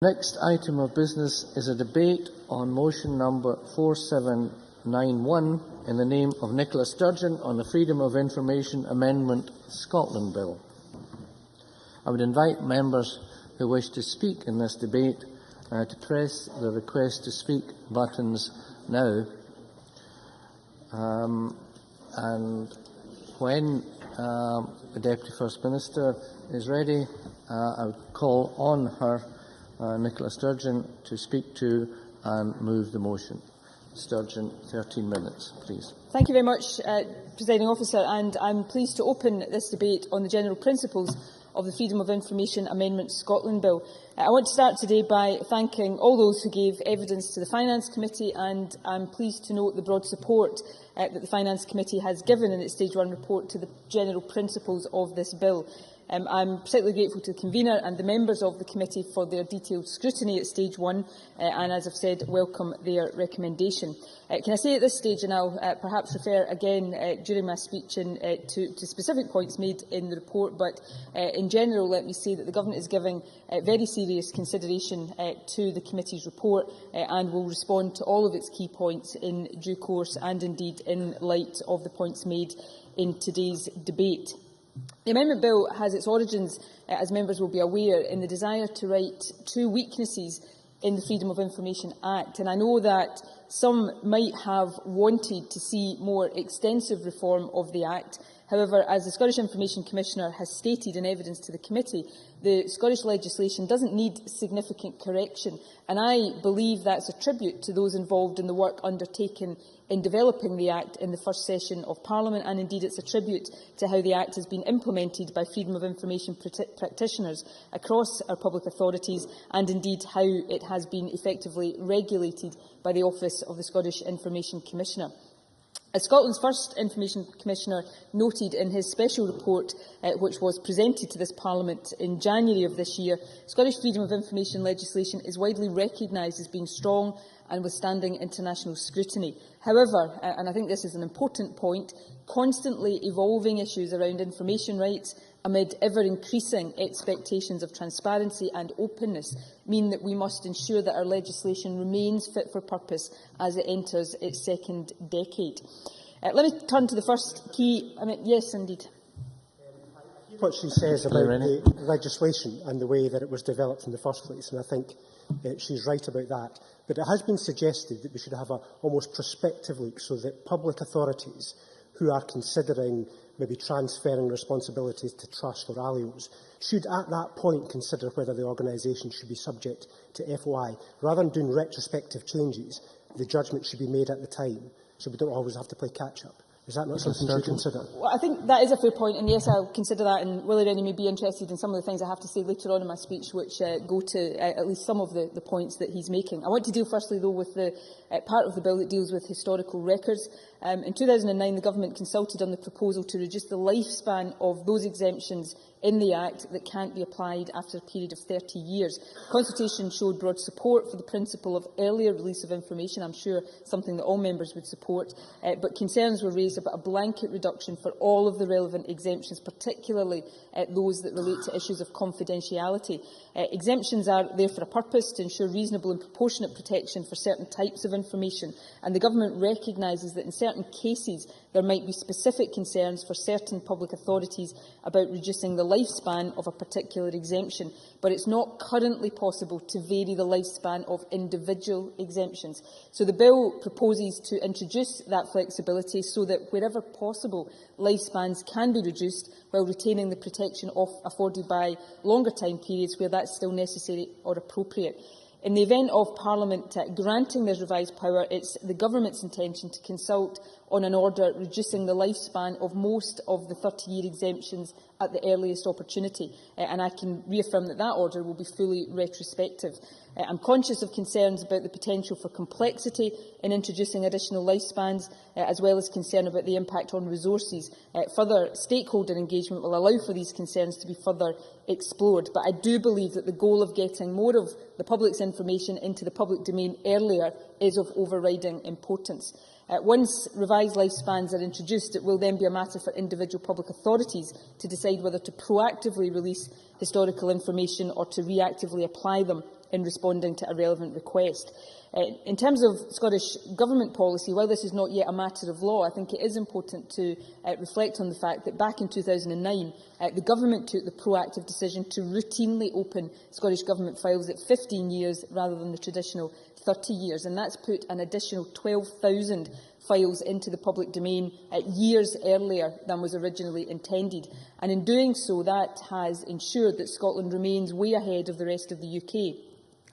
Next item of business is a debate on motion number 4791 in the name of Nicola Sturgeon on the Freedom of Information Amendment Scotland Bill. I would invite members who wish to speak in this debate to press the request to speak buttons now. And when the Deputy First Minister is ready, I would call on her, Nicola Sturgeon, to speak to and move the motion. Sturgeon, 13 minutes, please. Thank you very much, Presiding Officer, and I'm pleased to open this debate on the general principles of the Freedom of Information Amendment Scotland Bill. I want to start today by thanking all those who gave evidence to the Finance Committee, and I'm pleased to note the broad support that the Finance Committee has given in its Stage 1 report to the general principles of this bill. I'm particularly grateful to the convener and the members of the committee for their detailed scrutiny at Stage 1 and, as I've said, welcome their recommendation. Can I say at this stage, and I'll perhaps refer again during my speech to specific points made in the report, but in general let me say that the Government is giving very serious consideration to the committee's report and will respond to all of its key points in due course and indeed in light of the points made in today's debate. The Amendment Bill has its origins, as members will be aware, in the desire to right two weaknesses in the Freedom of Information Act. And I know that some might have wanted to see more extensive reform of the Act. However, as the Scottish Information Commissioner has stated in evidence to the committee, the Scottish legislation doesn't need significant correction, and I believe that's a tribute to those involved in the work undertaken in developing the Act in the first session of Parliament, and indeed it's a tribute to how the Act has been implemented by freedom of information practitioners across our public authorities, and indeed how it has been effectively regulated by the Office of the Scottish Information Commissioner. As Scotland's first Information Commissioner noted in his special report, which was presented to this Parliament in January of this year, Scottish freedom of information legislation is widely recognised as being strong and withstanding international scrutiny. However, and I think this is an important point, constantly evolving issues around information rights amid ever-increasing expectations of transparency and openness mean that we must ensure that our legislation remains fit for purpose as it enters its second decade. Let me turn to the first key. Yes, indeed. What she says about the legislation and the way that it was developed in the first place, and I think she's right about that. But it has been suggested that we should have an almost prospective look so that public authorities who are considering maybe transferring responsibilities to trust or ALIOs should at that point consider whether the organisation should be subject to FOI. Rather than doing retrospective changes, the judgment should be made at the time, so we don't always have to play catch-up. Is that not something you should consider? Well, I think that is a fair point, and yes, I'll consider that, and Willie Rennie may be interested in some of the things I have to say later on in my speech, which go to at least some of the points that he's making. I want to deal firstly, though, with the part of the bill that deals with historical records. In 2009, the Government consulted on the proposal to reduce the lifespan of those exemptions in the Act that can't be applied after a period of 30 years. Consultation showed broad support for the principle of earlier release of information, I'm sure something that all members would support, but concerns were raised about a blanket reduction for all of the relevant exemptions, particularly those that relate to issues of confidentiality. Exemptions are there for a purpose, to ensure reasonable and proportionate protection for certain types of information, and the Government recognises that in certain cases there might be specific concerns for certain public authorities about reducing the lifespan of a particular exemption, but it's not currently possible to vary the lifespan of individual exemptions. So the bill proposes to introduce that flexibility so that wherever possible lifespans can be reduced while retaining the protection afforded by longer time periods where that's still necessary or appropriate. In the event of Parliament granting this revised power, it's the Government's intention to consult on an order reducing the lifespan of most of the 30-year exemptions at the earliest opportunity, and I can reaffirm that that order will be fully retrospective. I'm conscious of concerns about the potential for complexity in introducing additional lifespans, as well as concern about the impact on resources. Further stakeholder engagement will allow for these concerns to be further explored, but I do believe that the goal of getting more of the public's information into the public domain earlier is of overriding importance. Once revised lifespans are introduced, it will then be a matter for individual public authorities to decide whether to proactively release historical information or to reactively apply them in responding to a relevant request. In terms of Scottish Government policy, while this is not yet a matter of law, I think it is important to reflect on the fact that back in 2009, the Government took the proactive decision to routinely open Scottish Government files at 15 years rather than the traditional 30 years, and that's put an additional 12,000 files into the public domain years earlier than was originally intended. And in doing so, that has ensured that Scotland remains way ahead of the rest of the UK.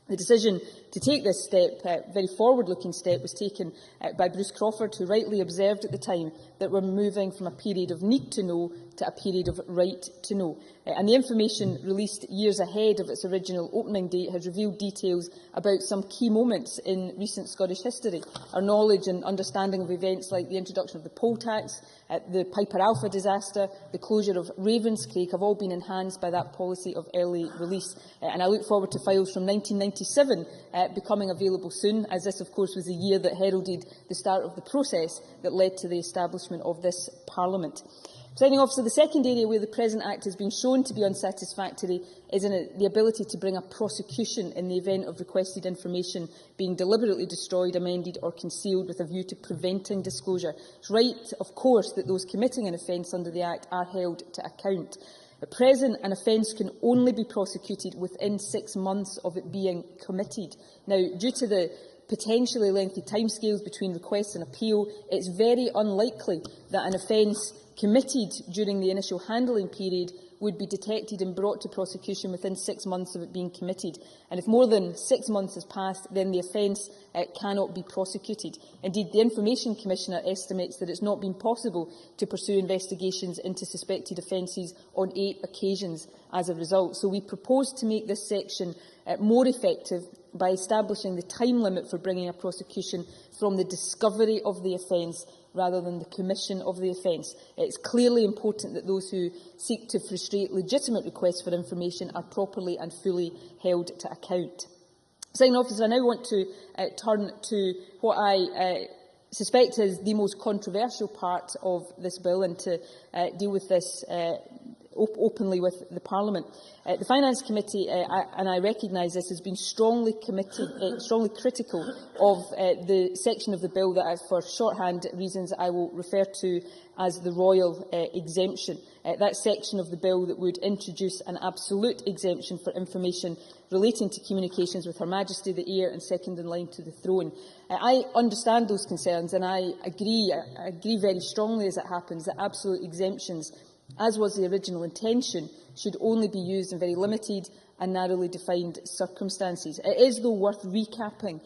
The decision to take this step, very forward-looking step, was taken by Bruce Crawford, who rightly observed at the time that we're moving from a period of need to know to a period of right to know. And the information released years ahead of its original opening date has revealed details about some key moments in recent Scottish history. Our knowledge and understanding of events like the introduction of the poll tax, the Piper Alpha disaster, the closure of Ravenscraig have all been enhanced by that policy of early release. And I look forward to files from 1997 becoming available soon, as this, of course, was the year that heralded the start of the process that led to the establishment of this Parliament. Presiding Officer, the second area where the present Act has been shown to be unsatisfactory is in the ability to bring a prosecution in the event of requested information being deliberately destroyed, amended or concealed with a view to preventing disclosure. It's right, of course, that those committing an offence under the Act are held to account. At present, an offence can only be prosecuted within 6 months of it being committed. Now, due to the potentially lengthy timescales between request and appeal, it's very unlikely that an offence committed during the initial handling period would be detected and brought to prosecution within 6 months of it being committed. And if more than 6 months has passed, then the offence cannot be prosecuted. Indeed, the Information Commissioner estimates that it's not been possible to pursue investigations into suspected offences on 8 occasions as a result. So we propose to make this section more effective by establishing the time limit for bringing a prosecution from the discovery of the offence rather than the commission of the offence. It's clearly important that those who seek to frustrate legitimate requests for information are properly and fully held to account. Presiding Officer, I now want to turn to what I suspect is the most controversial part of this bill, and to deal with this openly with the Parliament. The Finance Committee, and I recognise this, has been strongly critical of the section of the bill that, for shorthand reasons, I will refer to as the Royal Exemption. That section of the bill that would introduce an absolute exemption for information relating to communications with Her Majesty, the heir and second in line to the throne. I understand those concerns, and I agree very strongly, as it happens, that absolute exemptions, as was the original intention, should only be used in very limited and narrowly defined circumstances. It is, though, worth recapping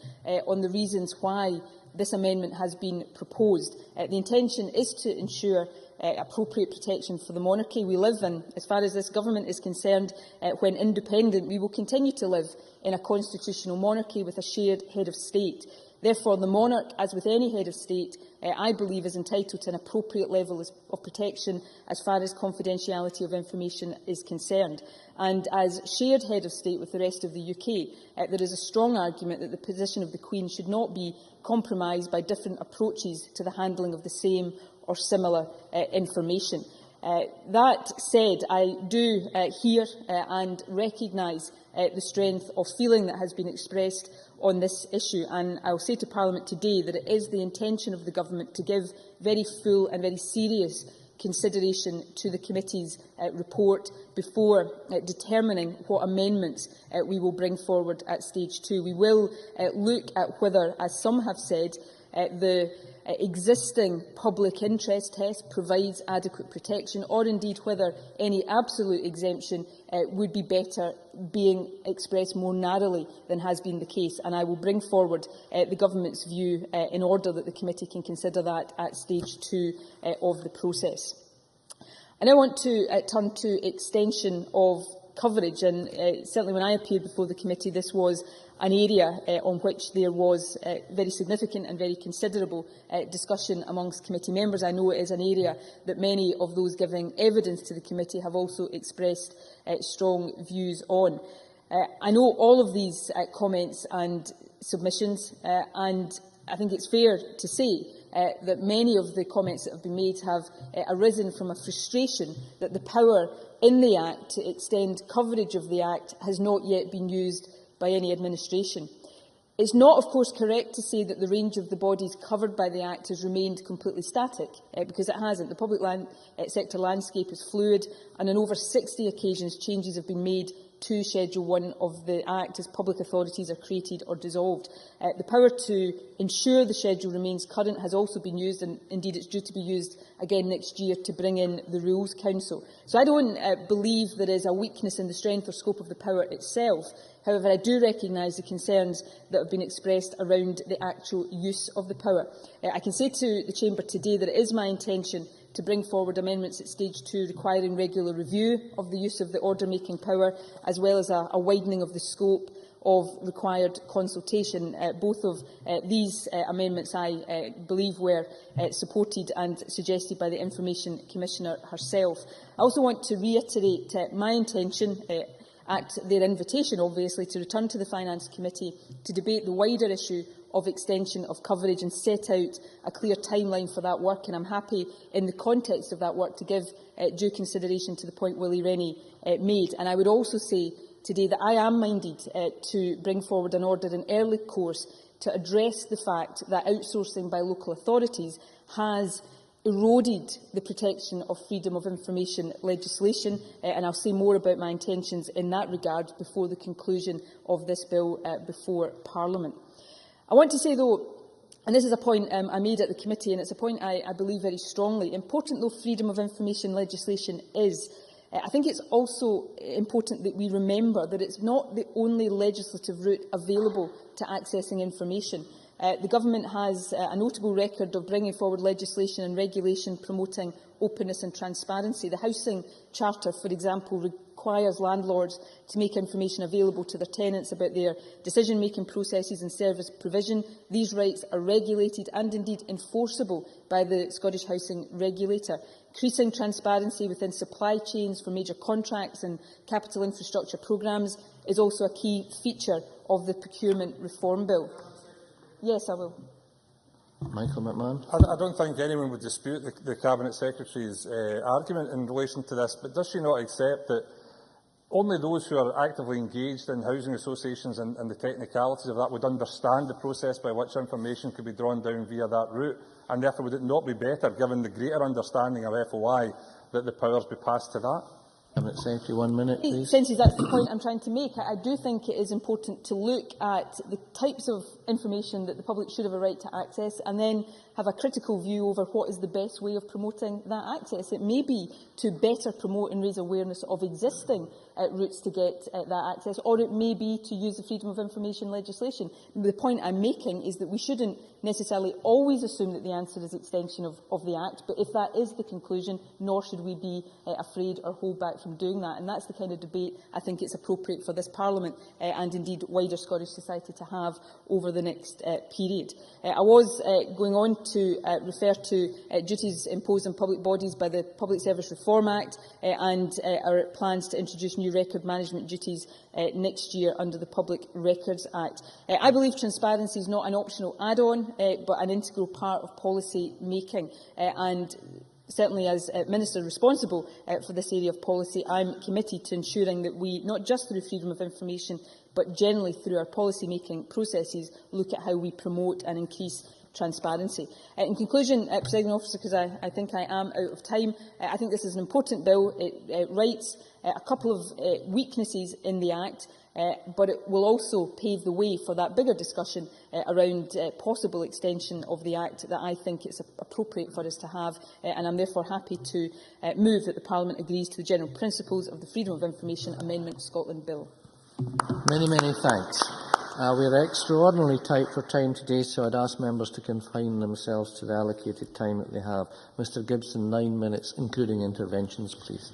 on the reasons why this amendment has been proposed. The intention is to ensure appropriate protection for the monarchy. We live, and as far as this government is concerned, when independent, we will continue to live in a constitutional monarchy with a shared head of state. Therefore, the monarch, as with any head of state, I believe is entitled to an appropriate level of protection as far as confidentiality of information is concerned. And as shared head of state with the rest of the UK, there is a strong argument that the position of the Queen should not be compromised by different approaches to the handling of the same or similar information. That said, I do hear and recognise the strength of feeling that has been expressed on this issue, and I will say to Parliament today that it is the intention of the Government to give very full and very serious consideration to the committee's report before determining what amendments we will bring forward at stage 2. We will look at whether, as some have said, the existing public interest test provides adequate protection, or indeed whether any absolute exemption would be better being expressed more narrowly than has been the case. And I will bring forward the Government's view in order that the committee can consider that at stage 2 of the process. I now want to turn to extension of coverage, and certainly when I appeared before the committee, this was an area on which there was very significant and very considerable discussion amongst committee members. I know it is an area that many of those giving evidence to the committee have also expressed strong views on. I know all of these comments and submissions, and I think it's fair to say that many of the comments that have been made have arisen from a frustration that the power in the Act to extend coverage of the Act has not yet been used by any administration. It's not, of course, correct to say that the range of the bodies covered by the Act has remained completely static, because it hasn't. The public sector landscape is fluid, and on over 60 occasions changes have been made to Schedule 1 of the Act as public authorities are created or dissolved. The power to ensure the schedule remains current has also been used, and indeed it's due to be used again next year to bring in the Rules Council. So I don't believe there is a weakness in the strength or scope of the power itself. However, I do recognise the concerns that have been expressed around the actual use of the power. I can say to the Chamber today that it is my intention to bring forward amendments at stage 2 requiring regular review of the use of the order-making power, as well as a widening of the scope of required consultation. Both of these amendments, I believe, were supported and suggested by the Information Commissioner herself. I also want to reiterate my intention, at their invitation, obviously, to return to the Finance Committee to debate the wider issue of extension of coverage and set out a clear timeline for that work. And I'm happy, in the context of that work, to give due consideration to the point Willie Rennie made. And I would also say today that I am minded to bring forward an order in early course to address the fact that outsourcing by local authorities has eroded the protection of freedom of information legislation, and I'll say more about my intentions in that regard before the conclusion of this bill before Parliament. I want to say, though, and this is a point I made at the committee, and it's a point I believe very strongly, important though freedom of information legislation is, I think it's also important that we remember that it's not the only legislative route available to accessing information. The Government has a notable record of bringing forward legislation and regulation promoting openness and transparency. The Housing Charter, for example, requires landlords to make information available to their tenants about their decision-making processes and service provision. These rights are regulated and indeed enforceable by the Scottish Housing Regulator. Increasing transparency within supply chains for major contracts and capital infrastructure programmes is also a key feature of the Procurement Reform Bill. Yes, I will. Michael McMahon. I don't think anyone would dispute the Cabinet Secretary's argument in relation to this, but does she not accept that only those who are actively engaged in housing associations and the technicalities of that would understand the process by which information could be drawn down via that route, and therefore would it not be better, given the greater understanding of FOI, that the powers be passed to that? Cabinet Secretary, 1 minute, please. Senses that's the point I'm trying to make. I do think it is important to look at the types of information that the public should have a right to access, and then have a critical view over what is the best way of promoting that access. It may be to better promote and raise awareness of existing routes to get that access, or it may be to use the freedom of information legislation. The point I'm making is that we shouldn't necessarily always assume that the answer is extension of the Act, but if that is the conclusion, nor should we be afraid or hold back from doing that. And that's the kind of debate I think it's appropriate for this Parliament and indeed wider Scottish society to have over the next period. I was going on to refer to duties imposed on public bodies by the Public Service Reform Act and our plans to introduce new record management duties next year under the Public Records Act. I believe transparency is not an optional add-on, but an integral part of policy making, and certainly as Minister responsible for this area of policy, I'm committed to ensuring that we, not just through freedom of information, but generally through our policy-making processes, look at how we promote and increase transparency. In conclusion, Presiding Officer, because I think I am out of time, I think this is an important bill. It rights a couple of weaknesses in the Act, but it will also pave the way for that bigger discussion around possible extension of the Act that I think it's appropriate for us to have, and I'm therefore happy to move that the Parliament agrees to the general principles of the Freedom of Information Amendment Scotland Bill. Many, many thanks. We are extraordinarily tight for time today, so I'd ask members to confine themselves to the allocated time that they have. Mr Gibson, 9 minutes, including interventions, please.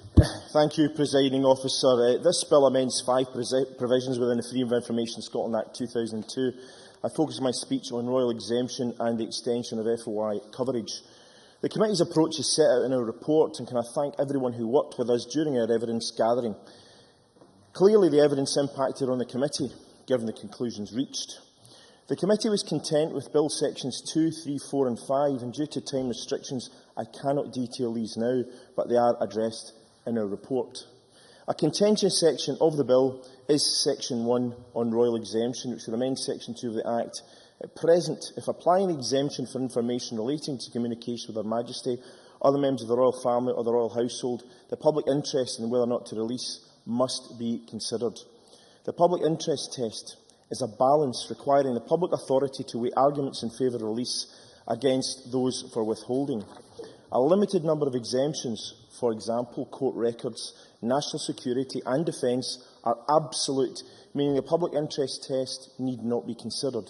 Thank you, Presiding Officer. This bill amends 5 provisions within the Freedom of Information Scotland Act 2002. I focus my speech on royal exemption and the extension of FOI coverage. The committee's approach is set out in our report, and can I thank everyone who worked with us during our evidence gathering. Clearly, the evidence impacted on the committee, given the conclusions reached. The committee was content with Bill Sections 2, 3, 4 and 5, and due to time restrictions, I cannot detail these now, but they are addressed in our report. A contentious section of the bill is Section 1 on royal exemption, which would amend Section 2 of the Act. At present, if applying exemption for information relating to communication with Her Majesty, other members of the royal family or the royal household, the public interest in whether or not to release must be considered. The public interest test is a balance requiring the public authority to weigh arguments in favour of release against those for withholding. A limited number of exemptions, for example, court records, national security and defence, are absolute, meaning the public interest test need not be considered.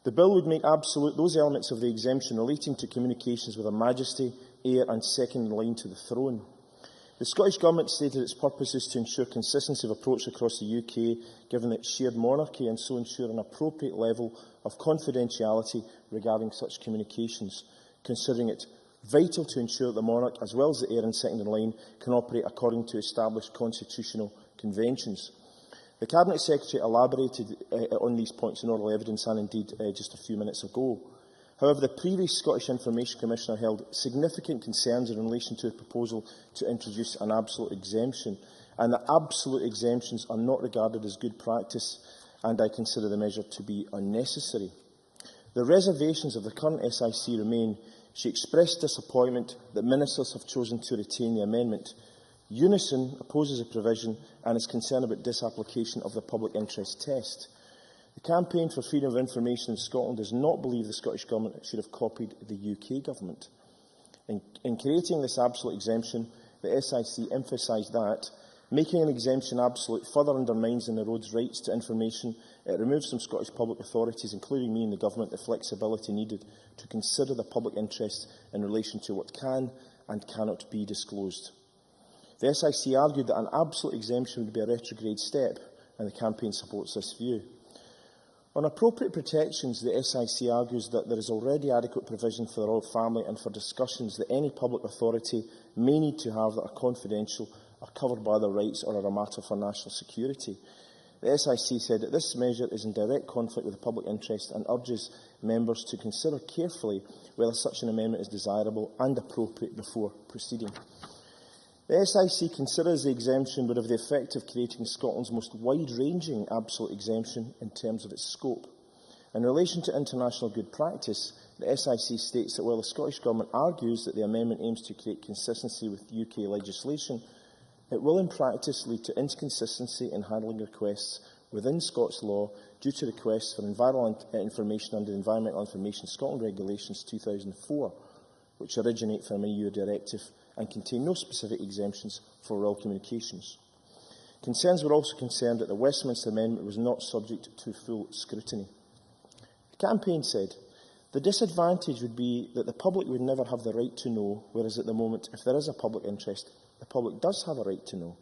The bill would make absolute those elements of the exemption relating to communications with Her Majesty, heir and second in line to the throne. The Scottish Government stated its purpose is to ensure consistency of approach across the UK, given its shared monarchy, and so ensure an appropriate level of confidentiality regarding such communications, considering it vital to ensure that the monarch, as well as the heir and second in line, can operate according to established constitutional conventions. The Cabinet Secretary elaborated on these points in oral evidence and indeed just a few minutes ago. However, the previous Scottish Information Commissioner held significant concerns in relation to a proposal to introduce an absolute exemption, and that absolute exemptions are not regarded as good practice, and I consider the measure to be unnecessary. The reservations of the current SIC remain. She expressed disappointment that ministers have chosen to retain the amendment. Unison opposes the provision and is concerned about disapplication of the public interest test. The Campaign for Freedom of Information in Scotland does not believe the Scottish Government should have copied the UK Government. In creating this absolute exemption, the SIC emphasised that making an exemption absolute further undermines the road's rights to information. It removes from Scottish public authorities, including me and the Government, the flexibility needed to consider the public interest in relation to what can and cannot be disclosed. The SIC argued that an absolute exemption would be a retrograde step, and the campaign supports this view. On appropriate protections, the SIC argues that there is already adequate provision for the royal family and for discussions that any public authority may need to have that are confidential, are covered by their rights or are a matter for national security. The SIC said that this measure is in direct conflict with the public interest and urges members to consider carefully whether such an amendment is desirable and appropriate before proceeding. The SIC considers the exemption would have the effect of creating Scotland's most wide-ranging absolute exemption in terms of its scope. In relation to international good practice, the SIC states that while the Scottish Government argues that the amendment aims to create consistency with UK legislation, it will in practice lead to inconsistency in handling requests within Scots law due to requests for environmental information under the Environmental Information Scotland Regulations 2004, which originate from an EU directive and contain no specific exemptions for royal communications. Concerns were also concerned that the Westminster Amendment was not subject to full scrutiny. The campaign said, the disadvantage would be that the public would never have the right to know, whereas at the moment, if there is a public interest, the public does have a right to know.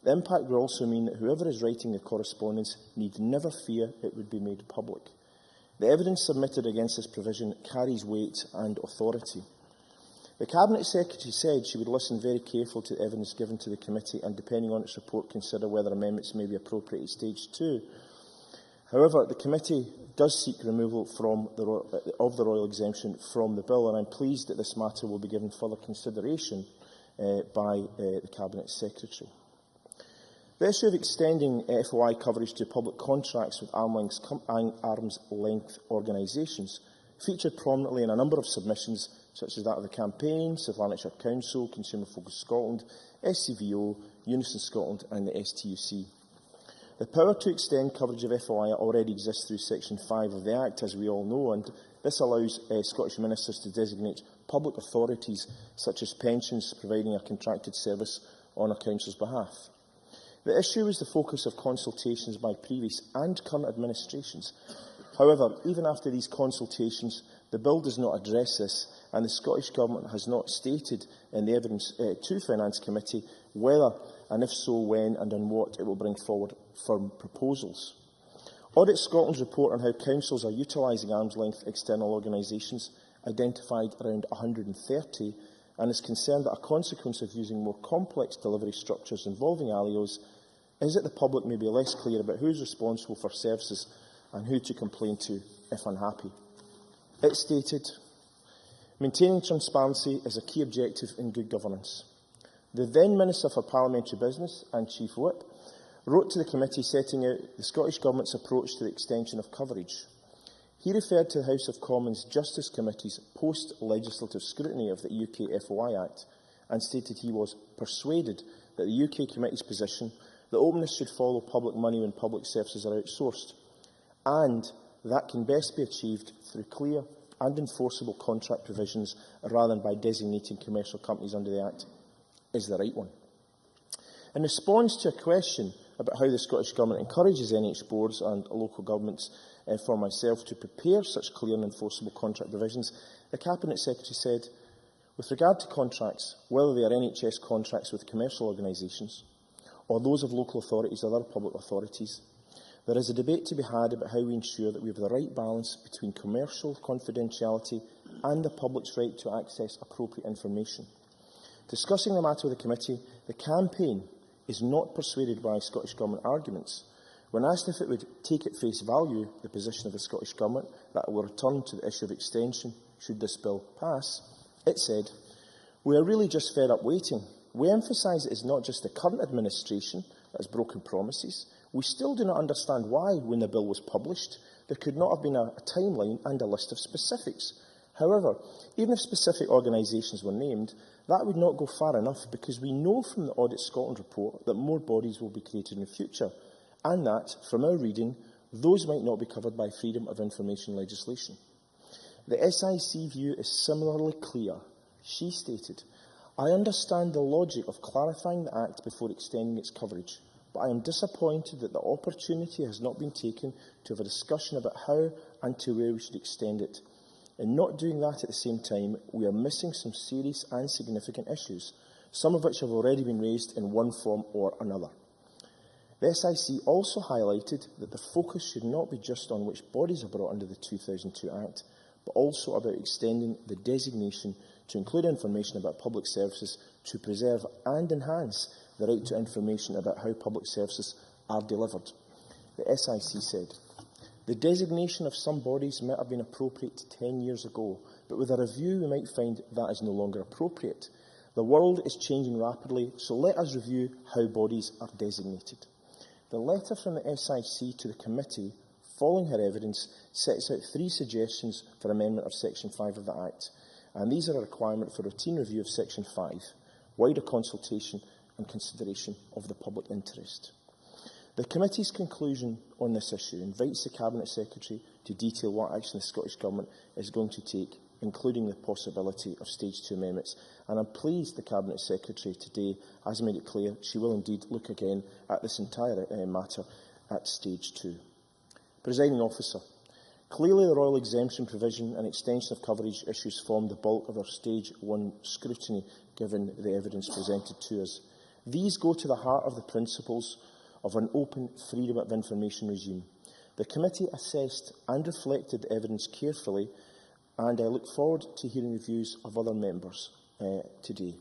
The impact would also mean that whoever is writing the correspondence need never fear it would be made public. The evidence submitted against this provision carries weight and authority. The Cabinet Secretary said she would listen very carefully to the evidence given to the committee and, depending on its report, consider whether amendments may be appropriate at stage 2. However, the committee does seek removal of the royal exemption from the bill, and I'm pleased that this matter will be given further consideration by the Cabinet Secretary. The issue of extending FOI coverage to public contracts with arm's length organisations featured prominently in a number of submissions, such as that of the Campaign, South Lanarkshire Council, Consumer Focus Scotland, SCVO, Unison Scotland and the STUC. The power to extend coverage of FOI already exists through Section 5 of the Act, as we all know, and this allows Scottish ministers to designate public authorities, such as pensions, providing a contracted service on a council's behalf. The issue is the focus of consultations by previous and current administrations. However, even after these consultations, the bill does not address this, and the Scottish Government has not stated in the evidence to Finance Committee whether, and if so, when and on what it will bring forward firm proposals. Audit Scotland's report on how councils are utilising arm's-length external organisations identified around 130 and is concerned that a consequence of using more complex delivery structures involving ALIOs is that the public may be less clear about who is responsible for services and who to complain to if unhappy. It stated, maintaining transparency is a key objective in good governance. The then Minister for Parliamentary Business and Chief Whip wrote to the committee setting out the Scottish Government's approach to the extension of coverage. He referred to the House of Commons Justice Committee's post-legislative scrutiny of the UK FOI Act and stated he was persuaded that the UK Committee's position that openness should follow public money when public services are outsourced, and that can best be achieved through clear and enforceable contract provisions rather than by designating commercial companies under the Act, is the right one. In response to a question about how the Scottish Government encourages NH boards and local governments for myself to prepare such clear and enforceable contract provisions, the Cabinet Secretary said, with regard to contracts, whether they are NHS contracts with commercial organisations or those of local authorities or other public authorities, there is a debate to be had about how we ensure that we have the right balance between commercial confidentiality and the public's right to access appropriate information. Discussing the matter with the committee, the campaign is not persuaded by Scottish Government arguments. When asked if it would take at face value the position of the Scottish Government that it will return to the issue of extension should this bill pass, it said, "We are really just fed up waiting. We emphasise it is not just the current administration that has broken promises. We still do not understand why, when the bill was published, there could not have been a timeline and a list of specifics. However, even if specific organisations were named, that would not go far enough because we know from the Audit Scotland report that more bodies will be created in the future and that, from our reading, those might not be covered by freedom of information legislation." The SIC view is similarly clear. She stated, "I understand the logic of clarifying the Act before extending its coverage, but I am disappointed that the opportunity has not been taken to have a discussion about how and to where we should extend it. In not doing that at the same time, we are missing some serious and significant issues, some of which have already been raised in one form or another." The SIC also highlighted that the focus should not be just on which bodies are brought under the 2002 Act, but also about extending the designation to include information about public services to preserve and enhance the right to information about how public services are delivered. The SIC said, "The designation of some bodies might have been appropriate 10 years ago, but with a review we might find that is no longer appropriate. The world is changing rapidly, so let us review how bodies are designated." The letter from the SIC to the committee, following her evidence, sets out 3 suggestions for amendment of Section 5 of the Act, and these are a requirement for routine review of Section 5, wider consultation and consideration of the public interest. The committee's conclusion on this issue invites the Cabinet Secretary to detail what action the Scottish Government is going to take, including the possibility of Stage 2 amendments. And I'm pleased the Cabinet Secretary today has made it clear she will indeed look again at this entire matter at Stage 2. Presiding Officer, clearly the Royal Exemption provision and extension of coverage issues form the bulk of our Stage 1 scrutiny, given the evidence presented to us. These go to the heart of the principles of an open freedom of information regime. The committee assessed and reflected the evidence carefully, and I look forward to hearing the views of other members today.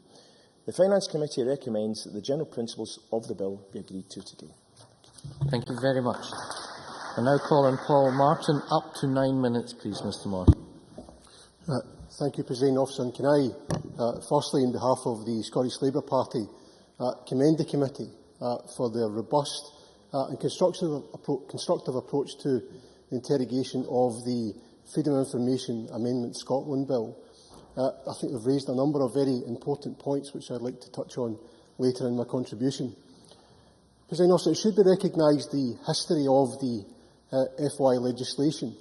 The Finance Committee recommends that the general principles of the bill be agreed to today. Thank you very much. I now call on Paul Martin. Up to 9 minutes, please, Mr Martin. Thank you, Presiding Officer. And can I, firstly, on behalf of the Scottish Labour Party, commend the committee for their robust and constructive approach to the interrogation of the Freedom of Information Amendment Scotland Bill. I think they've raised a number of very important points which I'd like to touch on later in my contribution. Presiding Officer, it should be recognised the history of the FY legislation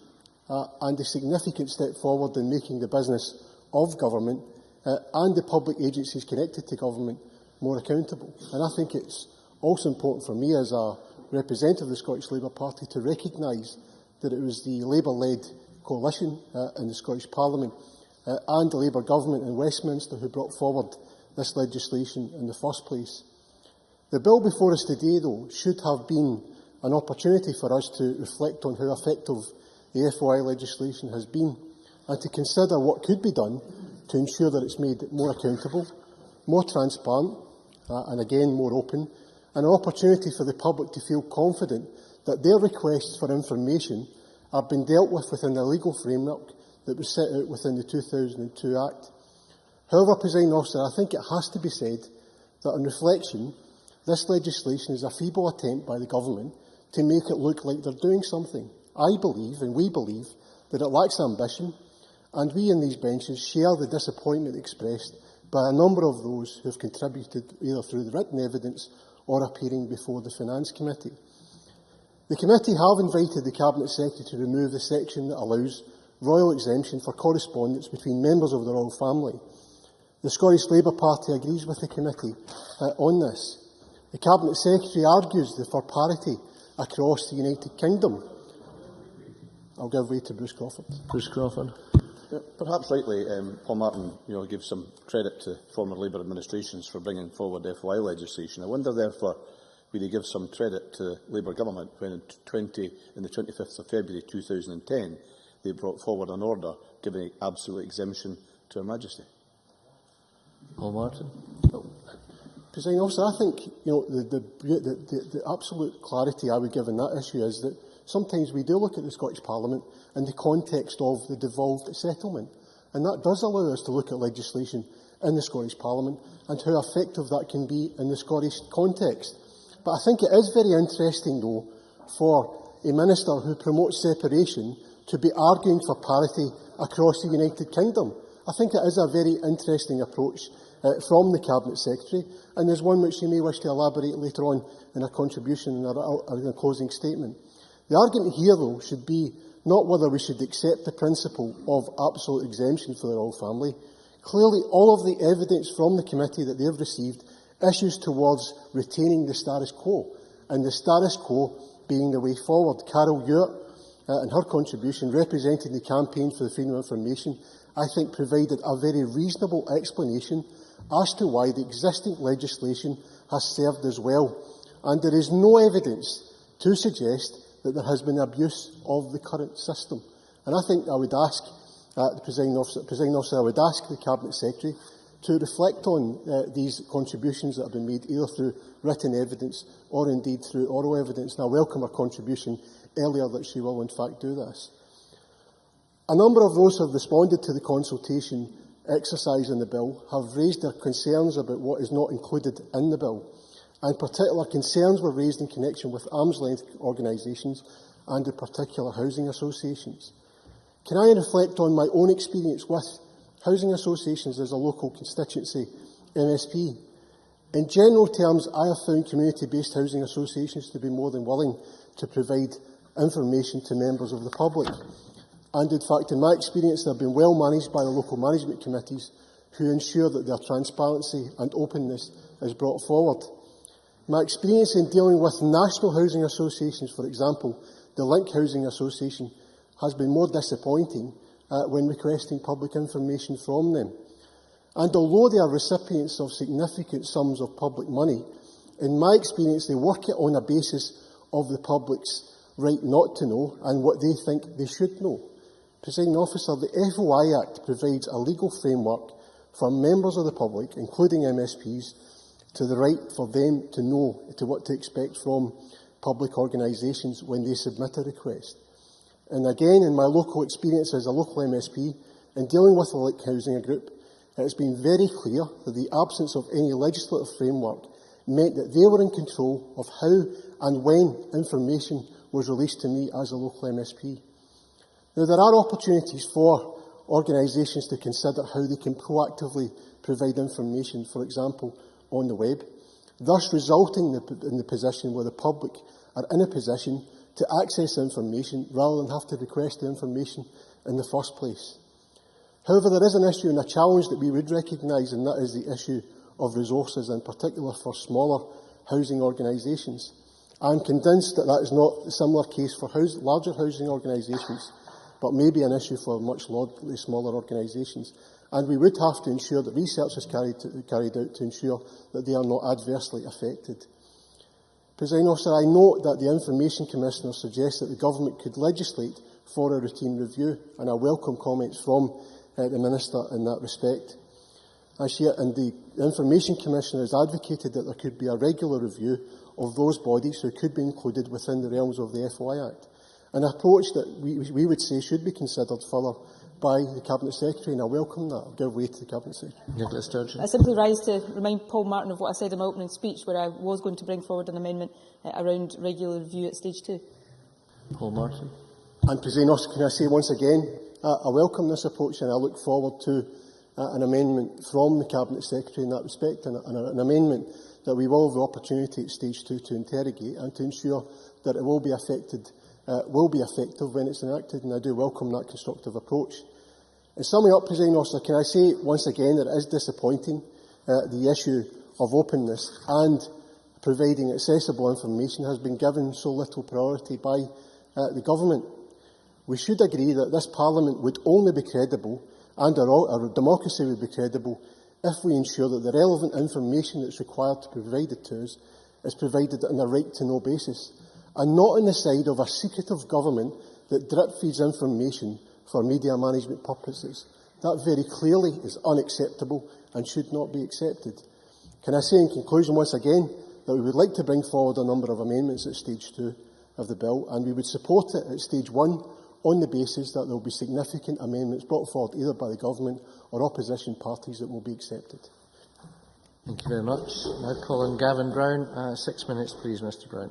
and the significant step forward in making the business of government and the public agencies connected to government more accountable. And I think it's also important for me as a representative of the Scottish Labour Party to recognise that it was the Labour-led coalition in the Scottish Parliament and the Labour government in Westminster who brought forward this legislation in the first place. The bill before us today, though, should have been an opportunity for us to reflect on how effective the FOI legislation has been and to consider what could be done to ensure that it's made more accountable, more transparent and again more open, and an opportunity for the public to feel confident that their requests for information are being dealt with within the legal framework that was set out within the 2002 Act. However, Presiding Officer, I think it has to be said that on reflection, this legislation is a feeble attempt by the government to make it look like they're doing something. I believe, and we believe, that it lacks ambition, and we in these benches share the disappointment expressed by a number of those who have contributed either through the written evidence or appearing before the Finance Committee. The committee have invited the Cabinet Secretary to remove the section that allows royal exemption for correspondence between members of the royal family. The Scottish Labour Party agrees with the committee on this. The Cabinet Secretary argues for parity across the United Kingdom. I'll give way to Bruce Crawford. Bruce Crawford. Perhaps rightly, Paul Martin gives some credit to former Labour administrations for bringing forward FOI legislation. I wonder, therefore, will he give some credit to the Labour government when in the 25th of February 2010 they brought forward an order giving absolute exemption to Her Majesty? Paul Martin. Presiding Officer, I think the absolute clarity I would give in that issue is that sometimes we do look at the Scottish Parliament in the context of the devolved settlement, and that does allow us to look at legislation in the Scottish Parliament and how effective that can be in the Scottish context. But I think it is very interesting, though, for a minister who promotes separation to be arguing for parity across the United Kingdom. I think it is a very interesting approach from the Cabinet Secretary, and there's one which she may wish to elaborate later on in her contribution in her closing statement. The argument here, though, should be not whether we should accept the principle of absolute exemption for the royal family. Clearly, all of the evidence from the committee that they have received issues towards retaining the status quo, and the status quo being the way forward. Carol Ewart, in her contribution, representing the Campaign for the Freedom of Information, I think provided a very reasonable explanation as to why the existing legislation has served us well. And there is no evidence to suggest that there has been abuse of the current system. And I think I would ask the Presiding Officer, I would ask the Cabinet Secretary to reflect on these contributions that have been made either through written evidence or indeed through oral evidence. And I welcome her contribution earlier that she will in fact do this. A number of those who have responded to the consultation exercise in the bill have raised their concerns about what is not included in the bill. And particular concerns were raised in connection with arm's-length organisations and in particular housing associations. Can I reflect on my own experience with housing associations as a local constituency MSP? In general terms, I have found community-based housing associations to be more than willing to provide information to members of the public. And in fact, in my experience, they have been well managed by the local management committees who ensure that their transparency and openness is brought forward. My experience in dealing with national housing associations, for example, the Link Housing Association, has been more disappointing when requesting public information from them. And although they are recipients of significant sums of public money, in my experience they work it on a basis of the public's right not to know and what they think they should know. Presiding Officer, the FOI Act provides a legal framework for members of the public, including MSPs, to the right for them to know what to expect from public organisations when they submit a request. And again, in my local experience as a local MSP, in dealing with the Link Housing Group, it has been very clear that the absence of any legislative framework meant that they were in control of how and when information was released to me as a local MSP. Now, there are opportunities for organisations to consider how they can proactively provide information, for example, on the web, thus resulting in the position where the public are in a position to access information rather than have to request the information in the first place. However, there is an issue and a challenge that we would recognise, and that is the issue of resources, in particular for smaller housing organisations. I am convinced that that is not a similar case for larger housing organisations, but maybe an issue for much smaller organisations. And we would have to ensure that research is carried out to ensure that they are not adversely affected. Presiding Officer, I note that the Information Commissioner suggests that the Government could legislate for a routine review, and I welcome comments from the Minister in that respect. And the Information Commissioner has advocated that there could be a regular review of those bodies who could be included within the realms of the FOI Act, an approach that we would say should be considered further by the Cabinet Secretary, and I welcome that. I'll give way to the Cabinet Secretary. Nicola Sturgeon. I simply rise to remind Paul Martin of what I said in my opening speech, where I was going to bring forward an amendment around regular review at stage 2. Paul Martin. And, President Officer, can I say once again, I welcome this approach, and I look forward to an amendment from the Cabinet Secretary in that respect, and an amendment that we will have the opportunity at stage 2 to interrogate and to ensure that it will be effective when it's enacted, and I do welcome that constructive approach. In summing up, President Officer, can I say once again that it is disappointing the issue of openness and providing accessible information has been given so little priority by the Government. We should agree that this Parliament would only be credible, and our democracy would be credible, if we ensure that the relevant information that's required to be provided to us is provided on a right-to-know basis, and not on the side of a secretive government that drip-feeds information for media management purposes. That very clearly is unacceptable and should not be accepted. Can I say in conclusion once again that we would like to bring forward a number of amendments at stage 2 of the bill, and we would support it at stage 1 on the basis that there will be significant amendments brought forward either by the Government or opposition parties that will be accepted. Thank you very much. Now call on Gavin Brown. 6 minutes, please, Mr Brown.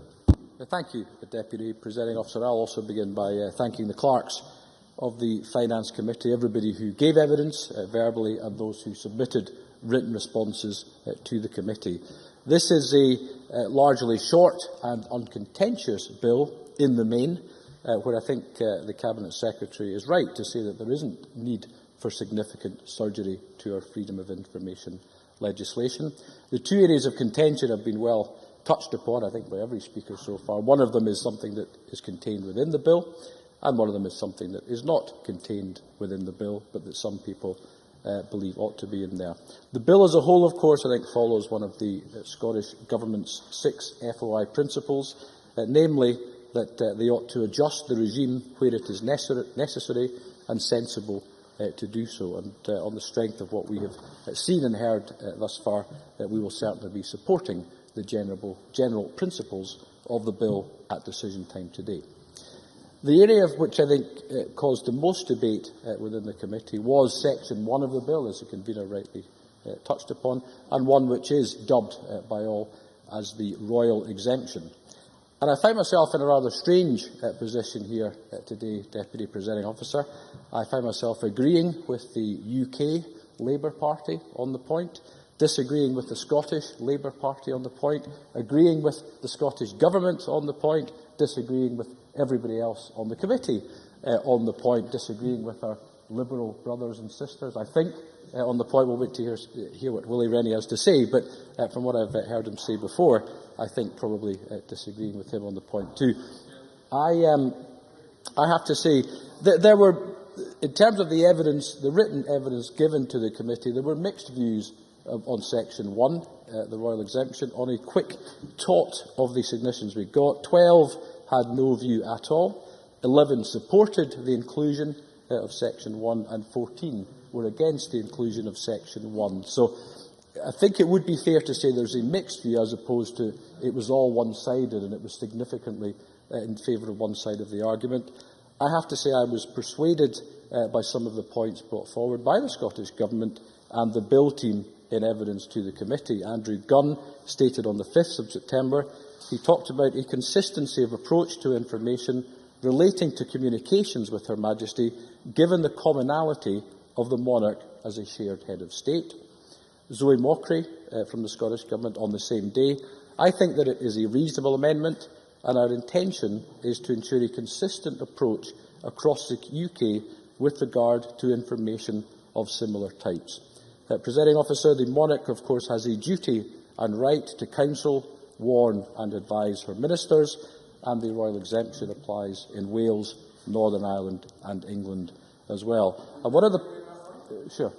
Thank you, Deputy Presiding Officer. I'll also begin by thanking the clerks of the Finance Committee, everybody who gave evidence verbally and those who submitted written responses to the committee. This is a largely short and uncontentious bill in the main, where I think the Cabinet Secretary is right to say that there isn't need for significant surgery to our freedom of information legislation. The two areas of contention have been well touched upon, I think, by every speaker so far. One of them is something that is contained within the bill, and one of them is something that is not contained within the bill, but that some people believe ought to be in there. The bill as a whole, of course, I think follows one of the Scottish Government's 6 FOI principles, namely that they ought to adjust the regime where it is necessary and sensible to do so. And on the strength of what we have seen and heard thus far, we will certainly be supporting the general principles of the bill at decision time today. The area of which I think caused the most debate within the committee was Section 1 of the bill, as the convener rightly touched upon, and one which is dubbed by all as the royal exemption. And I find myself in a rather strange position here today, Deputy Presiding Officer. I find myself agreeing with the UK Labour Party on the point, disagreeing with the Scottish Labour Party on the point, agreeing with the Scottish Government on the point, disagreeing with everybody else on the committee on the point, disagreeing with our Liberal brothers and sisters, I think, on the point. We'll wait to hear what Willie Rennie has to say, but from what I've heard him say before, I think probably disagreeing with him on the point too. I have to say that there were, in terms of the evidence, the written evidence given to the committee, there were mixed views on Section 1, the royal exemption. On a quick tot of the submissions we got, 12 had no view at all, 11 supported the inclusion of Section 1, and 14 were against the inclusion of Section 1. So I think it would be fair to say there's a mixed view as opposed to it was all one-sided and it was significantly in favour of one side of the argument. I have to say I was persuaded by some of the points brought forward by the Scottish Government and the Bill team in evidence to the committee. Andrew Gunn stated on the 5th of September, he talked about a consistency of approach to information relating to communications with Her Majesty, given the commonality of the monarch as a shared head of state. Zoe Mockery from the Scottish Government on the same day, I think that it is a reasonable amendment, and our intention is to ensure a consistent approach across the UK with regard to information of similar types. Presiding Officer, the monarch, of course, has a duty and right to counsel, warn and advise her ministers, and the royal exemption applies in Wales, Northern Ireland and England as well. And one of the... Sure.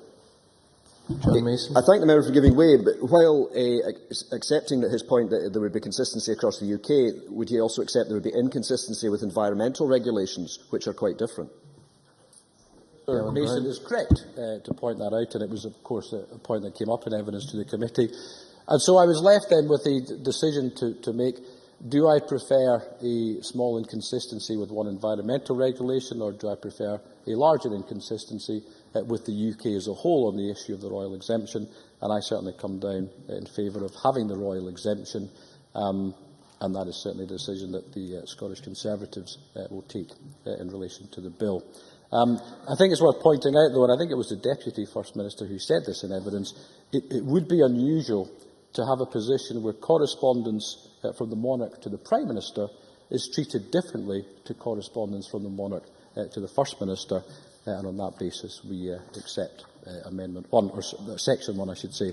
John Mason. I thank the member for giving way, but while accepting that his point that there would be consistency across the UK, would he also accept there would be inconsistency with environmental regulations, which are quite different? Mason is correct to point that out, and it was, of course, a point that came up in evidence to the committee. And so I was left then with a decision to make. Do I prefer a small inconsistency with one environmental regulation, or do I prefer a larger inconsistency with the UK as a whole on the issue of the royal exemption? And I certainly come down in favour of having the royal exemption, and that is certainly a decision that the Scottish Conservatives will take in relation to the bill. I think it's worth pointing out, though, and I think it was the Deputy First Minister who said this in evidence, it would be unusual to have a position where correspondence from the monarch to the Prime Minister is treated differently to correspondence from the monarch to the First Minister, and on that basis we accept Amendment 1, or Section 1, I should say.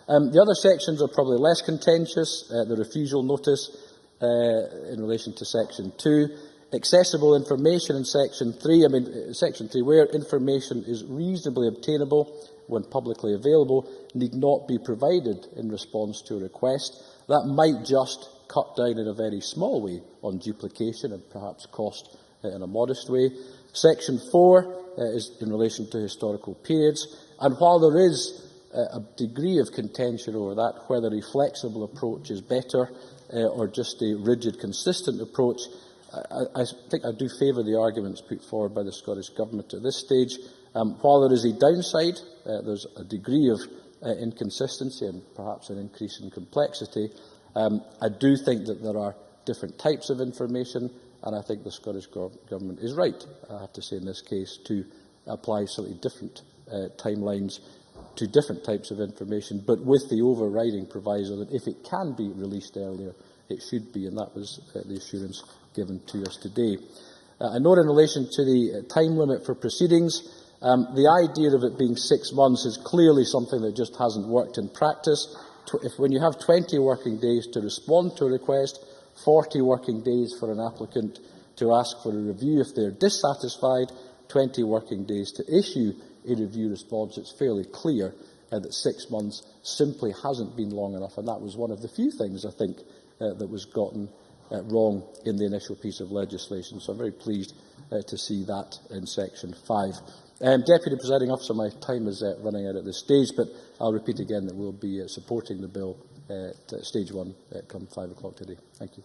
The other sections are probably less contentious. The refusal notice in relation to Section 2. Accessible information in Section 3. Section 3, where information is reasonably obtainable when publicly available, need not be provided in response to a request. That might just cut down in a very small way on duplication and perhaps cost in a modest way. Section 4 is in relation to historical periods, and while there is a degree of contention over that, whether a flexible approach is better or just a rigid, consistent approach, I think I do favour the arguments put forward by the Scottish Government at this stage. While there is a downside, there's a degree of inconsistency and perhaps an increase in complexity. I do think that there are different types of information, and I think the Scottish Government is right, I have to say in this case, to apply slightly different timelines to different types of information, but with the overriding proviso that if it can be released earlier, it should be, and that was the assurance given to us today. I note in relation to the time limit for proceedings, the idea of it being 6 months is clearly something that just hasn't worked in practice. When you have 20 working days to respond to a request, 40 working days for an applicant to ask for a review if they're dissatisfied, 20 working days to issue a review response, it's fairly clear that 6 months simply hasn't been long enough, and that was one of the few things, I think, that was gotten wrong in the initial piece of legislation. So I'm very pleased to see that in Section 5. Deputy Presiding Officer, my time is running out at this stage, but I'll repeat again that we'll be supporting the bill at Stage 1 come 5 o'clock today. Thank you.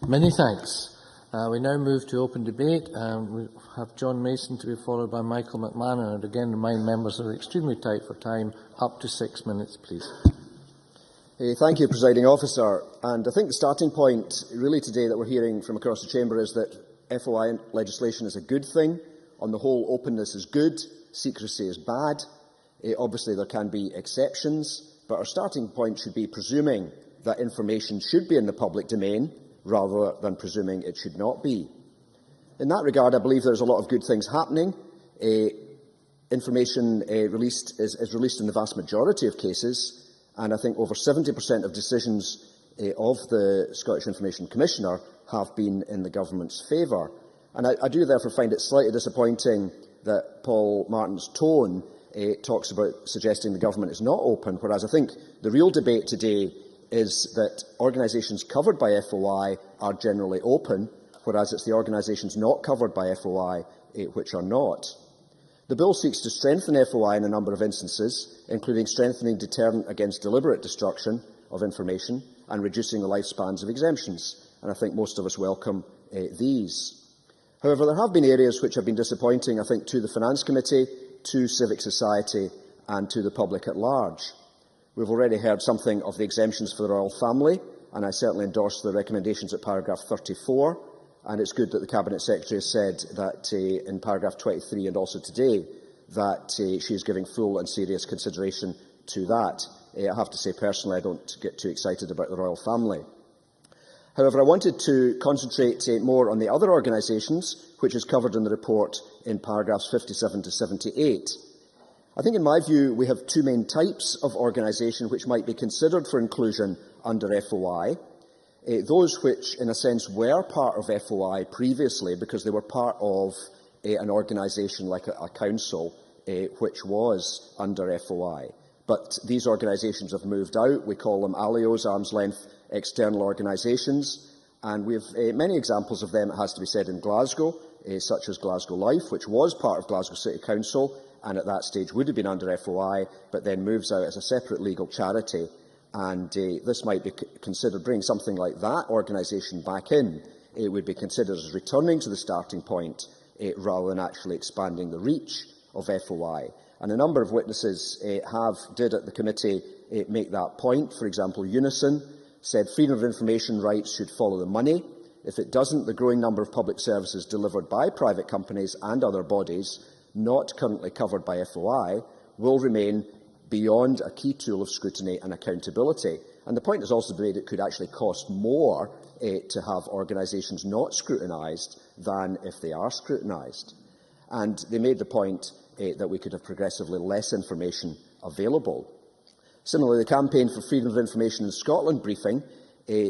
Many thanks. We now move to open debate. We have John Mason to be followed by Michael McMahon, and again remind members that are extremely tight for time. Up to 6 minutes, please. Thank you, Presiding Officer. And I think the starting point really today that we're hearing from across the Chamber is that FOI legislation is a good thing. On the whole, openness is good, secrecy is bad. Obviously, there can be exceptions, but our starting point should be presuming that information should be in the public domain rather than presuming it should not be. In that regard, I believe there's a lot of good things happening. Information is released in the vast majority of cases, and I think over 70% of decisions of the Scottish Information Commissioner have been in the Government's favour. And I do therefore find it slightly disappointing that Paul Martin's tone talks about suggesting the Government is not open, whereas I think the real debate today is that organisations covered by FOI are generally open, whereas it's the organisations not covered by FOI which are not. The bill seeks to strengthen FOI in a number of instances, including strengthening deterrent against deliberate destruction of information and reducing the lifespans of exemptions, and I think most of us welcome these. However, there have been areas which have been disappointing, I think, to the Finance Committee, to civic society and to the public at large. We've already heard something of the exemptions for the royal family, and I certainly endorse the recommendations at paragraph 34, and it's good that the Cabinet Secretary has said that in paragraph 23 and also today that she is giving full and serious consideration to that. I have to say personally I don't get too excited about the royal family. However, I wanted to concentrate more on the other organisations, which is covered in the report in paragraphs 57 to 78. I think, in my view, we have two main types of organisation which might be considered for inclusion under FOI. Those which, in a sense, were part of FOI previously because they were part of an organisation like a council which was under FOI. But these organisations have moved out. We call them ALIOs, arm's-length external organisations, and we have many examples of them, it has to be said, in Glasgow, such as Glasgow Life, which was part of Glasgow City Council and at that stage would have been under FOI, but then moves out as a separate legal charity. and this might be considered bringing something like that organisation back in. It would be considered as returning to the starting point rather than actually expanding the reach of FOI. And a number of witnesses did at the committee make that point. For example, Unison said freedom of information rights should follow the money. If it doesn't, the growing number of public services delivered by private companies and other bodies not currently covered by FOI will remain beyond a key tool of scrutiny and accountability. And the point is also made it could actually cost more to have organisations not scrutinised than if they are scrutinised. And they made the point that we could have progressively less information available. Similarly, the Campaign for Freedom of Information in Scotland briefing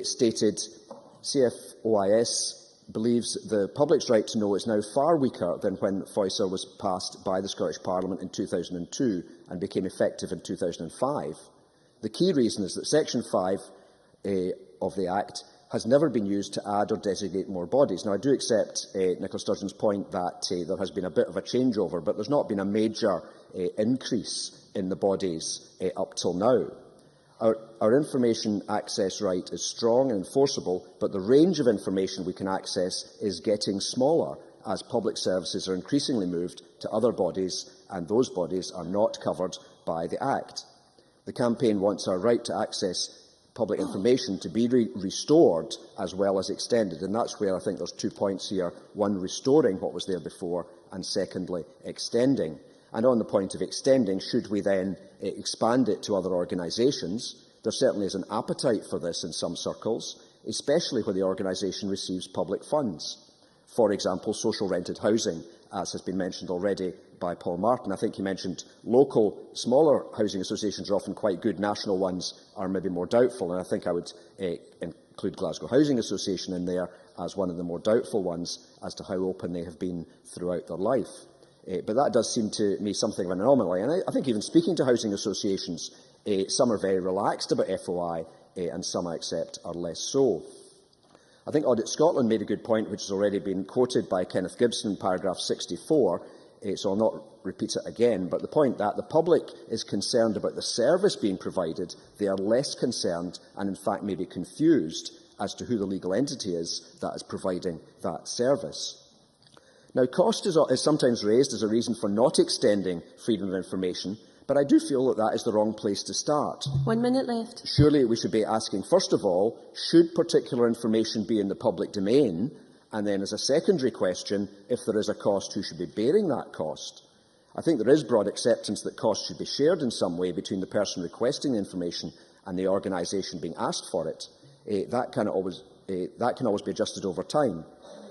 stated CFOIS believes the public's right to know is now far weaker than when FOISA was passed by the Scottish Parliament in 2002 and became effective in 2005. The key reason is that Section 5 of the Act has never been used to add or designate more bodies. Now, I do accept Nicola Sturgeon's point that there has been a bit of a changeover, but there's not been a major increase in the bodies up till now. Our information access right is strong and enforceable, but the range of information we can access is getting smaller as public services are increasingly moved to other bodies, and those bodies are not covered by the Act. The campaign wants our right to access public information to be restored as well as extended, and that's where I think there's 2 points here. One, restoring what was there before, and secondly, extending. And on the point of extending, should we then expand it to other organisations? There certainly is an appetite for this in some circles, especially where the organisation receives public funds. For example, social rented housing, as has been mentioned already by Paul Martin. I think he mentioned local, smaller housing associations are often quite good. National ones are maybe more doubtful, and I think I would include Glasgow Housing Association in there as one of the more doubtful ones as to how open they have been throughout their life. But that does seem to me something of an anomaly. And I think even speaking to housing associations, some are very relaxed about FOI and some, I accept, are less so. I think Audit Scotland made a good point, which has already been quoted by Kenneth Gibson in paragraph 64, so I'll not repeat it again, but the point that the public is concerned about the service being provided, they are less concerned and in fact may be confused as to who the legal entity is that is providing that service. Now, cost is sometimes raised as a reason for not extending freedom of information, but I do feel that that is the wrong place to start. 1 minute left. Surely we should be asking, first of all, should particular information be in the public domain? And then, as a secondary question, if there is a cost, who should be bearing that cost? I think there is broad acceptance that costs should be shared in some way between the person requesting the information and the organisation being asked for it. That can always be adjusted over time.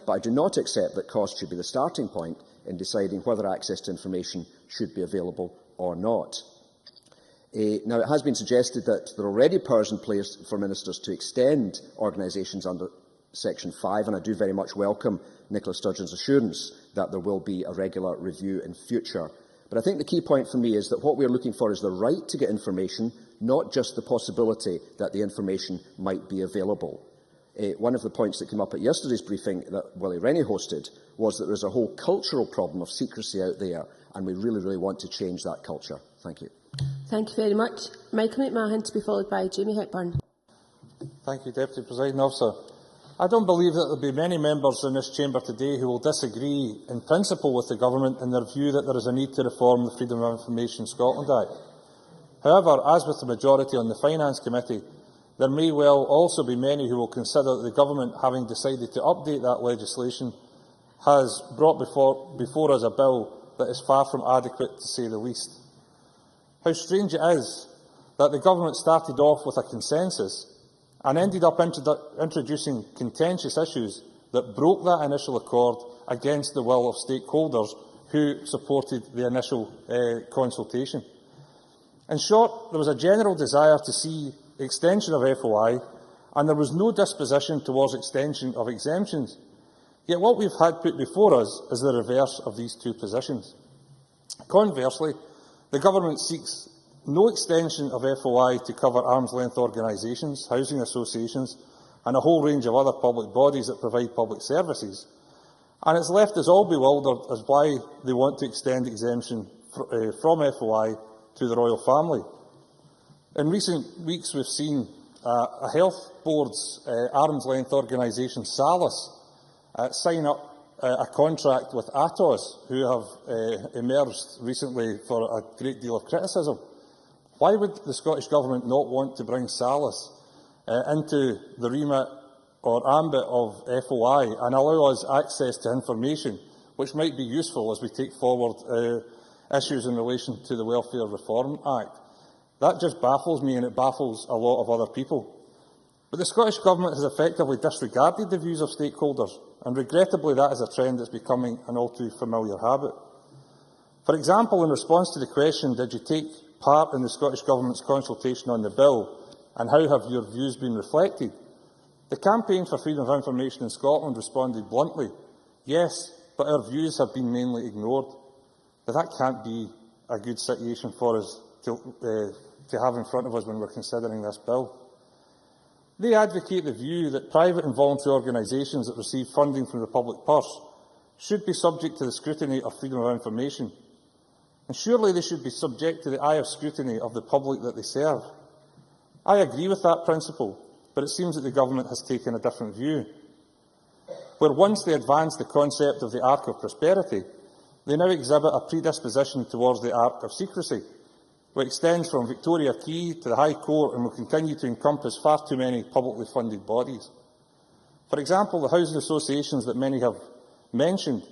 But I do not accept that cost should be the starting point in deciding whether access to information should be available or not. Now, it has been suggested that there are already powers in place for ministers to extend organisations under Section 5, and I do very much welcome Nicola Sturgeon's assurance that there will be a regular review in future. But I think the key point for me is that what we are looking for is the right to get information, not just the possibility that the information might be available. One of the points that came up at yesterday's briefing that Willie Rennie hosted was that there is a whole cultural problem of secrecy out there, and we really, really want to change that culture. Thank you. Thank you very much. Michael McMahon to be followed by Jamie Hepburn. Thank you, Deputy Presiding Officer. I don't believe that there will be many members in this chamber today who will disagree in principle with the Government in their view that there is a need to reform the Freedom of Information Scotland Act. However, as with the majority on the Finance Committee, there may well also be many who will consider that the Government, having decided to update that legislation, has brought before us a bill that is far from adequate, to say the least. How strange it is that the Government started off with a consensus and ended up introducing contentious issues that broke that initial accord against the will of stakeholders who supported the initial consultation. In short, there was a general desire to see extension of FOI, and there was no disposition towards extension of exemptions. Yet what we've had put before us is the reverse of these two positions. Conversely, the Government seeks no extension of FOI to cover arm's-length organisations, housing associations and a whole range of other public bodies that provide public services. And it's left us all bewildered as why they want to extend exemption from FOI to the royal family. In recent weeks, we've seen a health board's arm's-length organisation, Salus, sign up a contract with Atos, who have emerged recently for a great deal of criticism. Why would the Scottish Government not want to bring Salus into the remit or ambit of FOI and allow us access to information which might be useful as we take forward issues in relation to the Welfare Reform Act? That just baffles me, and it baffles a lot of other people. But the Scottish Government has effectively disregarded the views of stakeholders, and regrettably that is a trend that's becoming an all too familiar habit. For example, in response to the question, did you take part in the Scottish Government's consultation on the bill, and how have your views been reflected? The Campaign for Freedom of Information in Scotland responded bluntly, yes, but our views have been mainly ignored. But that can't be a good situation for us to have in front of us when we're considering this bill. They advocate the view that private and voluntary organisations that receive funding from the public purse should be subject to the scrutiny of freedom of information. And surely they should be subject to the eye of scrutiny of the public that they serve. I agree with that principle, but it seems that the Government has taken a different view. Where once they advanced the concept of the arc of prosperity, they now exhibit a predisposition towards the arc of secrecy, which extends from Victoria Quay to the High Court and will continue to encompass far too many publicly funded bodies. For example, the housing associations that many have mentioned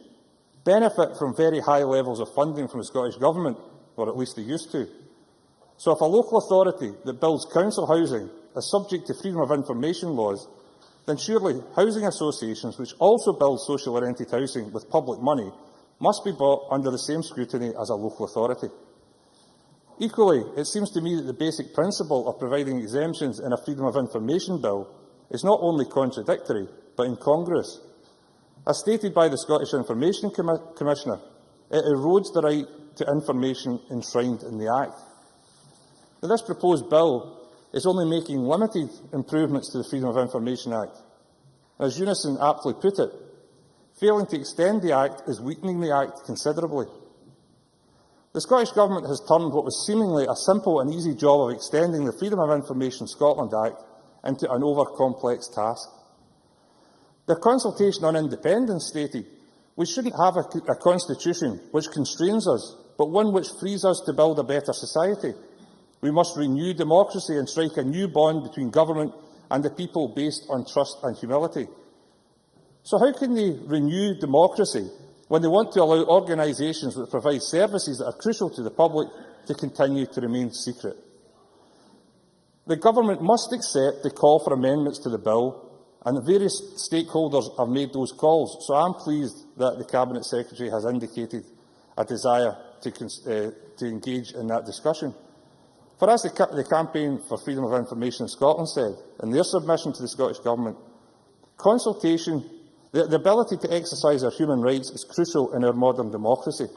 benefit from very high levels of funding from the Scottish Government, or at least they used to. So if a local authority that builds council housing is subject to freedom of information laws, then surely housing associations which also build socially rented housing with public money must be brought under the same scrutiny as a local authority. Equally, it seems to me that the basic principle of providing exemptions in a freedom of information bill is not only contradictory, but incongruous. As stated by the Scottish Information Commissioner, it erodes the right to information enshrined in the Act. Now, this proposed bill is only making limited improvements to the Freedom of Information Act. As Unison aptly put it, failing to extend the Act is weakening the Act considerably. The Scottish Government has turned what was seemingly a simple and easy job of extending the Freedom of Information Scotland Act into an over-complex task. Their consultation on independence stated, we shouldn't have a constitution which constrains us, but one which frees us to build a better society. We must renew democracy and strike a new bond between government and the people based on trust and humility. So how can they renew democracy when they want to allow organisations that provide services that are crucial to the public to continue to remain secret? The Government must accept the call for amendments to the bill, and the various stakeholders have made those calls, so I am pleased that the Cabinet Secretary has indicated a desire to engage in that discussion. For as the Campaign for Freedom of Information in Scotland said in their submission to the Scottish Government, consultation, the ability to exercise our human rights is crucial in our modern democracy.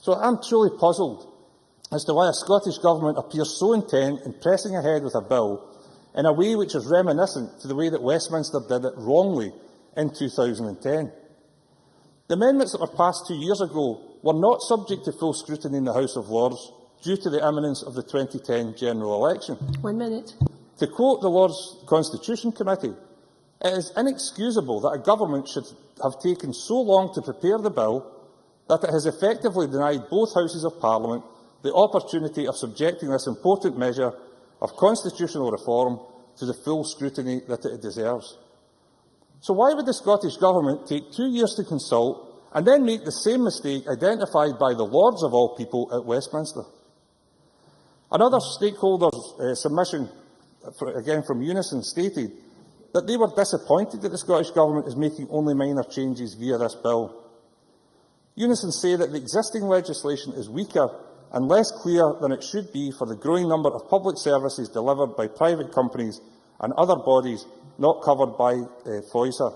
So I am truly puzzled as to why a Scottish Government appears so intent in pressing ahead with a bill in a way which is reminiscent to the way that Westminster did it wrongly in 2010. The amendments that were passed 2 years ago were not subject to full scrutiny in the House of Lords due to the imminence of the 2010 general election. 1 minute. To quote the Lords Constitution Committee, it is inexcusable that a government should have taken so long to prepare the bill that it has effectively denied both Houses of Parliament the opportunity of subjecting this important measure of constitutional reform to the full scrutiny that it deserves. So why would the Scottish Government take 2 years to consult and then make the same mistake identified by the Lords of all people at Westminster? Another stakeholder's submission, again from Unison, stated that they were disappointed that the Scottish Government is making only minor changes via this bill. Unison say that the existing legislation is weaker and less clear than it should be for the growing number of public services delivered by private companies and other bodies not covered by FOISA.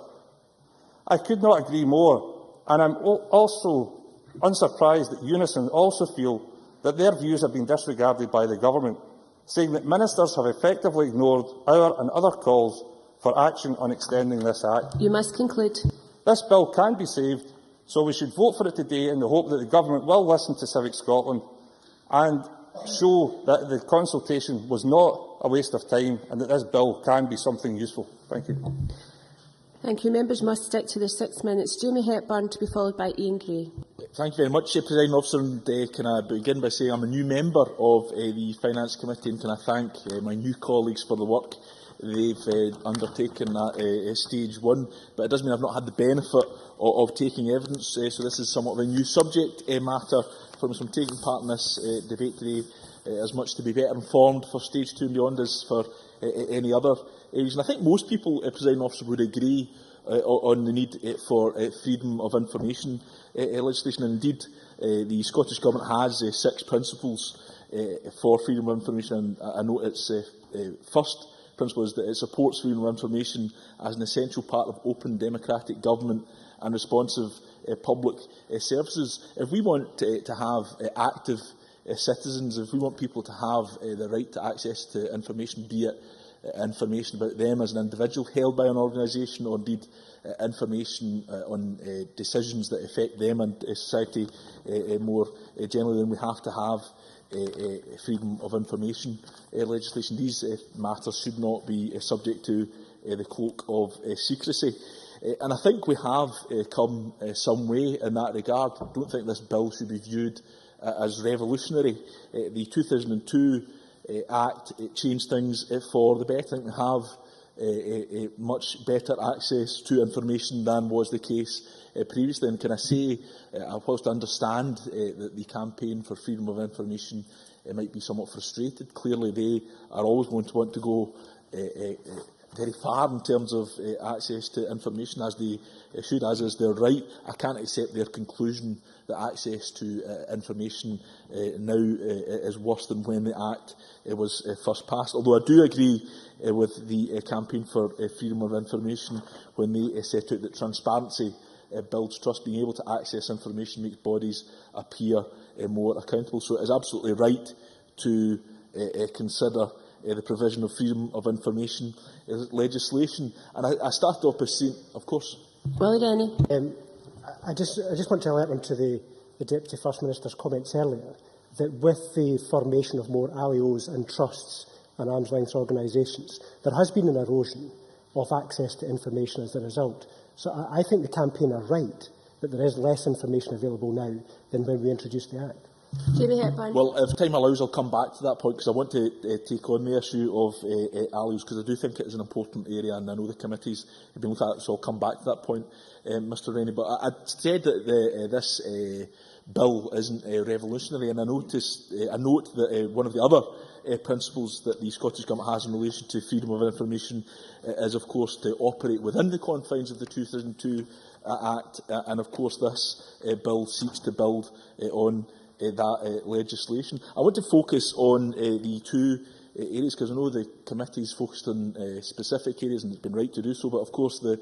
I could not agree more, and I am also unsurprised that Unison also feel that their views have been disregarded by the Government, saying that ministers have effectively ignored our and other calls for action on extending this Act. You must conclude. This bill can be saved, so we should vote for it today in the hope that the Government will listen to Civic Scotland and show that the consultation was not a waste of time and that this bill can be something useful. Thank you. Thank you. Members must stick to their 6 minutes. Jamie Hepburn, to be followed by Ian Gray. Thank you very much, Presiding Officer. And can I begin by saying I'm a new member of the Finance Committee, and can I thank my new colleagues for the work they've undertaken at stage one. But it does mean I've not had the benefit of taking evidence, so this is somewhat of a new subject matter for me. So I'm taking part in this debate today as much to be better informed for stage two and beyond as for any other reason. I think most people, Presiding Officer, would agree on the need for freedom of information legislation. And indeed, the Scottish Government has 6 principles for freedom of information. And I note its first principle is that it supports freedom of information as an essential part of open democratic government and responsive public services. If we want to have active citizens, if we want people to have the right to access to information, be it information about them as an individual held by an organisation, or indeed information on decisions that affect them and society more generally, then we have to have freedom of information legislation. These matters should not be subject to the cloak of secrecy. And I think we have come some way in that regard. I don't think this bill should be viewed as revolutionary. The 2002 Act changed things for the better. I think we have much better access to information than was the case previously. And can I say, whilst I understand that the campaign for freedom of information might be somewhat frustrated, clearly they are always going to want to go very far in terms of access to information, as they should, as is their right. I can't accept their conclusion that access to information now is worse than when the Act was first passed. Although I do agree with the campaign for freedom of information when they set out that transparency builds trust. Being able to access information makes bodies appear more accountable. So it is absolutely right to consider the provision of freedom of information legislation. And I started off by saying, of course. Willie Rennie. I just want to alert on to the Deputy First Minister's comments earlier, that with the formation of more ALIOs and trusts and arm's length organisations, there has been an erosion of access to information as a result. So I think the campaign are right that there is less information available now than when we introduced the Act. Jamie Hepburn. Well, if time allows, I'll come back to that point, because I want to take on the issue of ALIOs, because I do think it is an important area, and I know the committees have been looking at it, so I'll come back to that point, Mr Rennie. But I said that this bill isn't revolutionary, and I note that one of the other principles that the Scottish Government has in relation to freedom of information is, of course, to operate within the confines of the 2002 Act, and of course this bill seeks to build on that legislation. I want to focus on the two areas, because I know the committee's focused on specific areas, and it's been right to do so, but of course the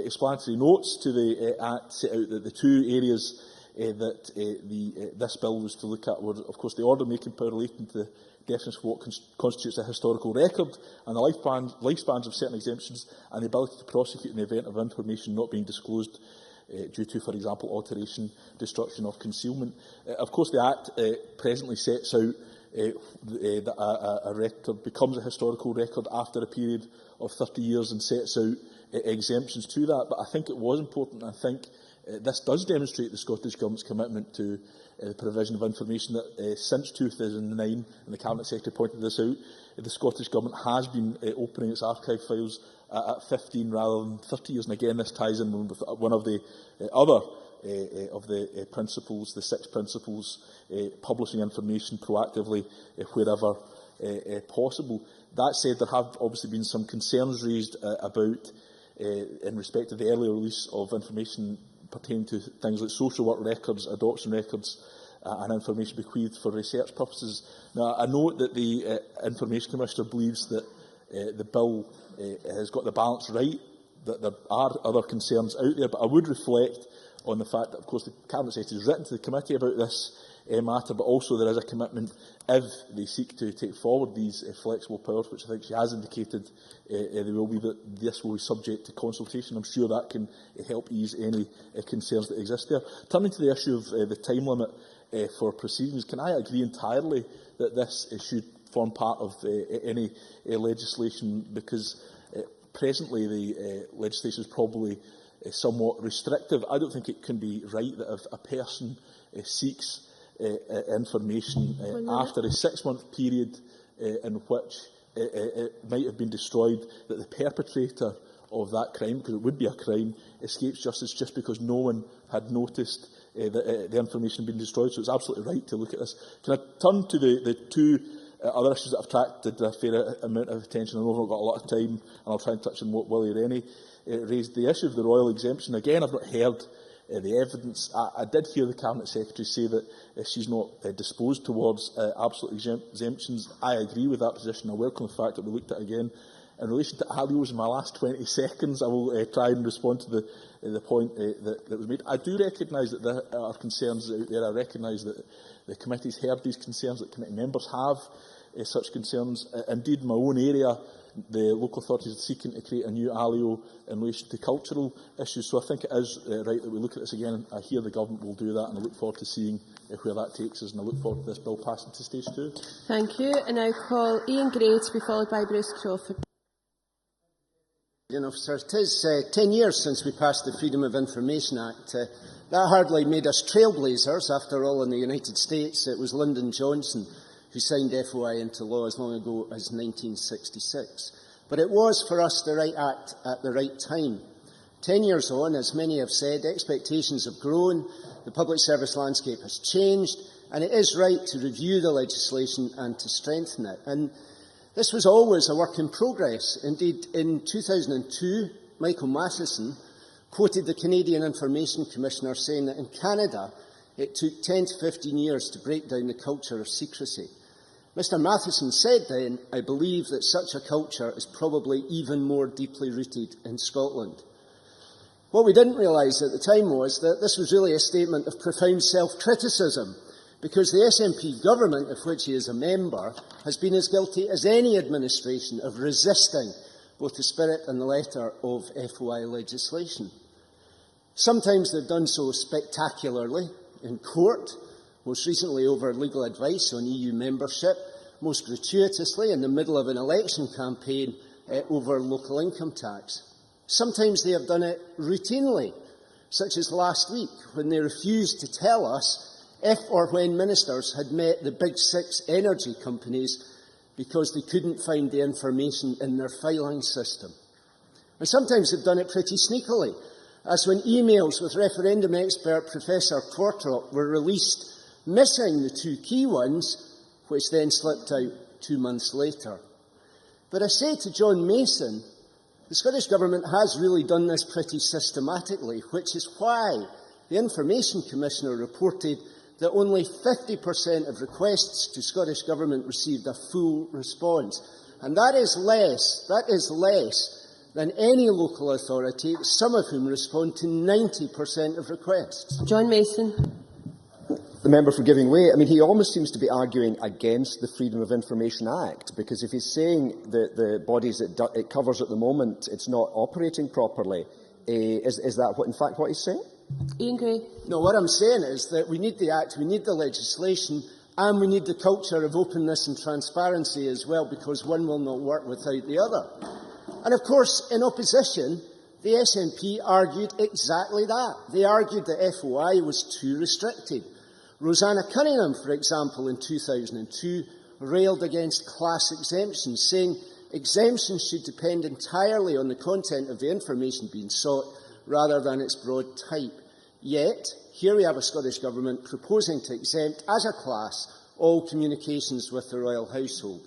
explanatory notes to the Act set out that the two areas that this bill was to look at were, of course, the order-making power relating to the definition of what constitutes a historical record, and the lifespans of certain exemptions, and the ability to prosecute in the event of information not being disclosed due to, for example, alteration, destruction or concealment. Of course, the Act presently sets out that a record becomes a historical record after a period of 30 years and sets out exemptions to that. But I think it was important, and I think this does demonstrate the Scottish Government's commitment to the provision of information that since 2009, and the Cabinet Secretary pointed this out, the Scottish Government has been opening its archive files at 15 rather than 30 years. And again, this ties in with one of the other of the principles, the 6 principles, publishing information proactively wherever possible. That said, there have obviously been some concerns raised about, in respect of the earlier release of information pertaining to things like social work records, adoption records, and information bequeathed for research purposes. Now, I note that the Information Commissioner believes that the bill has got the balance right, that there are other concerns out there, but I would reflect on the fact that, of course, the Cabinet Secretary has written to the committee about this matter, but also there is a commitment, if they seek to take forward these flexible powers, which I think she has indicated they will be, that this will be subject to consultation. I'm sure that can help ease any concerns that exist there. Turning to the issue of the time limit, for proceedings. Can I agree entirely that this should form part of any legislation, because presently the legislation is probably somewhat restrictive. I don't think it can be right that if a person seeks information after a 6-month period in which it might have been destroyed, that the perpetrator of that crime, because it would be a crime, escapes justice just because no one had noticed that the information had been destroyed. So it's absolutely right to look at this. Can I turn to the two other issues that have attracted a fair amount of attention? I know I've not got a lot of time, and I'll try and touch on what Willie Rennie raised. The issue of the royal exemption. Again, I've not heard the evidence. I did hear the Cabinet Secretary say that she's not disposed towards absolute exemptions. I agree with that position. I welcome the fact that we looked at it again. In relation to ALIOs, in my last 20 seconds, I will try and respond to the point that was made. I do recognise that there are concerns out there. I recognise that the committee's heard these concerns, that committee members have such concerns. Indeed, in my own area, the local authorities are seeking to create a new ALIO in relation to cultural issues. So I think it is right that we look at this again. I hear the government will do that, and I look forward to seeing where that takes us, and I look forward to this bill passing to stage 2. Thank you. And I call Ian Gray to be followed by Bruce Crawford. Officer, it is 10 years since we passed the Freedom of Information Act. That hardly made us trailblazers. After all, in the United States, it was Lyndon Johnson who signed FOI into law as long ago as 1966. But it was, for us, the right act at the right time. 10 years on, as many have said, expectations have grown, the public service landscape has changed, and it is right to review the legislation and to strengthen it. And this was always a work in progress. Indeed, in 2002, Michael Matheson quoted the Canadian Information Commissioner saying that in Canada it took 10 to 15 years to break down the culture of secrecy. Mr Matheson said then, I believe that such a culture is probably even more deeply rooted in Scotland. What we didn't realise at the time was that this was really a statement of profound self-criticism, because the SNP government, of which he is a member, has been as guilty as any administration of resisting both the spirit and the letter of FOI legislation. Sometimes they've done so spectacularly in court, most recently over legal advice on EU membership, most gratuitously in the middle of an election campaign over local income tax. Sometimes they have done it routinely, such as last week, when they refused to tell us if or when ministers had met the big 6 energy companies because they couldn't find the information in their filing system. And sometimes they've done it pretty sneakily, as when emails with referendum expert Professor Quartrop were released, missing the 2 key ones, which then slipped out 2 months later. But I say to John Mason, the Scottish Government has really done this pretty systematically, which is why the Information Commissioner reported that only 50% of requests to Scottish Government received a full response. And that is less than any local authority, some of whom respond to 90% of requests. John Mason. The member for giving way. I mean, he almost seems to be arguing against the Freedom of Information Act, because if he's saying that the bodies it covers at the moment, it's not operating properly, is that in fact what he's saying? Ian Gray. No, what I'm saying is that we need the Act, we need the legislation, and we need the culture of openness and transparency as well, because one will not work without the other. And of course, in opposition, the SNP argued exactly that. They argued that FOI was too restricted. Rosanna Cunningham, for example, in 2002, railed against class exemptions, saying exemptions should depend entirely on the content of the information being sought, rather than its broad type. Yet, here we have a Scottish Government proposing to exempt, as a class, all communications with the royal household.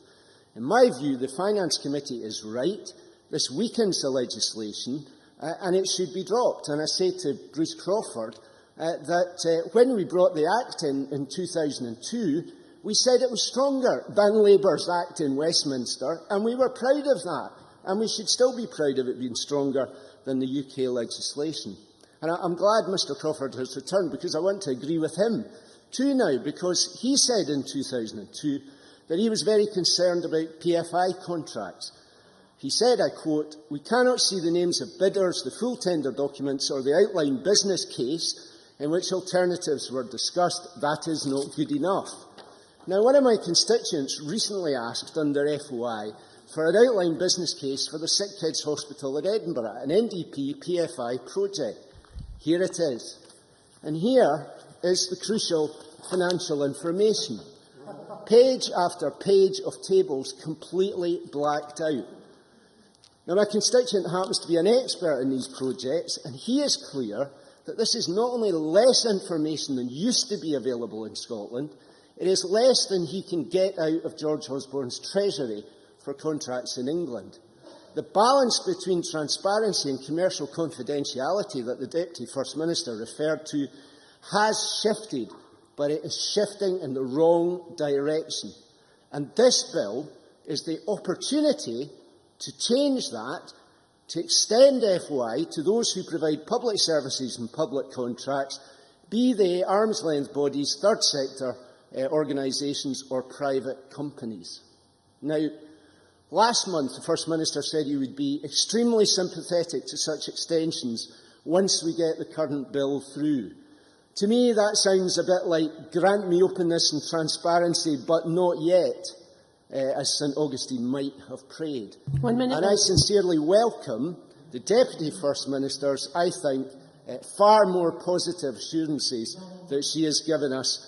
In my view, the Finance Committee is right. This weakens the legislation, and it should be dropped. And I say to Bruce Crawford that when we brought the Act in 2002, we said it was stronger than Labour's Act in Westminster, and we were proud of that. And we should still be proud of it being stronger than the UK legislation. And I'm glad Mr Crawford has returned, because I want to agree with him too now, because he said in 2002 that he was very concerned about PFI contracts. He said, I quote, "We cannot see the names of bidders, the full tender documents or the outline business case in which alternatives were discussed. That is not good enough. Now, one of my constituents recently asked under FOI for an outline business case for the Sick Kids Hospital at Edinburgh, an NDP PFI project. Here it is. And here is the crucial financial information. Page after page of tables completely blacked out. Now, my constituent happens to be an expert in these projects, and he is clear that this is not only less information than used to be available in Scotland, it is less than he can get out of George Osborne's treasury for contracts in England. The balance between transparency and commercial confidentiality that the Deputy First Minister referred to has shifted, but it is shifting in the wrong direction. And this bill is the opportunity to change that, to extend FOI to those who provide public services and public contracts, be they arm's-length bodies, third sector organisations or private companies. Now, last month the First Minister said he would be extremely sympathetic to such extensions once we get the current bill through. To me, that sounds a bit like grant me openness and transparency, but not yet, as St Augustine might have prayed. 1 minute. And I sincerely welcome the Deputy First Minister's, I think, far more positive assurances that she has given us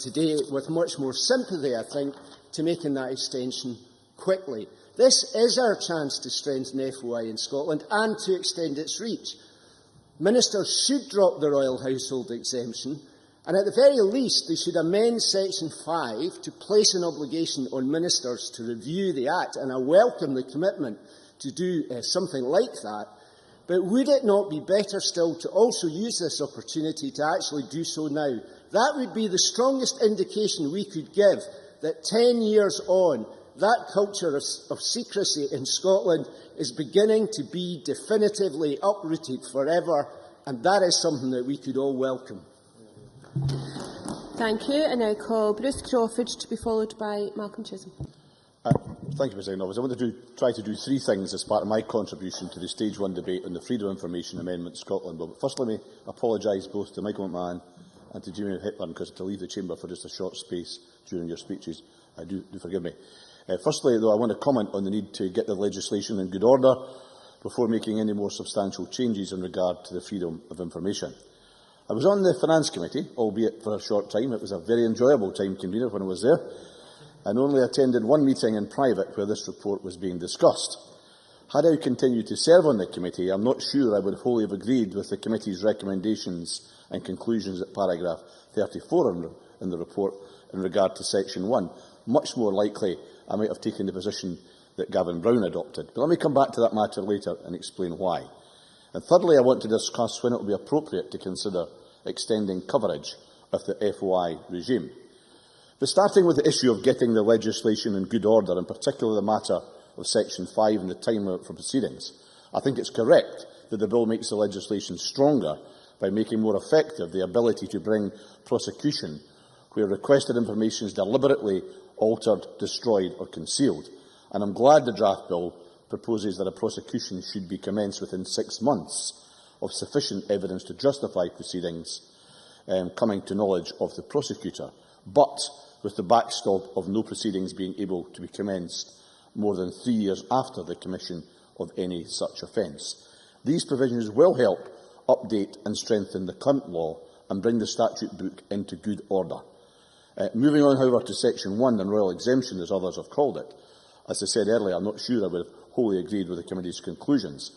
today, with much more sympathy, I think, to making that extension quickly. This is our chance to strengthen FOI in Scotland and to extend its reach. Ministers should drop the Royal Household exemption, and at the very least they should amend Section 5 to place an obligation on ministers to review the Act, and I welcome the commitment to do something like that. But would it not be better still to also use this opportunity to actually do so now? That would be the strongest indication we could give that 10 years on, that culture of secrecy in Scotland is beginning to be definitively uprooted forever, and that is something that we could all welcome. Thank you. And I call Bruce Crawford to be followed by Malcolm Chisholm. Thank you, President Officer. I want to try to do three things as part of my contribution to the Stage 1 debate on the Freedom of Information Amendment Scotland Bill. But first, let me apologise both to Michael McMahon and to Jimmy Hepburn because to leave the chamber for just a short space during your speeches. Do forgive me. Firstly, though, I want to comment on the need to get the legislation in good order before making any more substantial changes in regard to the freedom of information. I was on the Finance Committee, albeit for a short time. It was a very enjoyable time, convener, when I was there, and only attended one meeting in private where this report was being discussed. Had I continued to serve on the committee, I'm not sure I would wholly have agreed with the committee's recommendations and conclusions at paragraph 34 in the report in regard to Section 1. Much more likely, I might have taken the position that Gavin Brown adopted. But let me come back to that matter later and explain why. And thirdly, I want to discuss when it will be appropriate to consider extending coverage of the FOI regime. But starting with the issue of getting the legislation in good order, in particular the matter of Section 5 and the time limit for proceedings, I think it's correct that the bill makes the legislation stronger by making more effective the ability to bring prosecution where requested information is deliberately altered, destroyed or concealed. And I'm glad the draft bill proposes that a prosecution should be commenced within 6 months of sufficient evidence to justify proceedings coming to knowledge of the prosecutor, but with the backstop of no proceedings being able to be commenced more than 3 years after the commission of any such offence. These provisions will help update and strengthen the current law and bring the statute book into good order. Moving on, however, to Section 1 and royal exemption, as others have called it, as I said earlier, I'm not sure I would have wholly agreed with the committee's conclusions.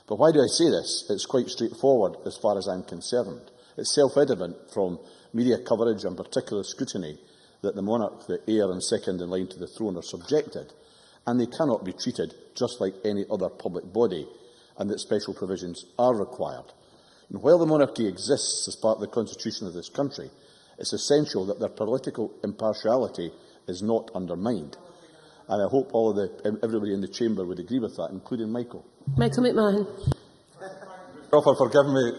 But why do I say this? It's quite straightforward as far as I'm concerned. It's self-evident from media coverage and particular scrutiny that the monarch, the heir and second in line to the throne, are subjected, and they cannot be treated just like any other public body, and that special provisions are required. And while the monarchy exists as part of the constitution of this country, it's essential that their political impartiality is not undermined. And I hope everybody in the chamber would agree with that, including Michael. Michael McMahon. Crawford for giving me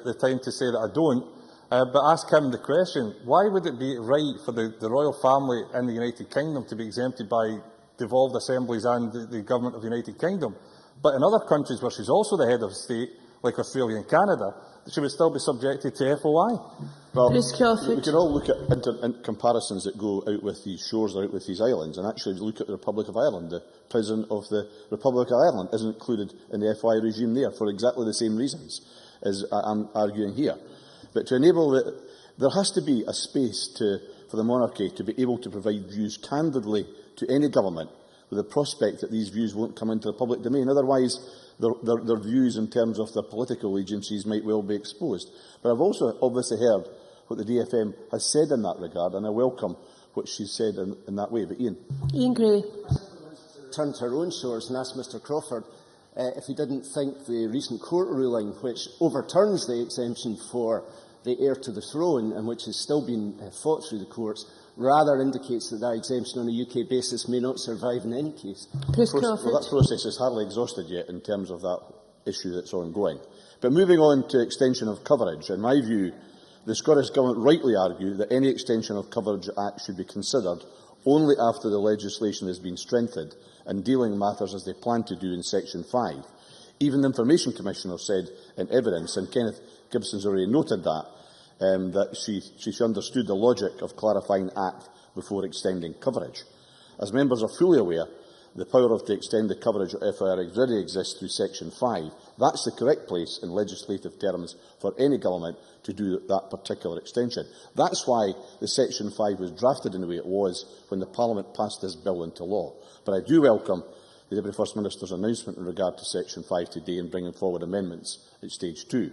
the time to say that I don't. But ask him the question, why would it be right for the royal family in the United Kingdom to be exempted by devolved assemblies and the government of the United Kingdom? But in other countries where she's also the head of state, like Australia and Canada, she would still be subjected to FOI. Well, Bruce Crawford. we can all look at comparisons that go out with these shores or out with these islands, and actually look at the Republic of Ireland. The President of the Republic of Ireland isn't included in the FOI regime there for exactly the same reasons as I'm arguing here. But to enable that, there has to be a space for the monarchy to be able to provide views candidly to any government, with the prospect that these views won't come into the public domain. Otherwise, their views in terms of their political agencies might well be exposed. But I've also obviously heard what the DFM has said in that regard, and I welcome what she's said in that way. But Ian Gray. Turn to our own shores and ask Mr Crawford if he didn't think the recent court ruling, which overturns the exemption for the heir to the throne and which has still been fought through the courts, rather indicates that that exemption on a UK basis may not survive in any case. Bruce Crawford. Well, that process is hardly exhausted yet in terms of that issue that's ongoing. But moving on to extension of coverage, in my view, the Scottish Government rightly argue that any extension of Coverage Act should be considered only after the legislation has been strengthened and dealing matters as they plan to do in Section 5. Even the Information Commissioner said in evidence, and Kenneth Gibson's already noted that she understood the logic of clarifying Act before extending coverage. As members are fully aware, the power to extend the coverage of FIR already exists through Section 5. That's the correct place in legislative terms for any government to do that particular extension. That's why the Section 5 was drafted in the way it was when the Parliament passed this bill into law. But I do welcome the Deputy First Minister's announcement in regard to Section 5 today and bringing forward amendments at Stage 2.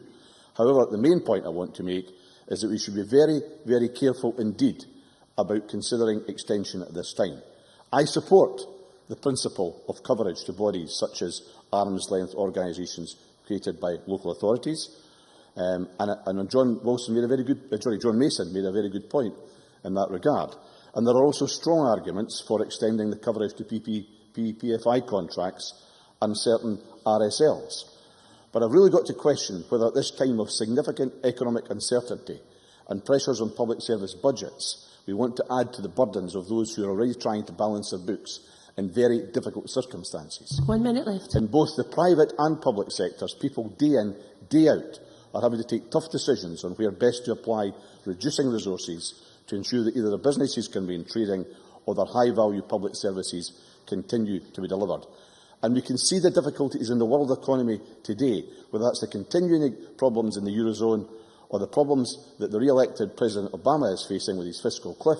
However, the main point I want to make is that we should be very, very careful indeed about considering extension at this time. I support the principle of coverage to bodies such as arm's-length organisations created by local authorities. And John Mason made a very good point in that regard. And there are also strong arguments for extending the coverage to PFI contracts and certain RSLs. But I've really got to question whether at this time of significant economic uncertainty and pressures on public service budgets, we want to add to the burdens of those who are already trying to balance their books in very difficult circumstances. 1 minute left. In both the private and public sectors, people day in, day out are having to take tough decisions on where best to apply reducing resources to ensure that either their businesses can remain trading or their high-value public services continue to be delivered. And we can see the difficulties in the world economy today, whether that's the continuing problems in the Eurozone or the problems that the re-elected President Obama is facing with his fiscal cliff,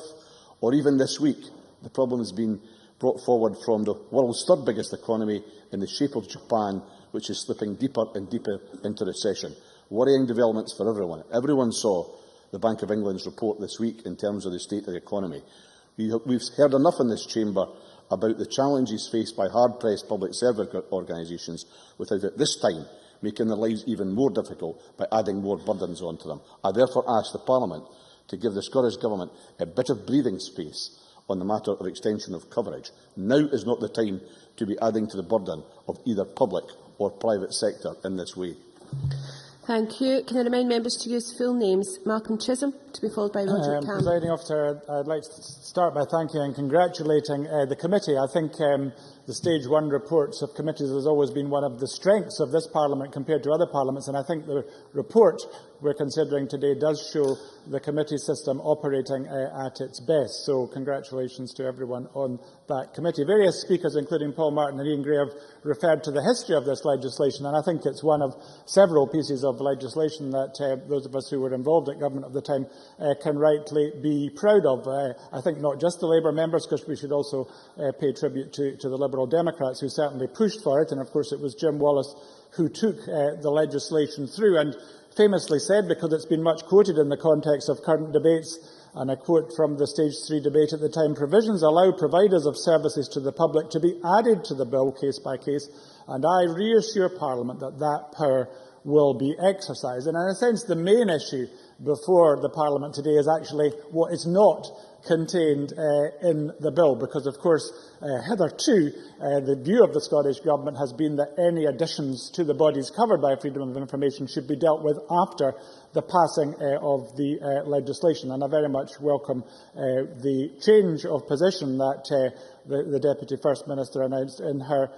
or even this week, the problems being brought forward from the world's third biggest economy in the shape of Japan, which is slipping deeper and deeper into recession. Worrying developments for everyone. Everyone saw the Bank of England's report this week in terms of the state of the economy. We've heard enough in this chamber about the challenges faced by hard-pressed public service organisations without at this time making their lives even more difficult by adding more burdens onto them. I therefore ask the Parliament to give the Scottish Government a bit of breathing space on the matter of extension of coverage. Now is not the time to be adding to the burden of either public or private sector in this way. Thank you. Can I remind members to use full names? Malcolm Chisholm, to be followed by Roger Campbell. Presiding Officer, I'd like to start by thanking and congratulating the committee. I think the Stage 1 reports of committees has always been one of the strengths of this Parliament compared to other Parliaments, and I think the report we're considering today does show the committee system operating at its best. So congratulations to everyone on that committee. Various speakers, including Paul Martin and Ian Gray, have referred to the history of this legislation, and I think it's one of several pieces of legislation that those of us who were involved at government at the time can rightly be proud of. I think not just the Labour members, because we should also pay tribute to the Liberal Democrats who certainly pushed for it, and of course it was Jim Wallace who took the legislation through and famously said, because it's been much quoted in the context of current debates, and I quote from the Stage 3 debate at the time, "Provisions allow providers of services to the public to be added to the bill case by case, and I reassure Parliament that that power will be exercised." And in a sense, the main issue before the Parliament today is actually what is not contained in the bill, because, of course, hitherto, the view of the Scottish Government has been that any additions to the bodies covered by freedom of information should be dealt with after the passing of the legislation. And I very much welcome the change of position that the Deputy First Minister announced in her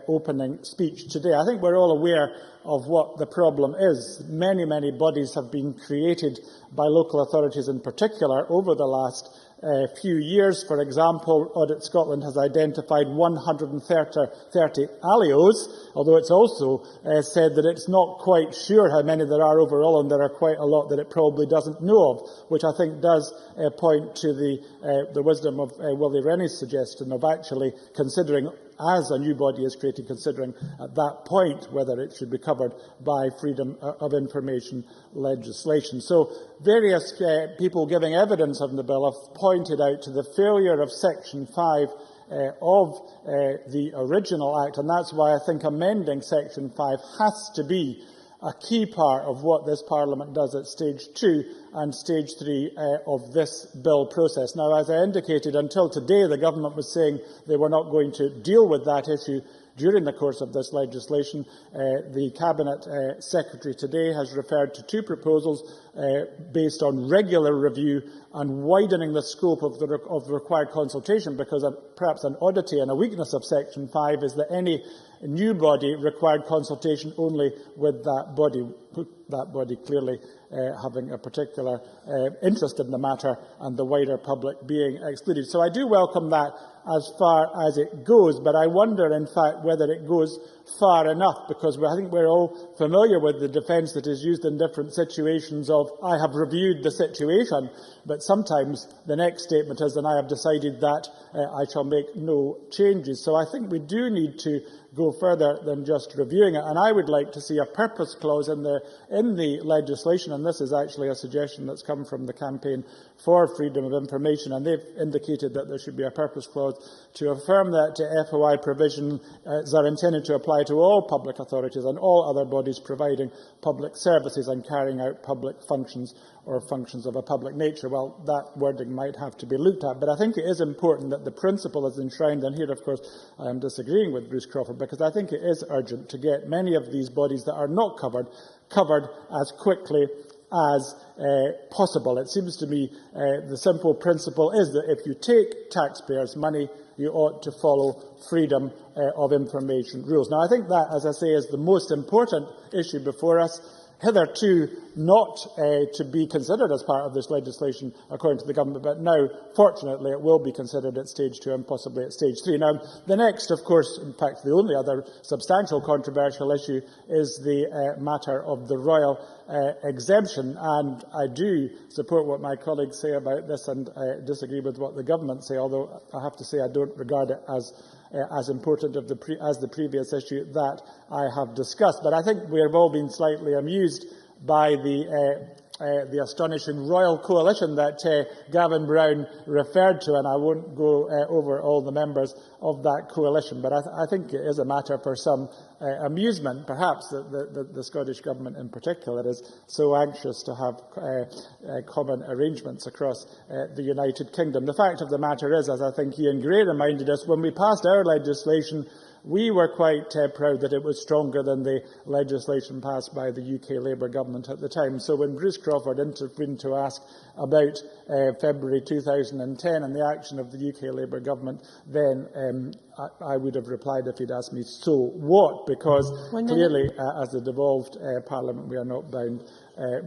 opening speech today. I think we're all aware of what the problem is. Many, many bodies have been created by local authorities in particular over the last few years. For example, Audit Scotland has identified 130 ALIOs, although it's also said that it's not quite sure how many there are overall, and there are quite a lot that it probably doesn't know of, which I think does point to the wisdom of Willie Rennie's suggestion of actually considering, as a new body is created, considering at that point whether it should be covered by freedom of information legislation. So various people giving evidence on the bill have pointed out to the failure of Section 5 of the original Act, and that's why I think amending Section 5 has to be a key part of what this Parliament does at Stage 2 and Stage 3 of this bill process. Now, as I indicated, until today the Government was saying they were not going to deal with that issue during the course of this legislation. The Cabinet Secretary today has referred to two proposals based on regular review and widening the scope of the required consultation, because perhaps an oddity and a weakness of Section 5 is that any new body required consultation only with that body clearly having a particular interest in the matter and the wider public being excluded. So I do welcome that as far as it goes, but I wonder, in fact, whether it goes far enough, because I think we're all familiar with the defence that is used in different situations of, I have reviewed the situation, but sometimes the next statement is, and I have decided that I shall make no changes. So I think we do need to go further than just reviewing it, and I would like to see a purpose clause in the legislation, and this is actually a suggestion that's come from the Campaign for Freedom of Information, and they've indicated that there should be a purpose clause to affirm that FOI provisions are intended to apply to all public authorities and all other bodies providing public services and carrying out public functions or functions of a public nature. Well, that wording might have to be looked at, but I think it is important that the principle is enshrined, and here, of course, I am disagreeing with Bruce Crawford, because I think it is urgent to get many of these bodies that are not covered as quickly as possible. It seems to me the simple principle is that if you take taxpayers' money, you ought to follow freedom of information rules. Now, I think that, as I say, is the most important issue before us. Hitherto not to be considered as part of this legislation, according to the Government, but now, fortunately, it will be considered at Stage 2 and possibly at Stage 3. Now, the next, of course, in fact, the only other substantial controversial issue is the matter of the royal exemption, and I do support what my colleagues say about this and disagree with what the Government say, although I have to say I don't regard it as important as the previous issue that I have discussed. But I think we have all been slightly amused by the astonishing royal coalition that Gavin Brown referred to, and I won't go over all the members of that coalition, but I think it is a matter for some amusement, perhaps, that the Scottish Government in particular is so anxious to have common arrangements across the United Kingdom. The fact of the matter is, as I think Ian Gray reminded us, when we passed our legislation, we were quite proud that it was stronger than the legislation passed by the UK Labour government at the time. So when Bruce Crawford intervened to ask about February 2010 and the action of the UK Labour government, then I would have replied if he'd asked me, so what? Because clearly, as a devolved Parliament, we are not bound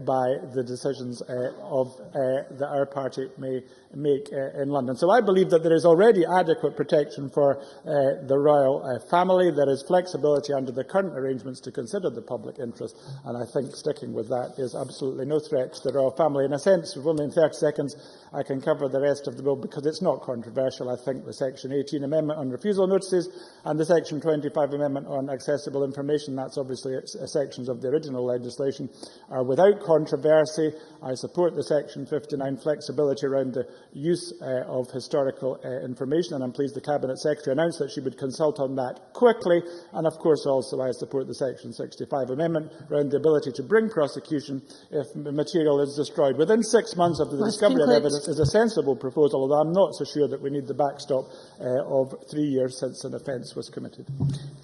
by the decisions that our party may make in London. So I believe that there is already adequate protection for the royal family. There is flexibility under the current arrangements to consider the public interest, and I think sticking with that is absolutely no threat to the royal family. In a sense, with only in 30 seconds, I can cover the rest of the bill because it's not controversial. I think the Section 18 amendment on refusal notices and the Section 25 amendment on accessible information, that's obviously sections of the original legislation, are without controversy. I support the Section 59 flexibility around the use of historical information, and I'm pleased the Cabinet Secretary announced that she would consult on that quickly. And of course also I support the Section 65 amendment around the ability to bring prosecution if material is destroyed within 6 months of the discovery of evidence is a sensible proposal, although I'm not so sure that we need the backstop of 3 years since an offence was committed.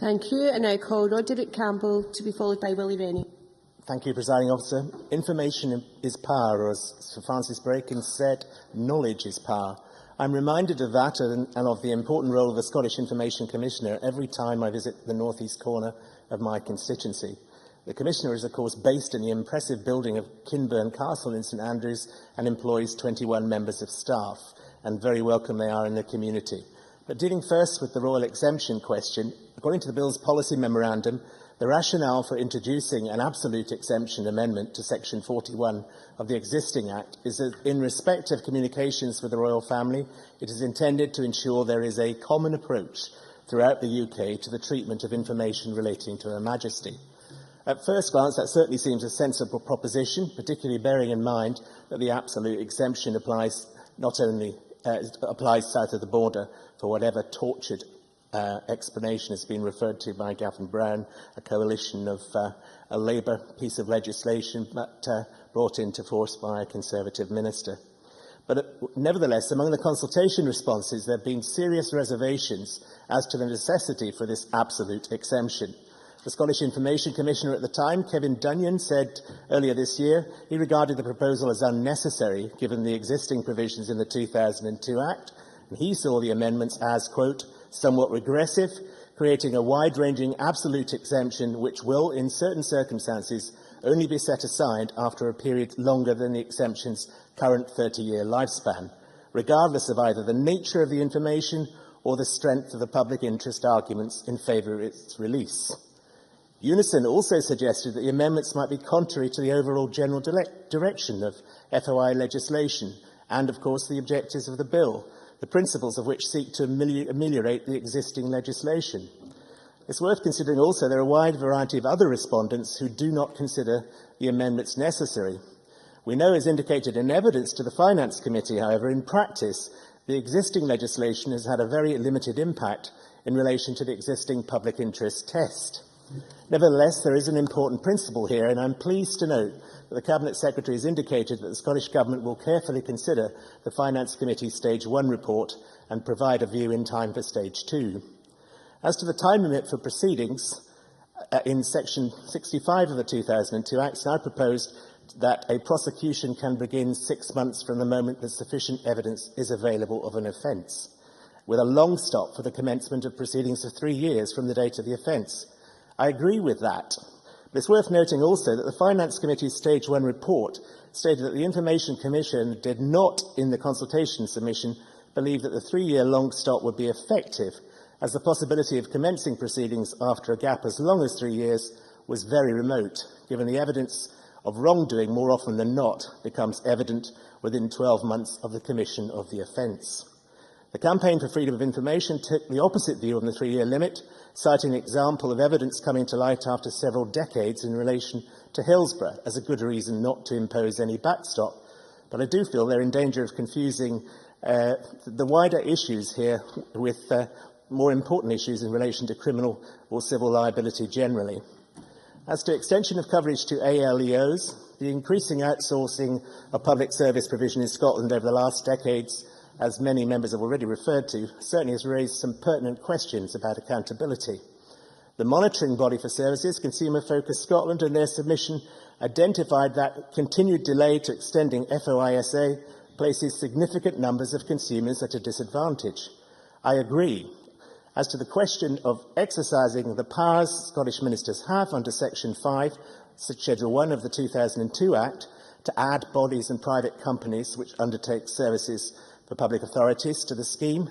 Thank you. And I call Roderick Campbell to be followed by Willie Rennie. Thank you, Presiding Officer. Information is power, or as Sir Francis Bacon said, knowledge is power. I'm reminded of that and of the important role of the Scottish Information Commissioner every time I visit the north east corner of my constituency. The Commissioner is, of course, based in the impressive building of Kinburn Castle in St Andrews and employs 21 members of staff, and very welcome they are in the community. But dealing first with the royal exemption question, according to the Bill's policy memorandum, the rationale for introducing an absolute exemption amendment to Section 41 of the existing Act is that in respect of communications with the royal family, it is intended to ensure there is a common approach throughout the UK to the treatment of information relating to Her Majesty. At first glance, that certainly seems a sensible proposition, particularly bearing in mind that the absolute exemption applies not only applies south of the border for whatever tortured explanation has been referred to by Gavin Brown, a coalition of a Labour piece of legislation but brought into force by a Conservative minister. But nevertheless, among the consultation responses, there have been serious reservations as to the necessity for this absolute exemption. The Scottish Information Commissioner at the time, Kevin Dunyan, said earlier this year he regarded the proposal as unnecessary given the existing provisions in the 2002 Act, and he saw the amendments as, quote, somewhat regressive, creating a wide-ranging absolute exemption which will, in certain circumstances, only be set aside after a period longer than the exemption's current 30-year lifespan, regardless of either the nature of the information or the strength of the public interest arguments in favour of its release. Unison also suggested that the amendments might be contrary to the overall general direction of FOI legislation and, of course, the objectives of the bill, the principles of which seek to ameliorate the existing legislation. It's worth considering also there are a wide variety of other respondents who do not consider the amendments necessary. We know, as indicated in evidence to the Finance Committee, however, in practice, the existing legislation has had a very limited impact in relation to the existing public interest test. Nevertheless, there is an important principle here, and I'm pleased to note that the Cabinet Secretary has indicated that the Scottish Government will carefully consider the Finance Committee's Stage 1 report and provide a view in time for Stage 2. As to the time limit for proceedings, in Section 65 of the 2002 Act, I proposed that a prosecution can begin 6 months from the moment that sufficient evidence is available of an offence, with a long stop for the commencement of proceedings of 3 years from the date of the offence. I agree with that. But it's worth noting also that the Finance Committee's Stage 1 report stated that the Information Commission did not, in the consultation submission, believe that the 3-year long stop would be effective, as the possibility of commencing proceedings after a gap as long as 3 years was very remote, given the evidence of wrongdoing more often than not becomes evident within 12 months of the commission of the offence. The Campaign for Freedom of Information took the opposite view on the 3-year limit, citing an example of evidence coming to light after several decades in relation to Hillsborough as a good reason not to impose any backstop. But I do feel they're in danger of confusing the wider issues here with more important issues in relation to criminal or civil liability generally. As to extension of coverage to ALEOs, the increasing outsourcing of public service provision in Scotland over the last decades, as many members have already referred to, certainly has raised some pertinent questions about accountability. The monitoring body for services, Consumer Focus Scotland, in their submission identified that continued delay to extending FOISA places significant numbers of consumers at a disadvantage. I agree. As to the question of exercising the powers Scottish ministers have under Section 5, Schedule 1 of the 2002 Act, to add bodies and private companies which undertake services for public authorities to the scheme,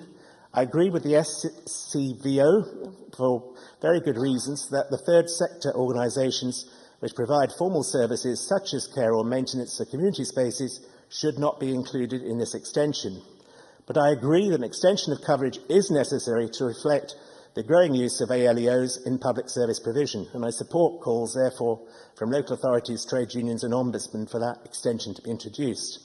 I agree with the SCVO for very good reasons that the third sector organisations which provide formal services such as care or maintenance of community spaces should not be included in this extension. But I agree that an extension of coverage is necessary to reflect the growing use of ALEOs in public service provision, and I support calls, therefore, from local authorities, trade unions and ombudsmen for that extension to be introduced.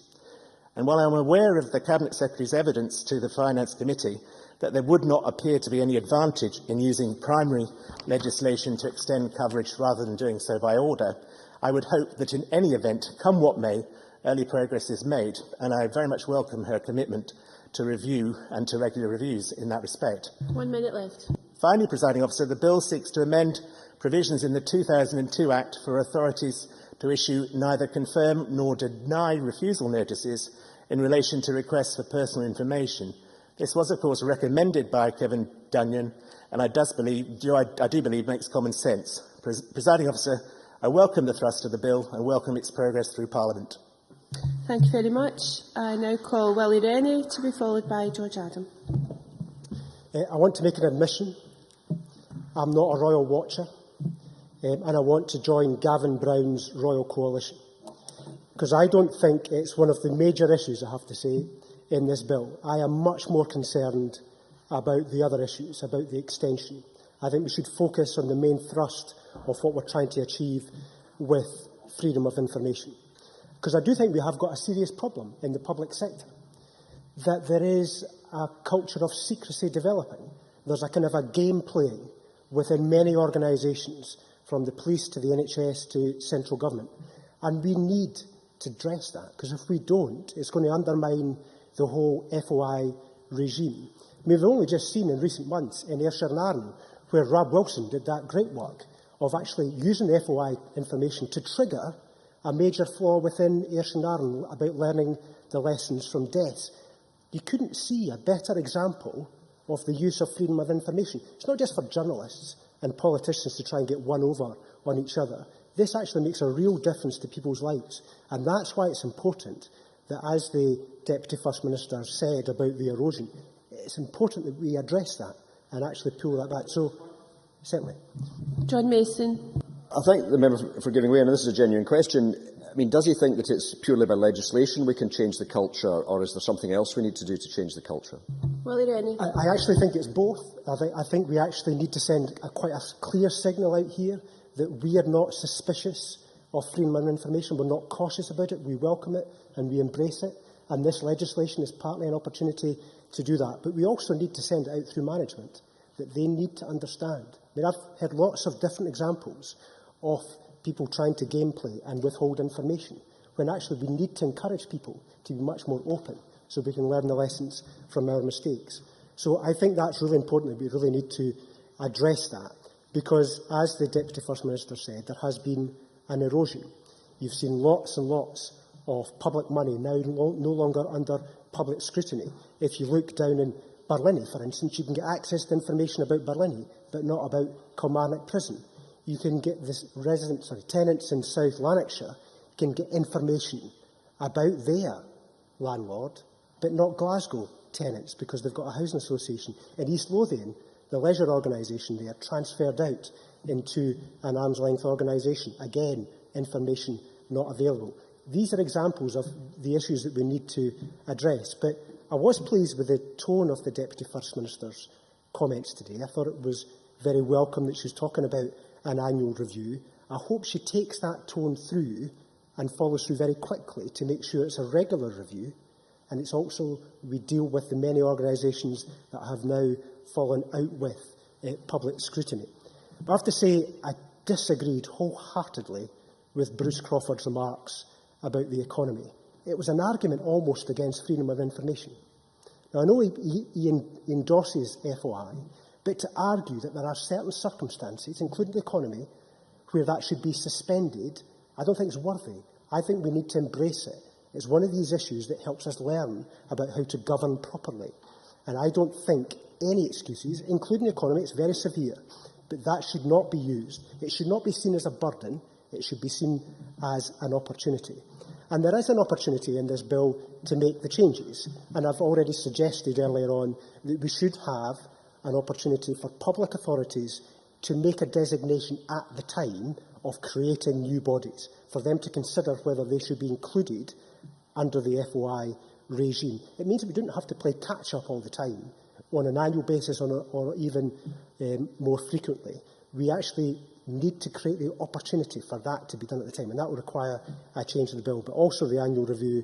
And while I'm aware of the Cabinet Secretary's evidence to the Finance Committee that there would not appear to be any advantage in using primary legislation to extend coverage rather than doing so by order, I would hope that in any event, come what may, early progress is made, and I very much welcome her commitment to review and to regular reviews in that respect. 1 minute left. Finally, Presiding Officer, the Bill seeks to amend provisions in the 2002 Act for authorities to issue neither confirm nor deny refusal notices in relation to requests for personal information. This was, of course, recommended by Kevin Dunyan, and I do believe makes common sense. Presiding Officer, I welcome the thrust of the bill and welcome its progress through Parliament. Thank you very much. I now call Willie Rennie to be followed by George Adam. I want to make an admission. I'm not a royal watcher, and I want to join Gavin Brown's Royal Coalition, because I don't think it's one of the major issues, I have to say, in this bill. I am much more concerned about the other issues, about the extension. I think we should focus on the main thrust of what we're trying to achieve with freedom of information. Because I do think we have got a serious problem in the public sector, that there is a culture of secrecy developing. There's a kind of a game playing within many organisations, from the police to the NHS to central government. And we need to address that, because if we don't, it's going to undermine the whole FOI regime. We've only just seen in recent months in Ayrshire and Arran, where Rob Wilson did that great work of actually using FOI information to trigger a major flaw within Ayrshire and Arran about learning the lessons from deaths. You couldn't see a better example of the use of freedom of information. It's not just for journalists and politicians to try and get one over on each other. This actually makes a real difference to people's lives. And that's why it's important that, as the Deputy First Minister said about the erosion, it's important that we address that and actually pull that back. So, certainly. John Mason. I thank the member for giving way, and this is a genuine question. I mean, does he think that it's purely by legislation we can change the culture, or is there something else we need to do to change the culture? Willie Rennie. I actually think it's both. I think we actually need to send quite a clear signal out here that we are not suspicious of freedom of information. We're not cautious about it. We welcome it and we embrace it. And this legislation is partly an opportunity to do that. But we also need to send it out through management, that they need to understand. I mean, I've heard lots of different examples of people trying to gameplay and withhold information, when actually we need to encourage people to be much more open so we can learn the lessons from our mistakes. So I think that's really important, that we really need to address that, because, as the Deputy First Minister said, there has been an erosion. You've seen lots and lots of public money now no longer under public scrutiny. If you look down in Barlinnie, for instance, you can get access to information about Barlinnie, but not about Kilmarnock Prison. You can get tenants in South Lanarkshire can get information about their landlord, but not Glasgow tenants, because they've got a housing association. In East Lothian, the leisure organisation there transferred out into an arm's length organisation. Again, information not available. These are examples of the issues that we need to address. But I was pleased with the tone of the Deputy First Minister's comments today. I thought it was very welcome that she was talking about an annual review. I hope she takes that tone through and follows through very quickly to make sure it's a regular review, and it's also we deal with the many organisations that have now fallen out with public scrutiny. But I have to say, I disagreed wholeheartedly with Bruce Crawford's remarks about the economy. It was an argument almost against freedom of information. Now, I know he endorses FOI, but to argue that there are certain circumstances, including the economy, where that should be suspended, I don't think it's worthy. I think we need to embrace it. It's one of these issues that helps us learn about how to govern properly. And I don't think any excuses, including the economy, it's very severe, but that should not be used. It should not be seen as a burden. It should be seen as an opportunity. And there is an opportunity in this bill to make the changes. And I've already suggested earlier on that we should have an opportunity for public authorities to make a designation at the time of creating new bodies, for them to consider whether they should be included under the FOI regime. It means that we don't have to play catch-up all the time on an annual basis or even more frequently, we actually need to create the opportunity for that to be done at the time, and that will require a change in the bill, but also the annual review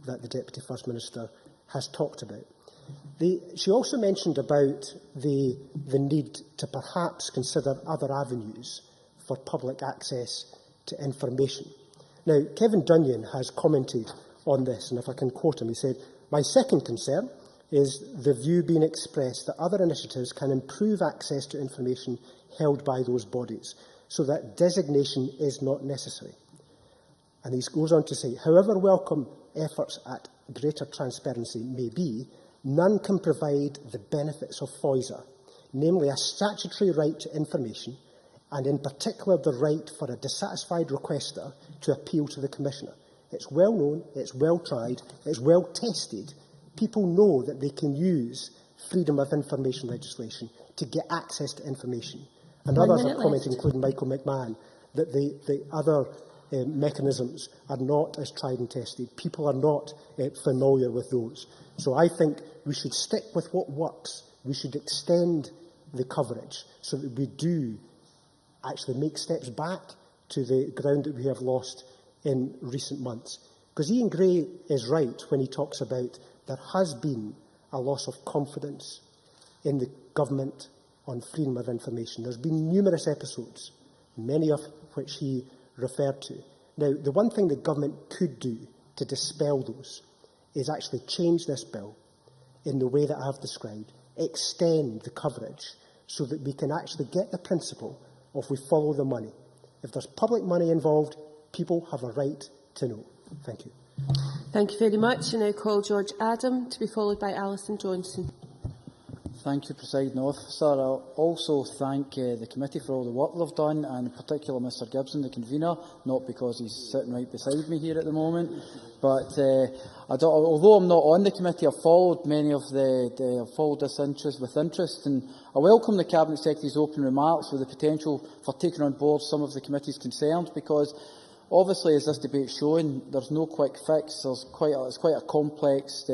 that the Deputy First Minister has talked about. She also mentioned about the need to perhaps consider other avenues for public access to information. Now, Kevin Dunyan has commented on this, and if I can quote him, he said, "My second concern is the view being expressed that other initiatives can improve access to information held by those bodies, so that designation is not necessary." And he goes on to say, "However welcome efforts at greater transparency may be, none can provide the benefits of FOISA, namely a statutory right to information, and in particular the right for a dissatisfied requester to appeal to the Commissioner. It's well known, it's well tried, it's well tested. People know that they can use freedom of information legislation to get access to information." And others have commented, including Michael McMahon, that the other mechanisms are not as tried and tested. People are not familiar with those. So I think we should stick with what works. We should extend the coverage so that we do actually make steps back to the ground that we have lost in recent months. Because Ian Gray is right when he talks about there has been a loss of confidence in the government on freedom of information. There's been numerous episodes, many of which he referred to. Now, the one thing the government could do to dispel those is actually change this bill in the way that I have described, extend the coverage so that we can actually get the principle of we follow the money. If there's public money involved, people have a right to know. Thank you. Thank you very much. I now call George Adam to be followed by Alison Johnson. Thank you, Presiding Officer. I also thank the committee for all the work they've done, and in particular Mr Gibson, the convener, not because he's sitting right beside me here at the moment, but although I'm not on the committee, I've followed followed this interest with interest, and I welcome the Cabinet Secretary's open remarks with the potential for taking on board some of the committee's concerns, because obviously, as this debate's shown, there's no quick fix. It's quite a complex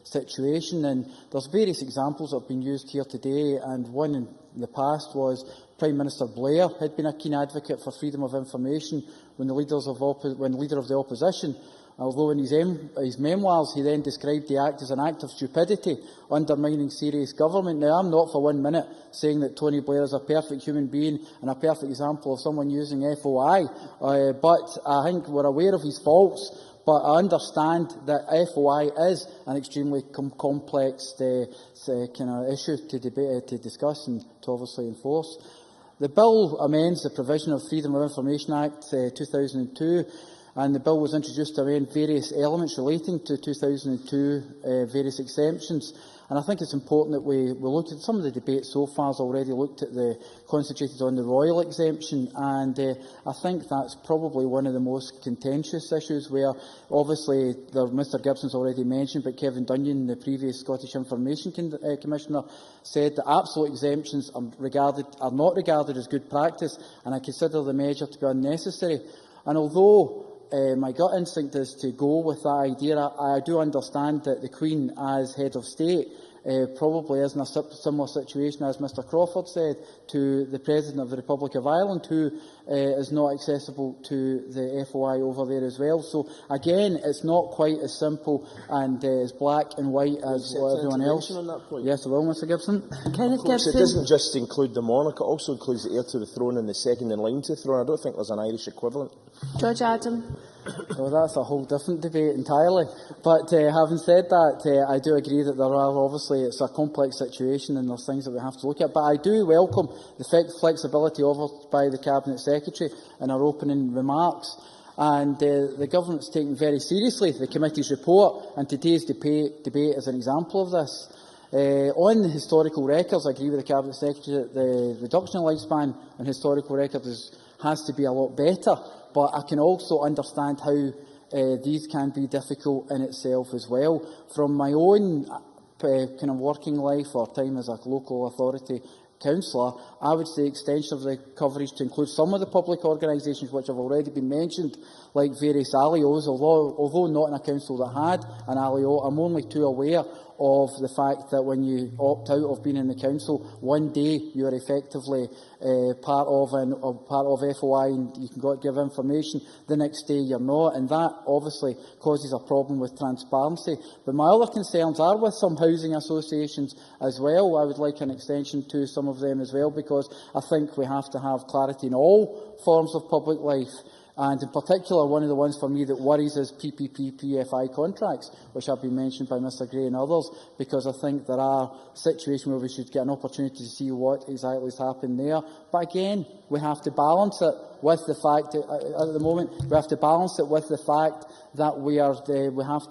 situation, and there's various examples that have been used here today, and one in the past was Prime Minister Blair had been a keen advocate for freedom of information when the leader of the opposition, although in his memoirs he then described the act as an act of stupidity undermining serious government. Now, I'm not for 1 minute saying that Tony Blair is a perfect human being and a perfect example of someone using FOI, but I think we're aware of his faults. But I understand that FOI is an extremely complex kind of issue to debate, to discuss and to obviously enforce. The bill amends the provision of Freedom of Information Act 2002, and the bill was introduced to amend various elements relating to 2002 various exemptions. And I think it's important that we looked at some of the debate so far has already looked at concentrated on the royal exemption, and I think that's probably one of the most contentious issues where obviously Mr Gibson's already mentioned, but Kevin Dunyan, the previous Scottish Information Commissioner, said that absolute exemptions are not regarded as good practice, and I consider the measure to be unnecessary. And although my gut instinct is to go with that idea, I do understand that the Queen, as head of state, probably is in a similar situation, as Mr Crawford said, to the President of the Republic of Ireland, who is not accessible to the FOI over there as well. So, again, it's not quite as simple and as black and white as everyone else. On that point? Yes, I will, Mr Gibson. Of course, it doesn't just include the monarch, it also includes the heir to the throne and the second in line to the throne. I don't think there's an Irish equivalent. George Adam. Well, that's a whole different debate entirely. But having said that, I do agree that it's a complex situation and there's things that we have to look at. But I do welcome the flexibility offered by the Cabinet Secretary in our opening remarks. And the Government's taken very seriously the committee's report, and today's debate is an example of this. On the historical records, I agree with the Cabinet Secretary that the reduction in lifespan on historical records has to be a lot better. But I can also understand how these can be difficult in itself as well. From my own kind of working life or time as a local authority councillor, I would say extension of the coverage to include some of the public organisations which have already been mentioned, like various ALIOs, although not in a council that had an ALIO, I'm only too aware of the fact that when you opt out of being in the council, one day you are effectively part of FOI and you can give information, the next day you're not, and that obviously causes a problem with transparency. But my other concerns are with some housing associations as well. I would like an extension to some of them as well, because I think we have to have clarity in all forms of public life. And in particular, one of the ones for me that worries is PPP, PFI contracts, which have been mentioned by Mr Gray and others, because I think there are situations where we should get an opportunity to see what exactly has happened there. But again, we have to balance it with the fact that, at the moment, we have to balance it with the fact that we have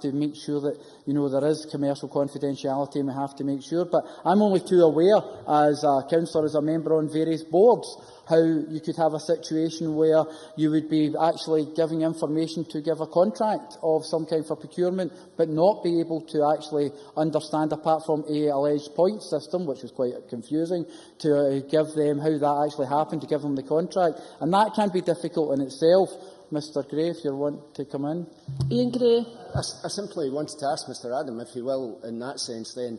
to make sure that there is commercial confidentiality, and we have to make sure. But I'm only too aware, as a councillor, as a member on various boards, how you could have a situation where you would be actually giving information to give a contract of some kind for procurement, but not be able to actually understand, apart from a alleged point system, which was quite confusing, to give them how that actually happened, to give them the contract. And that can be difficult in itself. Mr Gray, if you want to come in. Ian Gray. I simply wanted to ask Mr Adam, if he will, in that sense then,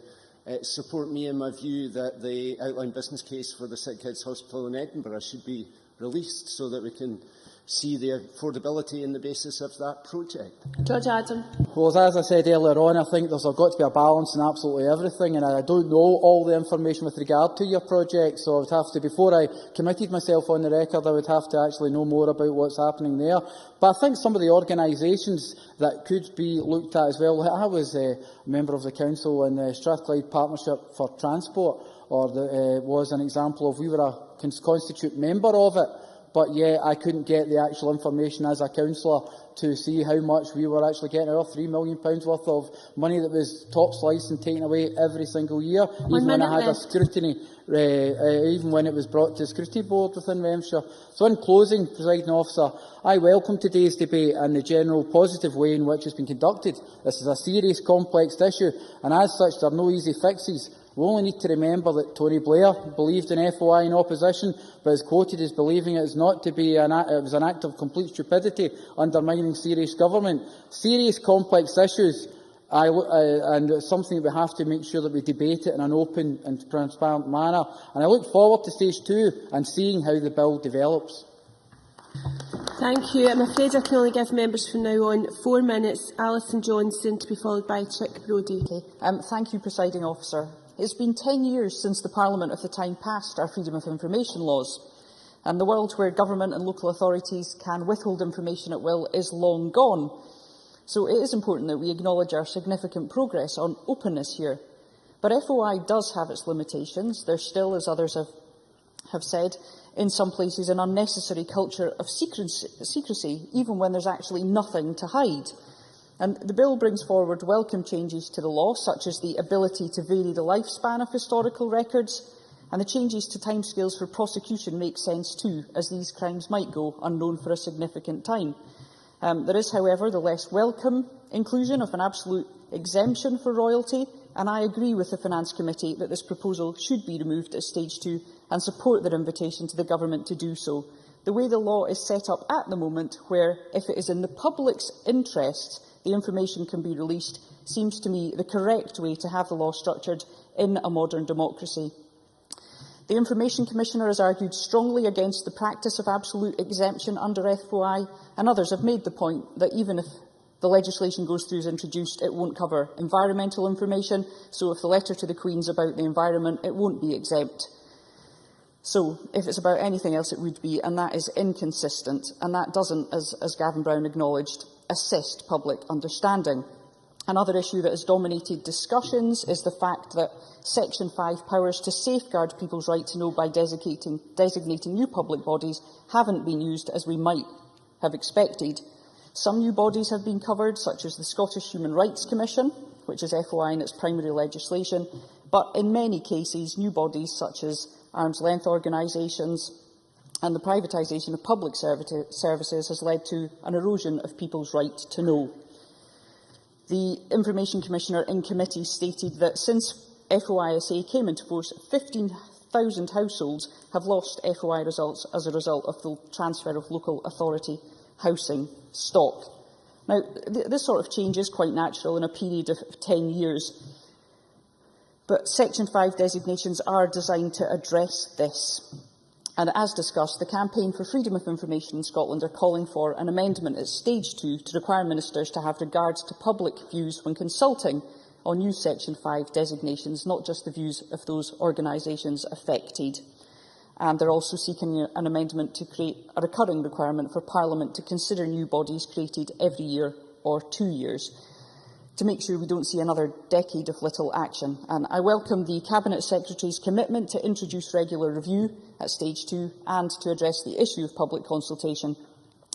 support me in my view that the outline business case for the Sick Kids Hospital in Edinburgh should be released so that we can see the affordability in the basis of that project. George Adam. Well, as I said earlier on, I think there's got to be a balance in absolutely everything, and I don't know all the information with regard to your project, so I would have to, before I committed myself on the record, I would have to actually know more about what's happening there. But I think some of the organisations that could be looked at as well, I was a member of the council in the Strathclyde Partnership for Transport, was an example of, we were a constituent member of it, but yet I couldn't get the actual information as a councillor to see how much we were actually getting out of £3 million worth of money that was top sliced and taken away every single year, even when I had a scrutiny, even when it was brought to the scrutiny board within Remshire. So in closing, Presiding Officer, I welcome today's debate and the general positive way in which it's been conducted. This is a serious, complex issue, and as such there are no easy fixes. We only need to remember that Tony Blair believed in FOI in opposition, but is quoted as believing it was an act of complete stupidity, undermining serious government. Serious, complex issues, and it's something that we have to make sure that we debate it in an open and transparent manner. And I look forward to stage 2 and seeing how the bill develops. Thank you. I'm afraid I can only give members from now on 4 minutes. Alison Johnson, to be followed by Chick Brodie. Thank you, Presiding Officer. It's been 10 years since the Parliament of the time passed our freedom of information laws, and the world where government and local authorities can withhold information at will is long gone. So it is important that we acknowledge our significant progress on openness here. But FOI does have its limitations. There still, as others have said, in some places an unnecessary culture of secrecy, even when there's actually nothing to hide. And the bill brings forward welcome changes to the law, such as the ability to vary the lifespan of historical records, and the changes to timescales for prosecution make sense too, as these crimes might go unknown for a significant time. There is, however, the less welcome inclusion of an absolute exemption for royalty, and I agree with the Finance Committee that this proposal should be removed at stage 2 and support their invitation to the Government to do so. The way the law is set up at the moment, where if it is in the public's interest, the information can be released, seems to me the correct way to have the law structured in a modern democracy. The Information Commissioner has argued strongly against the practice of absolute exemption under FOI, and others have made the point that even if the legislation goes through as introduced, it won't cover environmental information, so if the letter to the Queen's about the environment, it won't be exempt. So, if it's about anything else, it would be, and that is inconsistent, and that doesn't, as Gavin Brown acknowledged, assist public understanding. Another issue that has dominated discussions is the fact that Section 5 powers to safeguard people's right to know by designating new public bodies haven't been used as we might have expected. Some new bodies have been covered, such as the Scottish Human Rights Commission, which is FOI in its primary legislation, but in many cases, new bodies such as arm's-length organisations and the privatisation of public services has led to an erosion of people's right to know. The Information Commissioner in committee stated that since FOISA came into force, 15,000 households have lost FOI results as a result of the transfer of local authority housing stock. Now, this sort of change is quite natural in a period of 10 years. But Section 5 designations are designed to address this. And as discussed, the Campaign for Freedom of Information in Scotland are calling for an amendment at Stage 2 to require ministers to have regards to public views when consulting on new Section 5 designations, not just the views of those organisations affected. And they're also seeking an amendment to create a recurring requirement for Parliament to consider new bodies created every year or 2 years, to make sure we don't see another decade of little action. And I welcome the Cabinet Secretary's commitment to introduce regular review at Stage 2 and to address the issue of public consultation.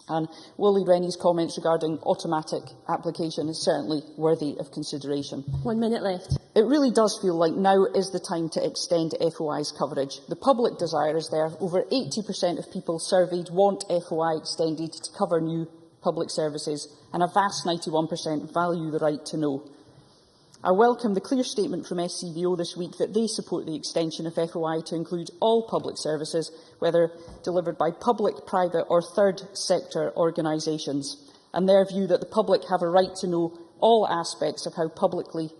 And Willie Rennie's comments regarding automatic application is certainly worthy of consideration. 1 minute left. It really does feel like now is the time to extend FOI's coverage. The public desire is there. Over 80% of people surveyed want FOI extended to cover new public services, and a vast 91% value the right to know. I welcome the clear statement from SCVO this week that they support the extension of FOI to include all public services, whether delivered by public, private or third sector organisations, and their view that the public have a right to know all aspects of how publicly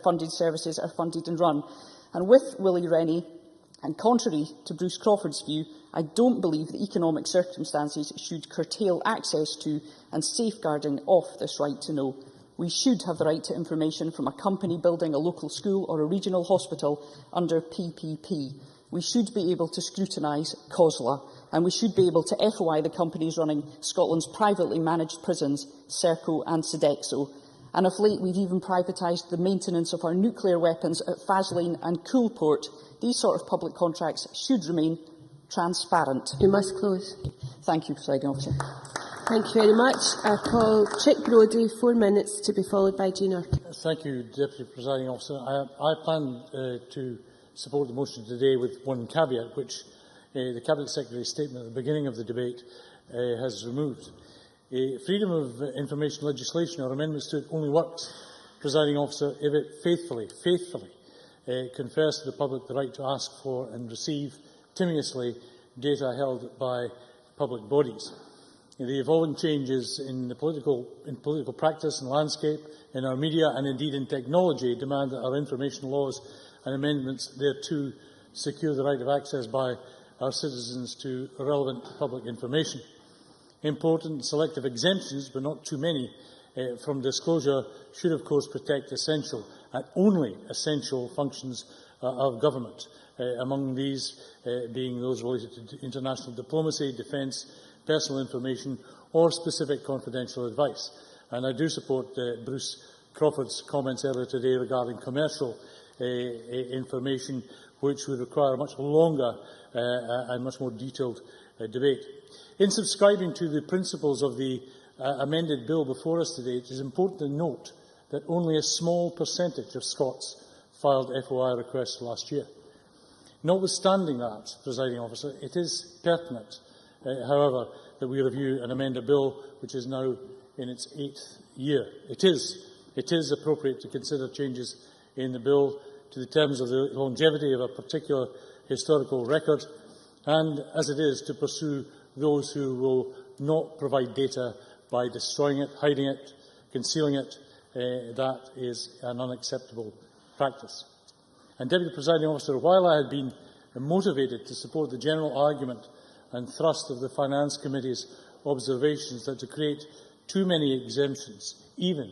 funded services are funded and run. And with Willie Rennie, and contrary to Bruce Crawford's view, I don't believe that economic circumstances should curtail access to and safeguarding of this right to know. We should have the right to information from a company building a local school or a regional hospital under PPP. We should be able to scrutinise COSLA, and we should be able to FOI the companies running Scotland's privately managed prisons, Serco and Sodexo. And of late, we've even privatised the maintenance of our nuclear weapons at Faslane and Coolport. These sort of public contracts should remain transparent. You must close. Thank you, Presiding Officer. Thank you very much. I call Chick Brodie, 4 minutes, to be followed by Jean Urquhart. Thank you, Deputy Presiding Officer. I plan to support the motion today with one caveat, which the Cabinet Secretary's statement at the beginning of the debate has removed. Freedom of information legislation or amendments to it only works, Presiding Officer, if it faithfully confers to the public the right to ask for and receive timorously data held by public bodies. The evolving changes in political practice and landscape, in our media and indeed in technology demand that our information laws and amendments thereto secure the right of access by our citizens to relevant public information. Important selective exemptions, but not too many, from disclosure should of course protect essential and only essential functions of government, among these being those related to international diplomacy, defence, personal information or specific confidential advice. And I do support Bruce Crawford's comments earlier today regarding commercial information, which would require a much longer and much more detailed debate. In subscribing to the principles of the amended bill before us today, it is important to note that only a small percentage of Scots filed FOI requests last year. Notwithstanding that, Presiding Officer, it is pertinent, however, that we review and amend a bill which is now in its 8th year. It is appropriate to consider changes in the bill to the terms of the longevity of a particular historical record, and as it is to pursue those who will not provide data by destroying it, hiding it, concealing it. That is an unacceptable practice. And, Deputy Presiding Officer, while I had been motivated to support the general argument and thrust of the Finance Committee's observations that to create too many exemptions, even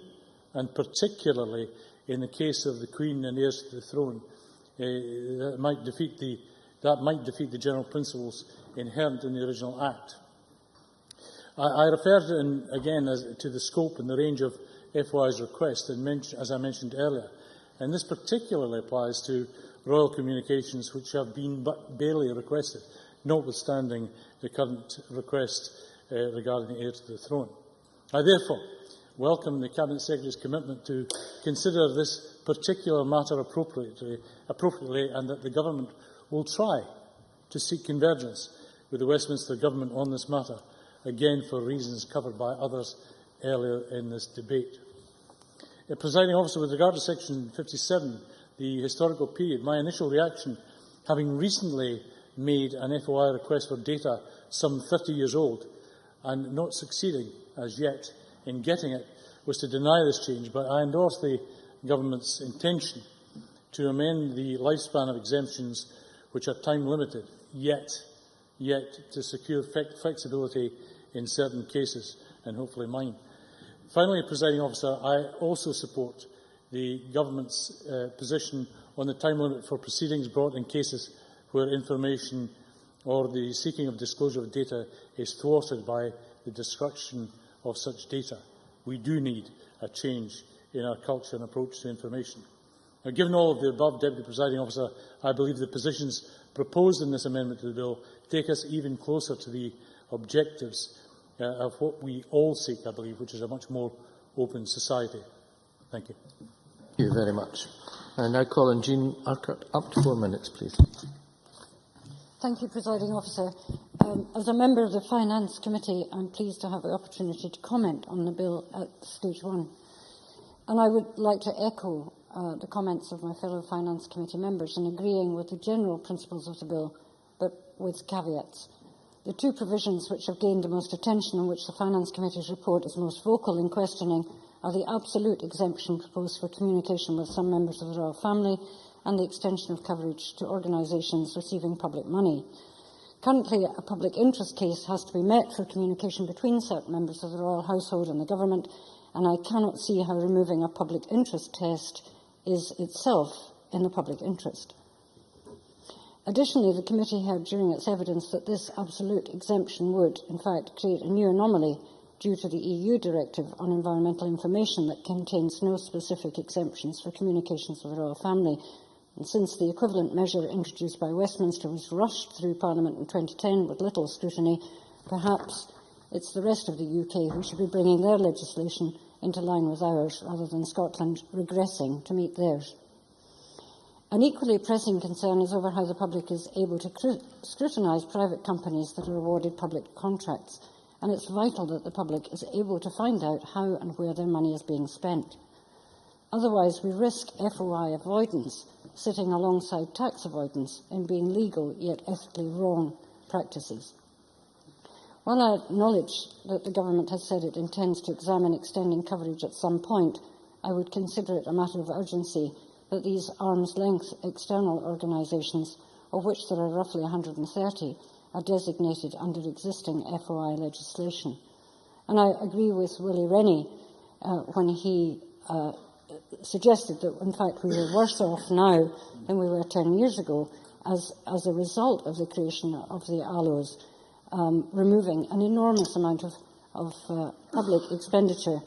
and particularly in the case of the Queen and heirs to the throne, that might defeat the general principles inherent in the original Act. I referred again to the scope and the range of FOI's requests, as I mentioned earlier, and this particularly applies to royal communications which have been but barely requested, notwithstanding the current request regarding the heir to the throne. I therefore welcome the Cabinet Secretary's commitment to consider this particular matter appropriately and that the Government will try to seek convergence with the Westminster Government on this matter, again for reasons covered by others earlier in this debate. Presiding Officer, with regard to Section 57, the historical period, my initial reaction, having recently made an FOI request for data some 30 years old and not succeeding as yet in getting it, was to deny this change, but I endorse the Government's intention to amend the lifespan of exemptions which are time limited, yet to secure flexibility in certain cases, and hopefully mine. Finally, Presiding Officer, I also support the Government's position on the time limit for proceedings brought in cases where information or the seeking of disclosure of data is thwarted by the destruction of such data. We do need a change in our culture and approach to information. Now, given all of the above, Deputy Presiding Officer, I believe the positions proposed in this amendment to the bill take us even closer to the objectives of what we all seek, I believe, which is a much more open society. Thank you. Thank you very much. I now call on Jean Urquhart. Up to 4 minutes, please. Thank you, Presiding Officer. As a member of the Finance Committee, I'm pleased to have the opportunity to comment on the bill at stage one. And I would like to echo the comments of my fellow Finance Committee members in agreeing with the general principles of the bill, but with caveats. The two provisions which have gained the most attention and which the Finance Committee's report is most vocal in questioning are the absolute exemption proposed for communication with some members of the royal family and the extension of coverage to organisations receiving public money. Currently, a public interest case has to be met for communication between certain members of the royal household and the government, and I cannot see how removing a public interest test is itself in the public interest. Additionally, the committee heard during its evidence that this absolute exemption would, in fact, create a new anomaly due to the EU directive on environmental information that contains no specific exemptions for communications with the royal family. And since the equivalent measure introduced by Westminster was rushed through Parliament in 2010 with little scrutiny, perhaps it's the rest of the UK who should be bringing their legislation into line with ours, rather than Scotland regressing to meet theirs. An equally pressing concern is over how the public is able to scrutinise private companies that are awarded public contracts, and it's vital that the public is able to find out how and where their money is being spent. Otherwise, we risk FOI avoidance sitting alongside tax avoidance in being legal yet ethically wrong practices. While I acknowledge that the Government has said it intends to examine extending coverage at some point, I would consider it a matter of urgency that these arm's-length external organisations, of which there are roughly 130, are designated under existing FOI legislation. And I agree with Willie Rennie when he suggested that, in fact, we were worse off now than we were 10 years ago as a result of the creation of the ALOs, removing an enormous amount of public expenditure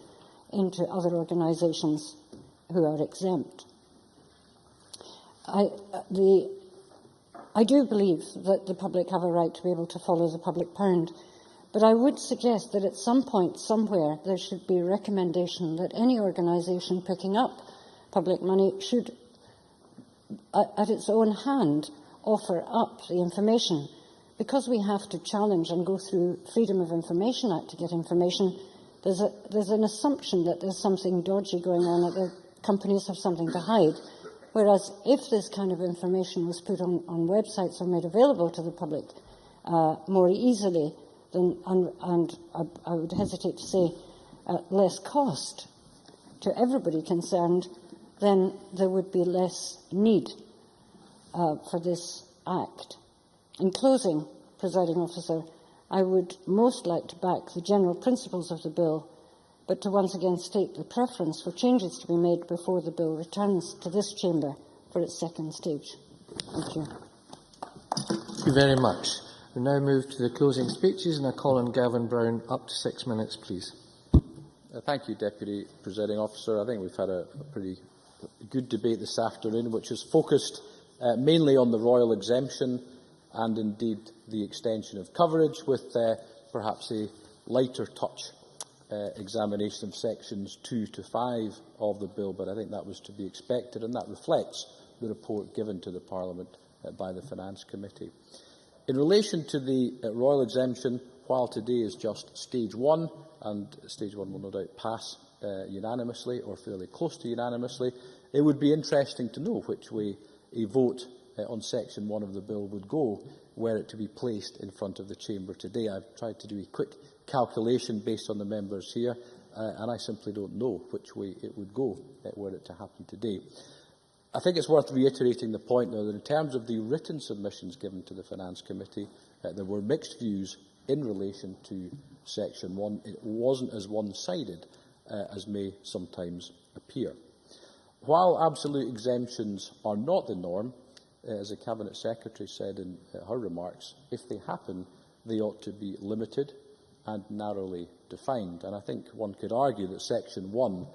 into other organisations who are exempt. I do believe that the public have a right to be able to follow the public pound, but I would suggest that at some point, somewhere, there should be a recommendation that any organisation picking up public money should, at its own hand, offer up the information. Because we have to challenge and go through Freedom of Information Act to get information, there's an assumption that there's something dodgy going on, that the companies have something to hide. Whereas if this kind of information was put on websites or made available to the public more easily, and I would hesitate to say at less cost to everybody concerned, then there would be less need for this Act. In closing, Presiding Officer, I would most like to back the general principles of the bill, but to once again state the preference for changes to be made before the bill returns to this chamber for its second stage. Thank you. Thank you very much. We now move to the closing speeches, and I call on Gavin Brown. Up to 6 minutes, please. Thank you, Deputy Presiding Officer. I think we've had a pretty good debate this afternoon, which is focused mainly on the royal exemption and indeed the extension of coverage, with perhaps a lighter touch examination of sections 2 to 5 of the bill, but I think that was to be expected, and that reflects the report given to the Parliament by the Finance Committee. In relation to the royal exemption, while today is just stage one, and stage one will no doubt pass unanimously or fairly close to unanimously, it would be interesting to know which way a vote on section 1 of the bill would go were it to be placed in front of the chamber today. I've tried to do a quick calculation based on the members here, and I simply don't know which way it would go were it to happen today. I think it's worth reiterating the point, though, that in terms of the written submissions given to the Finance Committee, there were mixed views in relation to Section 1. It wasn't as one-sided as may sometimes appear. While absolute exemptions are not the norm, as the Cabinet Secretary said in her remarks, if they happen, they ought to be limited and narrowly defined. And I think one could argue that Section 1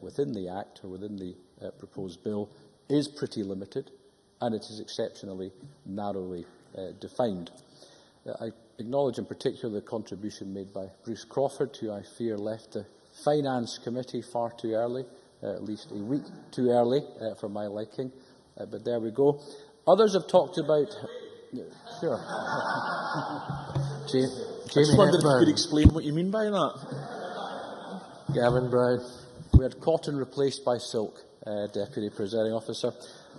within the Act, or within the proposed bill, is pretty limited, and it is exceptionally narrowly defined. I acknowledge in particular the contribution made by Bruce Crawford, who I fear left the Finance Committee far too early, at least a week too early for my liking, but there we go. Others have talked about... Sure. I just wondered if you could explain what you mean by that. Gavin Brown. We had cotton replaced by silk, Deputy Presiding Officer.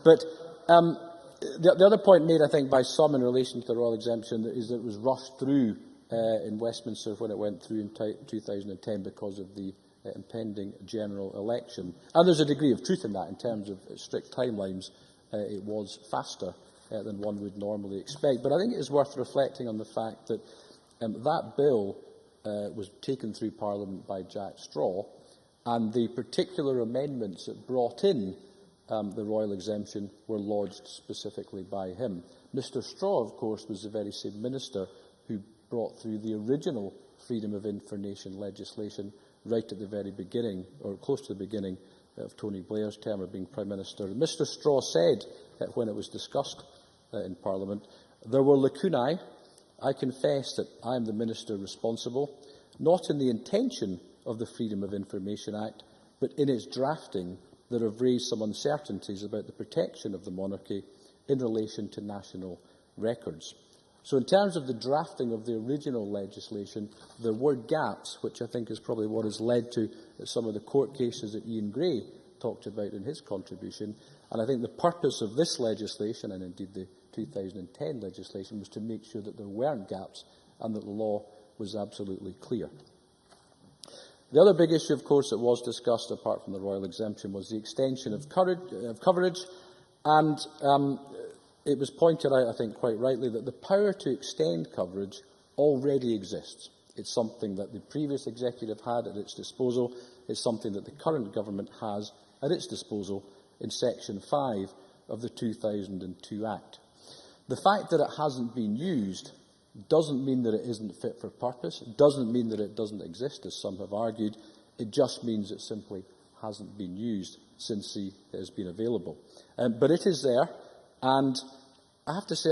But the other point made, I think, by some in relation to the royal exemption is that it was rushed through in Westminster when it went through in 2010 because of the impending general election. And there's a degree of truth in that in terms of strict timelines. It was faster than one would normally expect. But I think it is worth reflecting on the fact that that bill was taken through Parliament by Jack Straw, and the particular amendments that brought in the royal exemption were lodged specifically by him. Mr Straw, of course, was the very same minister who brought through the original Freedom of Information legislation right at the very beginning, or close to the beginning, of Tony Blair's term of being Prime Minister. And Mr Straw said, when it was discussed in Parliament, there were lacunae. I confess that I am the minister responsible, not in the intention of the Freedom of Information Act, but in its drafting that have raised some uncertainties about the protection of the monarchy in relation to national records. So in terms of the drafting of the original legislation, there were gaps, which I think is probably what has led to some of the court cases that Ian Gray talked about in his contribution. And I think the purpose of this legislation, and indeed the 2010 legislation, was to make sure that there weren't gaps and that the law was absolutely clear. The other big issue, of course, that was discussed, apart from the royal exemption, was the extension of coverage. And it was pointed out, I think quite rightly, that the power to extend coverage already exists. It's something that the previous executive had at its disposal. It's something that the current government has at its disposal in Section 5 of the 2002 Act. The fact that it hasn't been used doesn't mean that it isn't fit for purpose. It doesn't mean that it doesn't exist, as some have argued. It just means it simply hasn't been used since it has been available. But it is there, and I have to say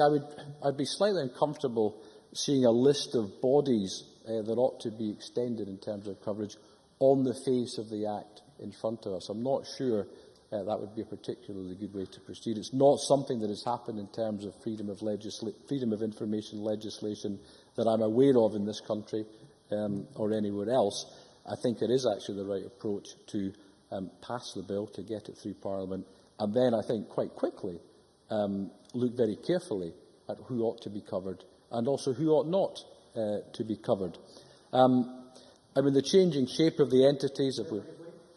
I'd be slightly uncomfortable seeing a list of bodies that ought to be extended in terms of coverage on the face of the Act in front of us. I'm not sure that would be a particularly good way to proceed. It's not something that has happened in terms of freedom of information legislation that I'm aware of in this country or anywhere else. I think it is actually the right approach to pass the bill, to get it through Parliament, and then I think quite quickly look very carefully at who ought to be covered and also who ought not to be covered. I mean, the changing shape of the entities...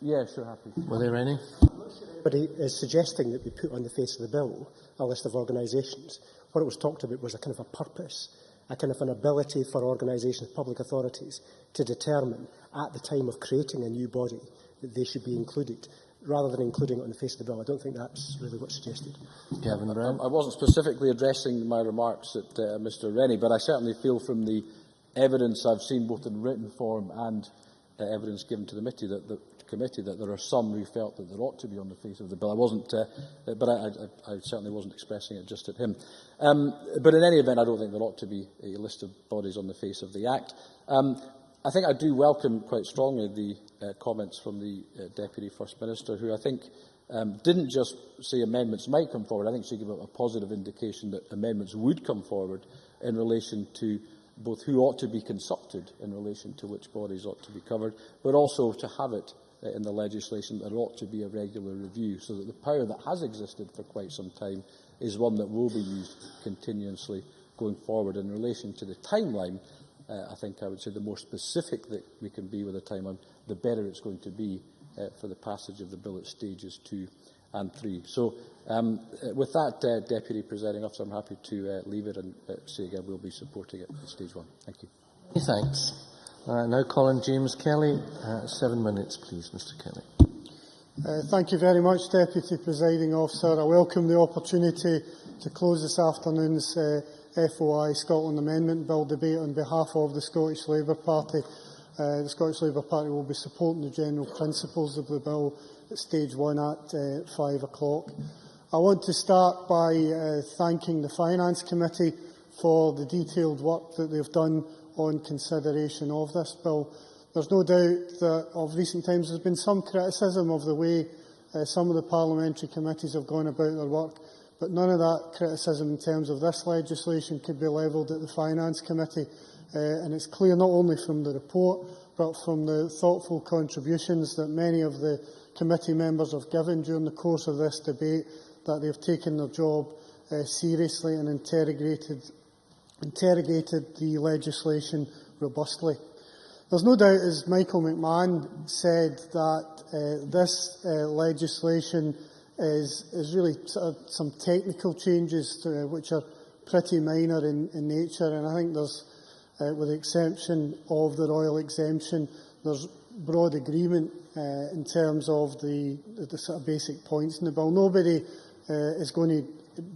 Yeah, sure, happy. Were there any? Anybody is suggesting that we put on the face of the bill a list of organisations. What it was talked about was a kind of a purpose, a kind of an ability for organisations, public authorities, to determine at the time of creating a new body that they should be included, rather than including it on the face of the bill. I don't think that's really what's suggested. Gavin Brown. I wasn't specifically addressing my remarks at Mr Rennie, but I certainly feel from the evidence I've seen both in written form and evidence given to the committee that there are some who felt that there ought to be on the face of the bill. I wasn't, but I certainly wasn't expressing it just at him. But in any event, I don't think there ought to be a list of bodies on the face of the Act. I think I do welcome quite strongly the comments from the Deputy First Minister, who I think didn't just say amendments might come forward. I think she gave a positive indication that amendments would come forward in relation to both who ought to be consulted in relation to which bodies ought to be covered, but also to have it in the legislation that there ought to be a regular review, so that the power that has existed for quite some time is one that will be used continuously going forward. In relation to the timeline, I think I would say the more specific that we can be with the timeline, the better it's going to be for the passage of the bill at stages 2 and 3. So, with that, Deputy Presiding Officer, I'm happy to leave it and say again we'll be supporting it at stage 1. Thank you. Thanks. Now calling James Kelly. 7 minutes, please, Mr. Kelly. Thank you very much, Deputy Presiding Officer. I welcome the opportunity to close this afternoon's FOI Scotland Amendment Bill debate on behalf of the Scottish Labour Party. The Scottish Labour Party will be supporting the general principles of the bill at stage 1 at 5 o'clock. I want to start by thanking the Finance Committee for the detailed work that they've done on consideration of this bill. There's no doubt that of recent times there's been some criticism of the way some of the parliamentary committees have gone about their work, but none of that criticism in terms of this legislation could be levelled at the Finance Committee. And it's clear not only from the report, but from the thoughtful contributions that many of the committee members have given during the course of this debate, that they've taken their job seriously and interrogated the legislation robustly. There's no doubt, as Michael McMahon said, that this legislation is really sort of some technical changes which are pretty minor in nature, and I think there's, with the exception of the royal exemption, there's broad agreement in terms of the sort of basic points in the bill. Nobody is going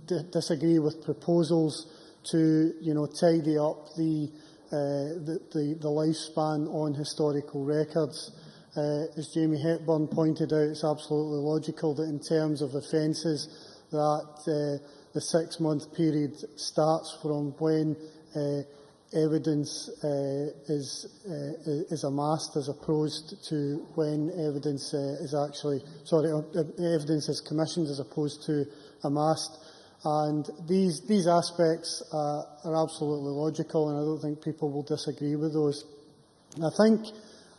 to disagree with proposals to, tidy up the lifespan on historical records. As Jamie Hepburn pointed out, it's absolutely logical that in terms of offences that the 6-month period starts from when evidence is amassed, as opposed to when evidence evidence is commissioned as opposed to amassed. And these aspects are absolutely logical, and I don't think people will disagree with those. I think,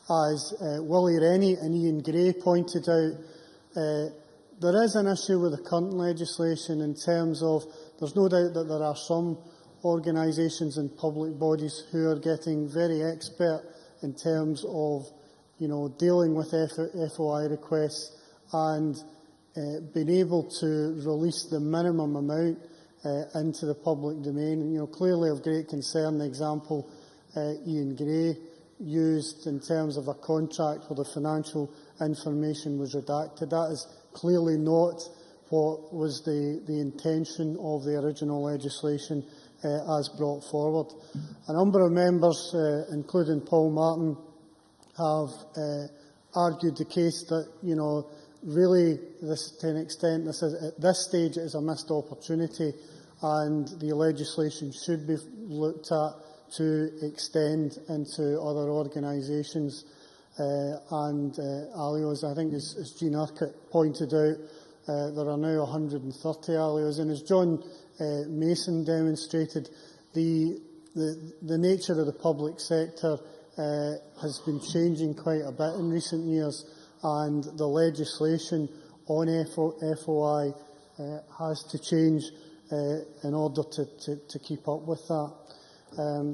as Willie Rennie and Ian Gray pointed out, there is an issue with the current legislation in terms of there's no doubt that there are some organisations and public bodies who are getting very expert in terms of dealing with FOI requests and being able to release the minimum amount into the public domain. Clearly of great concern, the example Ian Gray used in terms of a contract where the financial information was redacted. That is clearly not what was the intention of the original legislation as brought forward. A number of members, including Paul Martin, have argued the case that, really, to an extent, at this stage it is a missed opportunity, and the legislation should be looked at to extend into other organisations and ALIOs. I think, as Jean Urquhart pointed out, there are now 130 ALIOs, and as John Mason demonstrated, the nature of the public sector has been changing quite a bit in recent years, and the legislation on FOI has to change in order to keep up with that.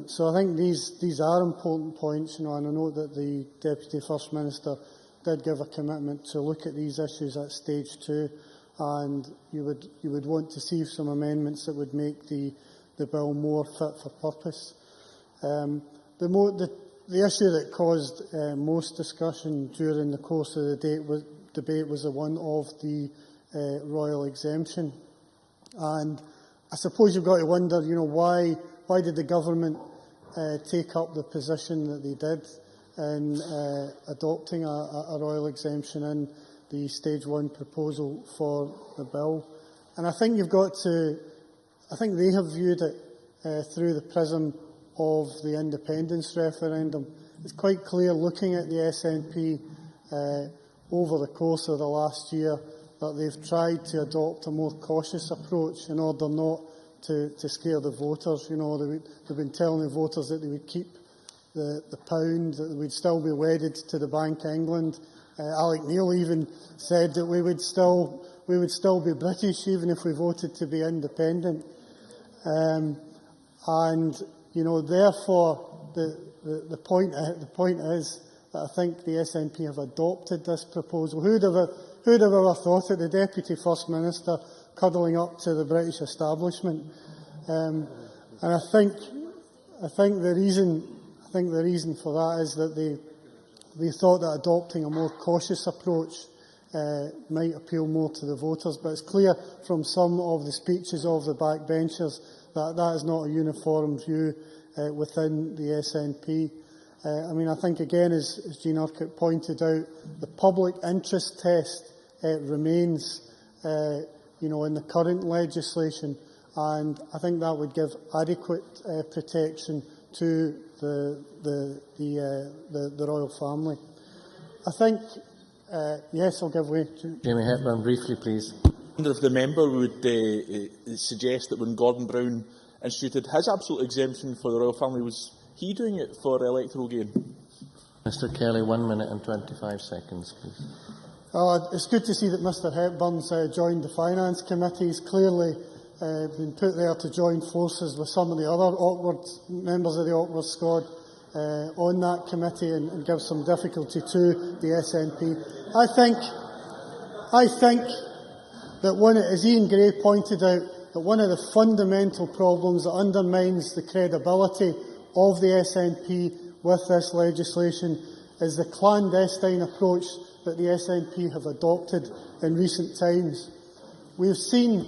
So I think these are important points, and I know that the Deputy First Minister did give a commitment to look at these issues at stage 2, and you would want to see some amendments that would make the bill more fit for purpose. The issue that caused most discussion during the course of the debate was the one of the royal exemption. And I suppose you've got to wonder, why did the government take up the position that they did in adopting a royal exemption in the stage 1 proposal for the bill? And I think they have viewed it through the prism of the independence referendum. It's quite clear, looking at the SNP over the course of the last year, that they've tried to adopt a more cautious approach in order not to scare the voters. They've been telling the voters that they would keep the pound, that they would still be wedded to the Bank of England. Alec Neil even said that we would still be British even if we voted to be independent. Therefore, the point is that I think the SNP have adopted this proposal. Who who'd have ever thought it? The Deputy First Minister cuddling up to the British establishment. And I think the reason for that is that they thought that adopting a more cautious approach might appeal more to the voters. But it's clear from some of the speeches of the backbenchers that that is not a uniform view within the SNP. I think, again, as Jean Urquhart pointed out, the public interest test remains in the current legislation, and I think that would give adequate protection to the royal family. I think, yes, I'll give way to Jamie Hepburn, briefly, please. I wonder if the member would suggest that when Gordon Brown instituted his absolute exemption for the royal family, was he doing it for electoral gain? Mr Kelly, 1 minute and 25 seconds, please. It's good to see that Mr Hepburn's joined the Finance Committee. He's clearly been put there to join forces with some of the other awkward members of the awkward squad on that committee and give some difficulty to the SNP. I think that as Ian Gray pointed out, that one of the fundamental problems that undermines the credibility of the SNP with this legislation is the clandestine approach that the SNP have adopted in recent times. We've seen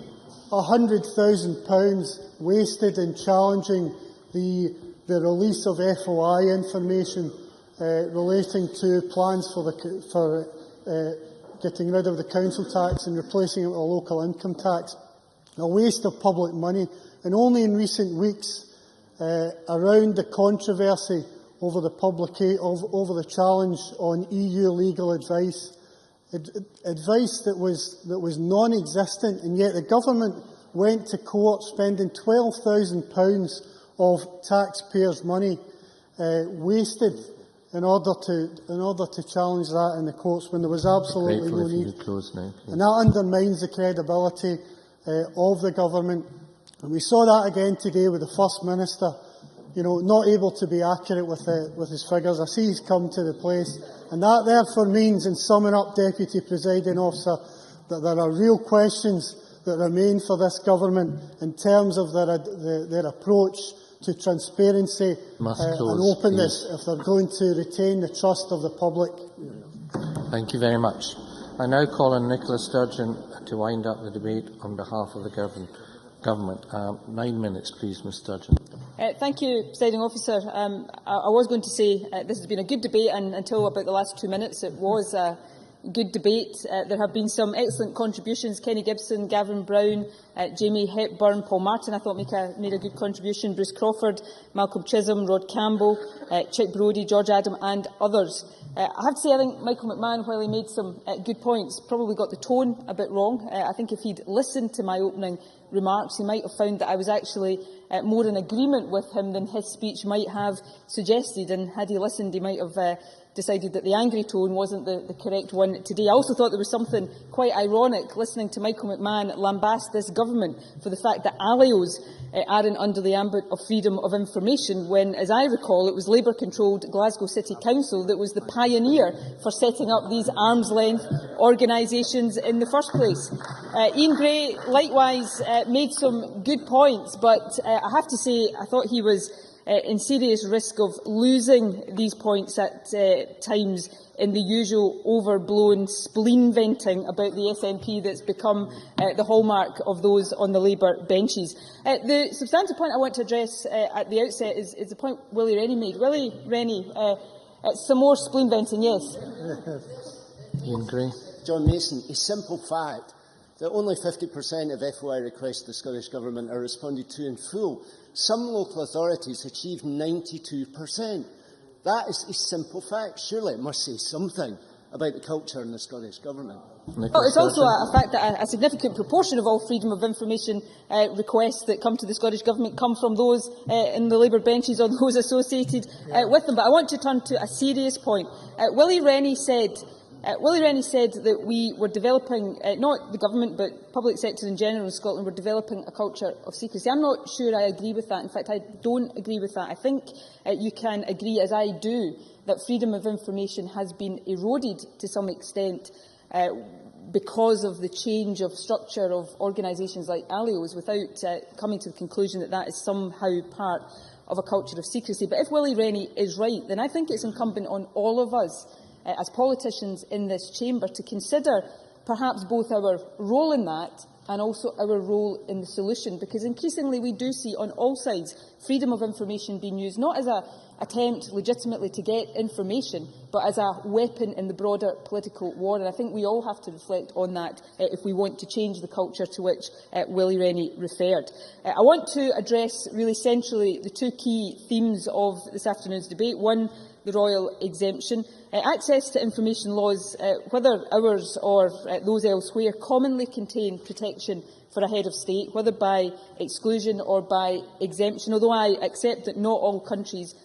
£100,000 wasted in challenging the release of FOI information relating to plans for getting rid of the council tax and replacing it with a local income tax. A waste of public money. And only in recent weeks, around the controversy over the challenge on EU legal advice, advice that was non-existent, and yet the government went to court spending £12,000 of taxpayers' money wasted in order to challenge that in the courts when there was absolutely no need. And that undermines the credibility of the government. And we saw that again today with the First Minister, not able to be accurate with his figures. I see he's come to the place. And that therefore means, in summing up, Deputy Presiding Officer, that there are real questions that remain for this government in terms of their approach to transparency and openness, if they're going to retain the trust of the public. Thank you very much. I now call on Nicola Sturgeon to wind up the debate on behalf of the government. 9 minutes, please, Ms Sturgeon. Thank you, Presiding Officer. I was going to say this has been a good debate, and until about the last 2 minutes it was a good debate. There have been some excellent contributions. Kenny Gibson, Gavin Brown, Jamie Hepburn, Paul Martin, I thought made a good contribution, Bruce Crawford, Malcolm Chisholm, Rod Campbell, Chick Brodie, George Adam and others. I have to say I think Michael McMahon, while he made some good points, probably got the tone a bit wrong. I think if he'd listened to my opening remarks, he might have found that I was actually more in agreement with him than his speech might have suggested, and had he listened he might have decided that the angry tone wasn't the correct one today. I also thought there was something quite ironic listening to Michael McMahon lambast this government for the fact that ALIOs aren't under the ambit of freedom of information, when, as I recall, it was Labour-controlled Glasgow City Council that was the pioneer for setting up these arm's-length organisations in the first place. Ian Gray likewise made some good points, but I have to say I thought he was in serious risk of losing these points at times in the usual overblown spleen venting about the SNP that's become the hallmark of those on the Labour benches. The substantive point I want to address at the outset is the point Willie Rennie made. Willie Rennie, some more spleen venting, yes. Ian Gray. John Mason, a simple fact that only 50% of FOI requests to the Scottish Government are responded to in full. Some local authorities achieve 92%. That is a simple fact. Surely it must say something about the culture in the Scottish Government. Well, it's also a fact that a significant proportion of all freedom of information requests that come to the Scottish Government come from those in the Labour benches or those associated with them. But I want to turn to a serious point. Willie Rennie said that we were developing, not the government, but public sector in general in Scotland, were developing a culture of secrecy. I'm not sure I agree with that. In fact, I don't agree with that. I think you can agree, as I do, that freedom of information has been eroded to some extent because of the change of structure of organisations like ALIOs, without coming to the conclusion that that is somehow part of a culture of secrecy. But if Willie Rennie is right, then I think it's incumbent on all of us as politicians in this chamber to consider perhaps both our role in that and also our role in the solution, because increasingly we do see on all sides freedom of information being used not as an attempt legitimately to get information, but as a weapon in the broader political war. And I think we all have to reflect on that if we want to change the culture to which Willie Rennie referred. I want to address really centrally the two key themes of this afternoon's debate. One, the royal exemption. Access to information laws, whether ours or those elsewhere, commonly contain protection for a head of state, whether by exclusion or by exemption, although I accept that not all countries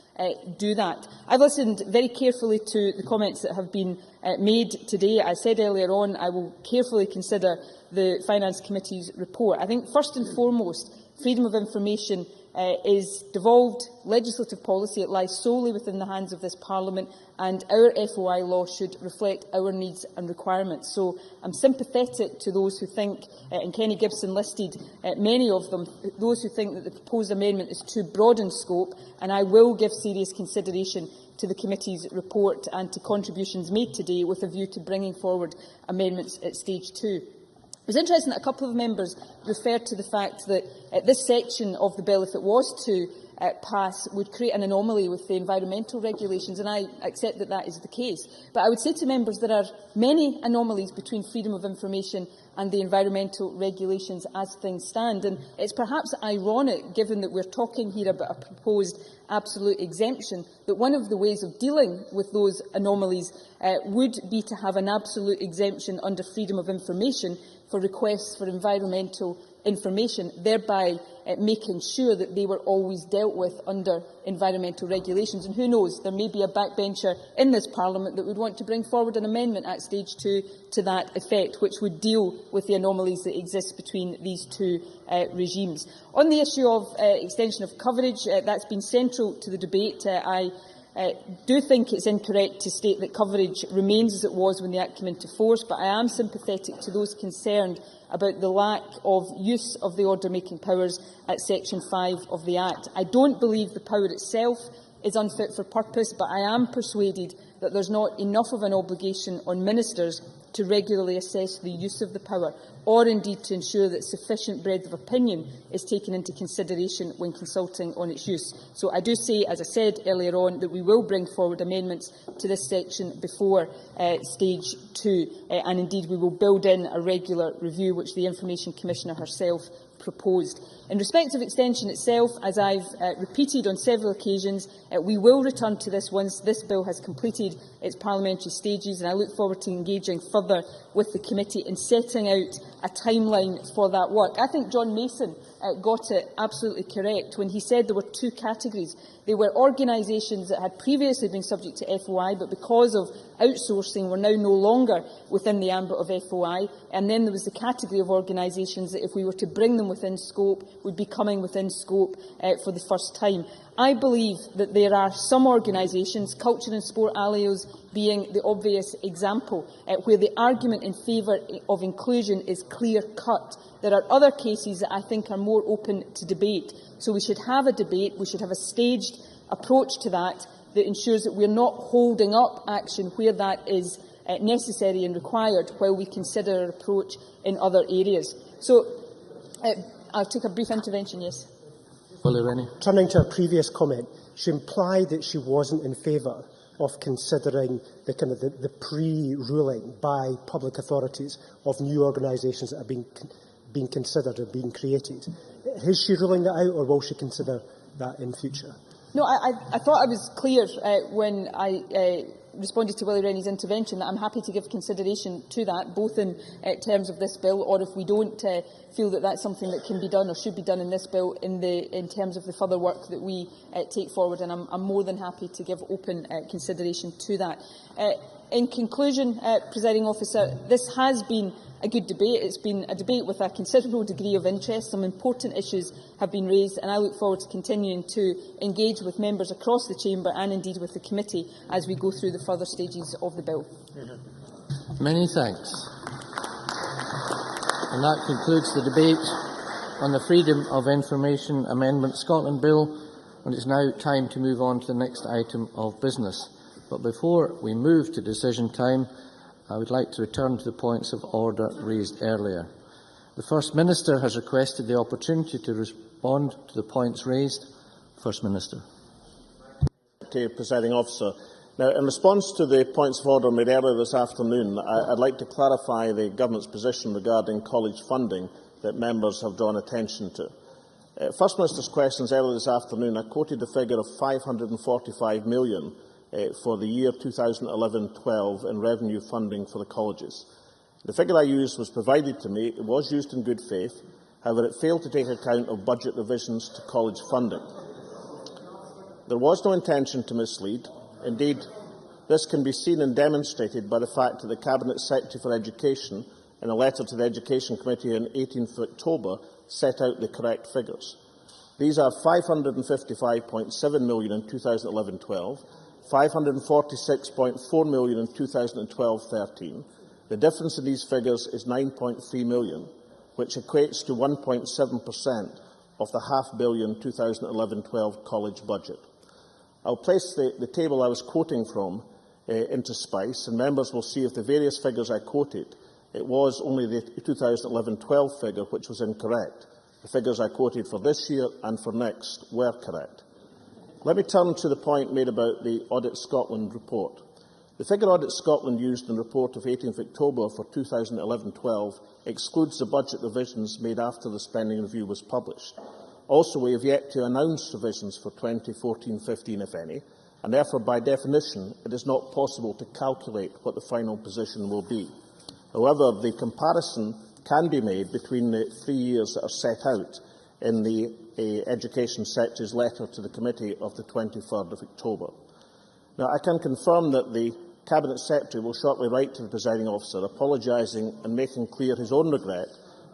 do that. I've listened very carefully to the comments that have been made today. I said earlier on I will carefully consider the Finance Committee's report. I think first and foremost, freedom of information is devolved legislative policy. It lies solely within the hands of this Parliament, and our FOI law should reflect our needs and requirements. So I'm sympathetic to those who think, and Kenny Gibson listed many of them, those who think that the proposed amendment is too broad in scope, and I will give serious consideration to the committee's report and to contributions made today with a view to bringing forward amendments at stage 2. It was interesting that a couple of members referred to the fact that this section of the bill, if it was to pass, would create an anomaly with the environmental regulations, and I accept that that is the case. But I would say to members there are many anomalies between freedom of information and the environmental regulations as things stand, and it's perhaps ironic, given that we're talking here about a proposed absolute exemption, that one of the ways of dealing with those anomalies would be to have an absolute exemption under freedom of information for requests for environmental information, thereby making sure that they were always dealt with under environmental regulations. And who knows, there may be a backbencher in this Parliament that would want to bring forward an amendment at stage 2 to that effect, which would deal with the anomalies that exist between these two regimes. On the issue of extension of coverage, that's been central to the debate. I do think it's incorrect to state that coverage remains as it was when the Act came into force, but I am sympathetic to those concerned about the lack of use of the order-making powers at Section 5 of the Act. I don't believe the power itself is unfit for purpose, but I am persuaded that there's not enough of an obligation on ministers to regularly assess the use of the power, or indeed to ensure that sufficient breadth of opinion is taken into consideration when consulting on its use. So I do say, as I said earlier on, that we will bring forward amendments to this section before stage 2, and indeed we will build in a regular review which the Information Commissioner herself proposed. In respect of extension itself, as I've repeated on several occasions, we will return to this once this bill has completed its parliamentary stages, and I look forward to engaging further with the committee in setting out a timeline for that work. I think John Mason got it absolutely correct when he said there were two categories. They were organisations that had previously been subject to FOI, but because of outsourcing were now no longer within the ambit of FOI, and then there was the category of organisations that, if we were to bring them within scope, would be coming within scope for the first time. I believe that there are some organisations, culture and sport ALIOs being the obvious example, where the argument in favour of inclusion is clear-cut. There are other cases that I think are more open to debate. So we should have a debate, we should have a staged approach to that that ensures that we are not holding up action where that is necessary and required, while we consider our approach in other areas. So I'll take a brief intervention, yes. Turning to her previous comment, she implied that she wasn't in favour of considering the pre-ruling by public authorities of new organisations that have been considered or being created. Is she ruling that out, or will she consider that in future? No, I thought I was clear when I responded to Willie Rennie's intervention that I'm happy to give consideration to that, both in terms of this bill, or if we don't feel that that's something that can be done or should be done in this bill, in terms of the further work that we take forward, and I'm more than happy to give open consideration to that. In conclusion, Presiding Officer, this has been a good debate. It's been a debate with a considerable degree of interest. Some important issues have been raised, and I look forward to continuing to engage with members across the chamber and indeed with the committee as we go through the further stages of the bill. Many thanks. And that concludes the debate on the Freedom of Information Amendment Scotland Bill, and it's now time to move on to the next item of business. But before we move to decision time, I would like to return to the points of order raised earlier. The First Minister has requested the opportunity to respond to the points raised. First Minister. Presiding Officer. Now, in response to the points of order made earlier this afternoon, I'd like to clarify the Government's position regarding college funding that members have drawn attention to. First Minister's questions earlier this afternoon, I quoted the figure of £545 million for the year 2011-12 in revenue funding for the colleges. The figure I used was provided to me. It was used in good faith. However, it failed to take account of budget revisions to college funding. There was no intention to mislead. Indeed, this can be seen and demonstrated by the fact that the Cabinet Secretary for Education, in a letter to the Education Committee on 18th October, set out the correct figures. These are £555.7 million in 2011-12, £546.4 million in 2012-13. The difference in these figures is £9.3 million, which equates to 1.7% of the £500 million 2011-12 college budget. I'll place the table I was quoting from into Spice, and members will see if the various figures I quoted, it was only the 2011-12 figure which was incorrect. The figures I quoted for this year and for next were correct. Let me turn to the point made about the Audit Scotland report. The figure Audit Scotland used in the report of 18th October for 2011-12 excludes the budget revisions made after the spending review was published. Also, we have yet to announce revisions for 2014-15, if any, and therefore, by definition, it is not possible to calculate what the final position will be. However, the comparison can be made between the 3 years that are set out in the Education Secretary's letter to the Committee of the 23rd of October. Now, I can confirm that the Cabinet Secretary will shortly write to the Presiding Officer, apologising and making clear his own regret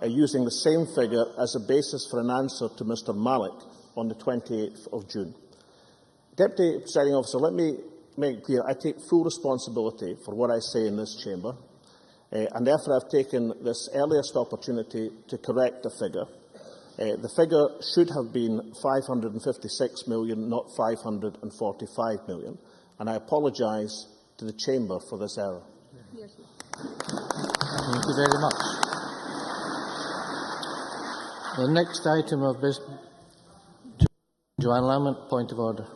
using the same figure as a basis for an answer to Mr Malik on the 28th of June. Deputy Presiding Officer, let me make it clear I take full responsibility for what I say in this chamber, and therefore I've taken this earliest opportunity to correct the figure. The figure should have been £556 million, not £545 million, and I apologise to the Chamber for this error. Thank you very much. The next item of business. Joanne Lamont, point of order.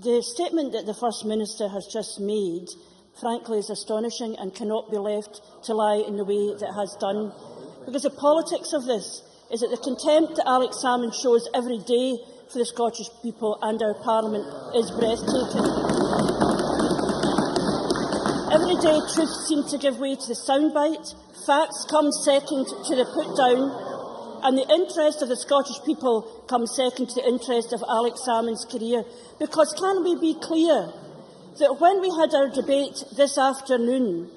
The statement that the First Minister has just made, frankly, is astonishing and cannot be left to lie in the way that it has done. Because the politics of this is that the contempt that Alex Salmond shows every day for the Scottish people and our Parliament is breathtaking. Every day, truth seems to give way to the soundbite, facts come second to the put-down, and the interest of the Scottish people comes second to the interest of Alex Salmond's career. Because can we be clear that when we had our debate this afternoon,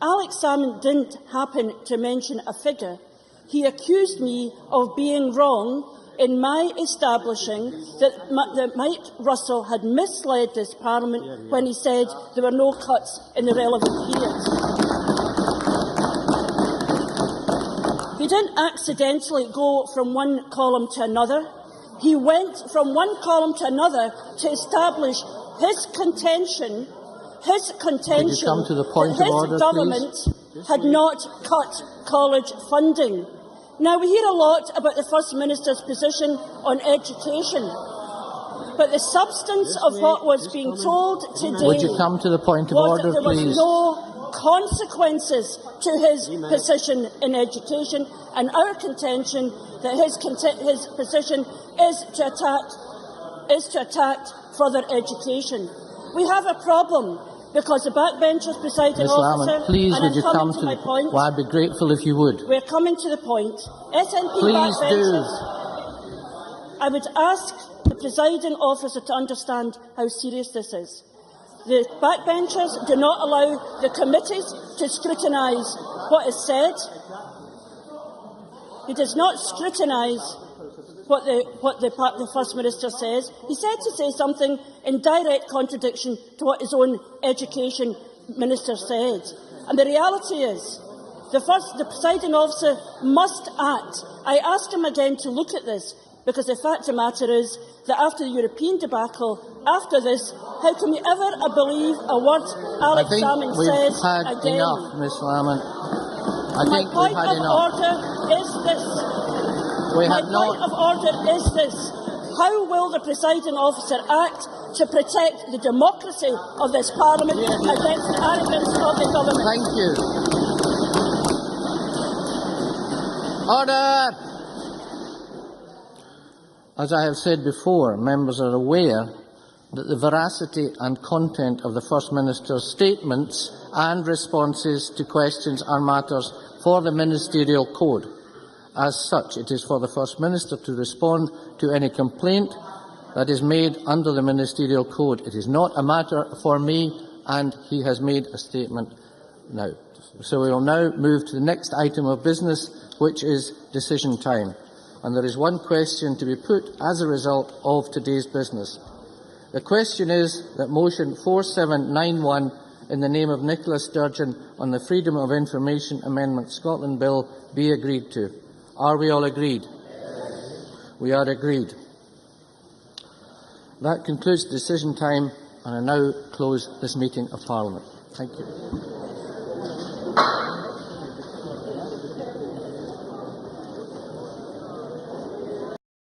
Alex Salmond didn't happen to mention a figure. He accused me of being wrong in my establishing that Mike Russell had misled this Parliament when he said there were no cuts in the relevant period. He didn't accidentally go from one column to another. He went from one column to another to establish his contention that his government had not cut college funding. Now, we hear a lot about the First Minister's position on education, but the substance of what was being told today Would you come to the point of order, there was please? no consequences to his position in education, and our contention that his position is to attack further education. We have a problem because the backbenchers, presiding officer, please, and would I'm you coming come to my point. Well, I'd be grateful if you would. We're coming to the point. SNP Please backbenchers, I would ask the presiding officer to understand how serious this is. The backbenchers do not allow the committees to scrutinise what is said. He does not scrutinise what the First Minister says. He said to say something in direct contradiction to what his own Education Minister said. And the reality is The presiding officer must act. I ask him again to look at this, because the fact of the matter is that after the European debacle, after this, how can we ever believe a word Alex Salmond says had again? enough, Ms Lamont. My point of order is this. How will the presiding officer act to protect the democracy of this Parliament against the arrogance of the government? Thank you. Order! As I have said before, members are aware that the veracity and content of the First Minister's statements and responses to questions are matters for the Ministerial Code. As such, it is for the First Minister to respond to any complaint that is made under the Ministerial Code. It is not a matter for me, and he has made a statement now. So we will now move to the next item of business, which is decision time. And there is one question to be put as a result of today's business. The question is that motion 4791 in the name of Nicola Sturgeon on the Freedom of Information Amendment Scotland Bill be agreed to. Are we all agreed? Yes. We are agreed. That concludes decision time, and I now close this meeting of Parliament. Thank you.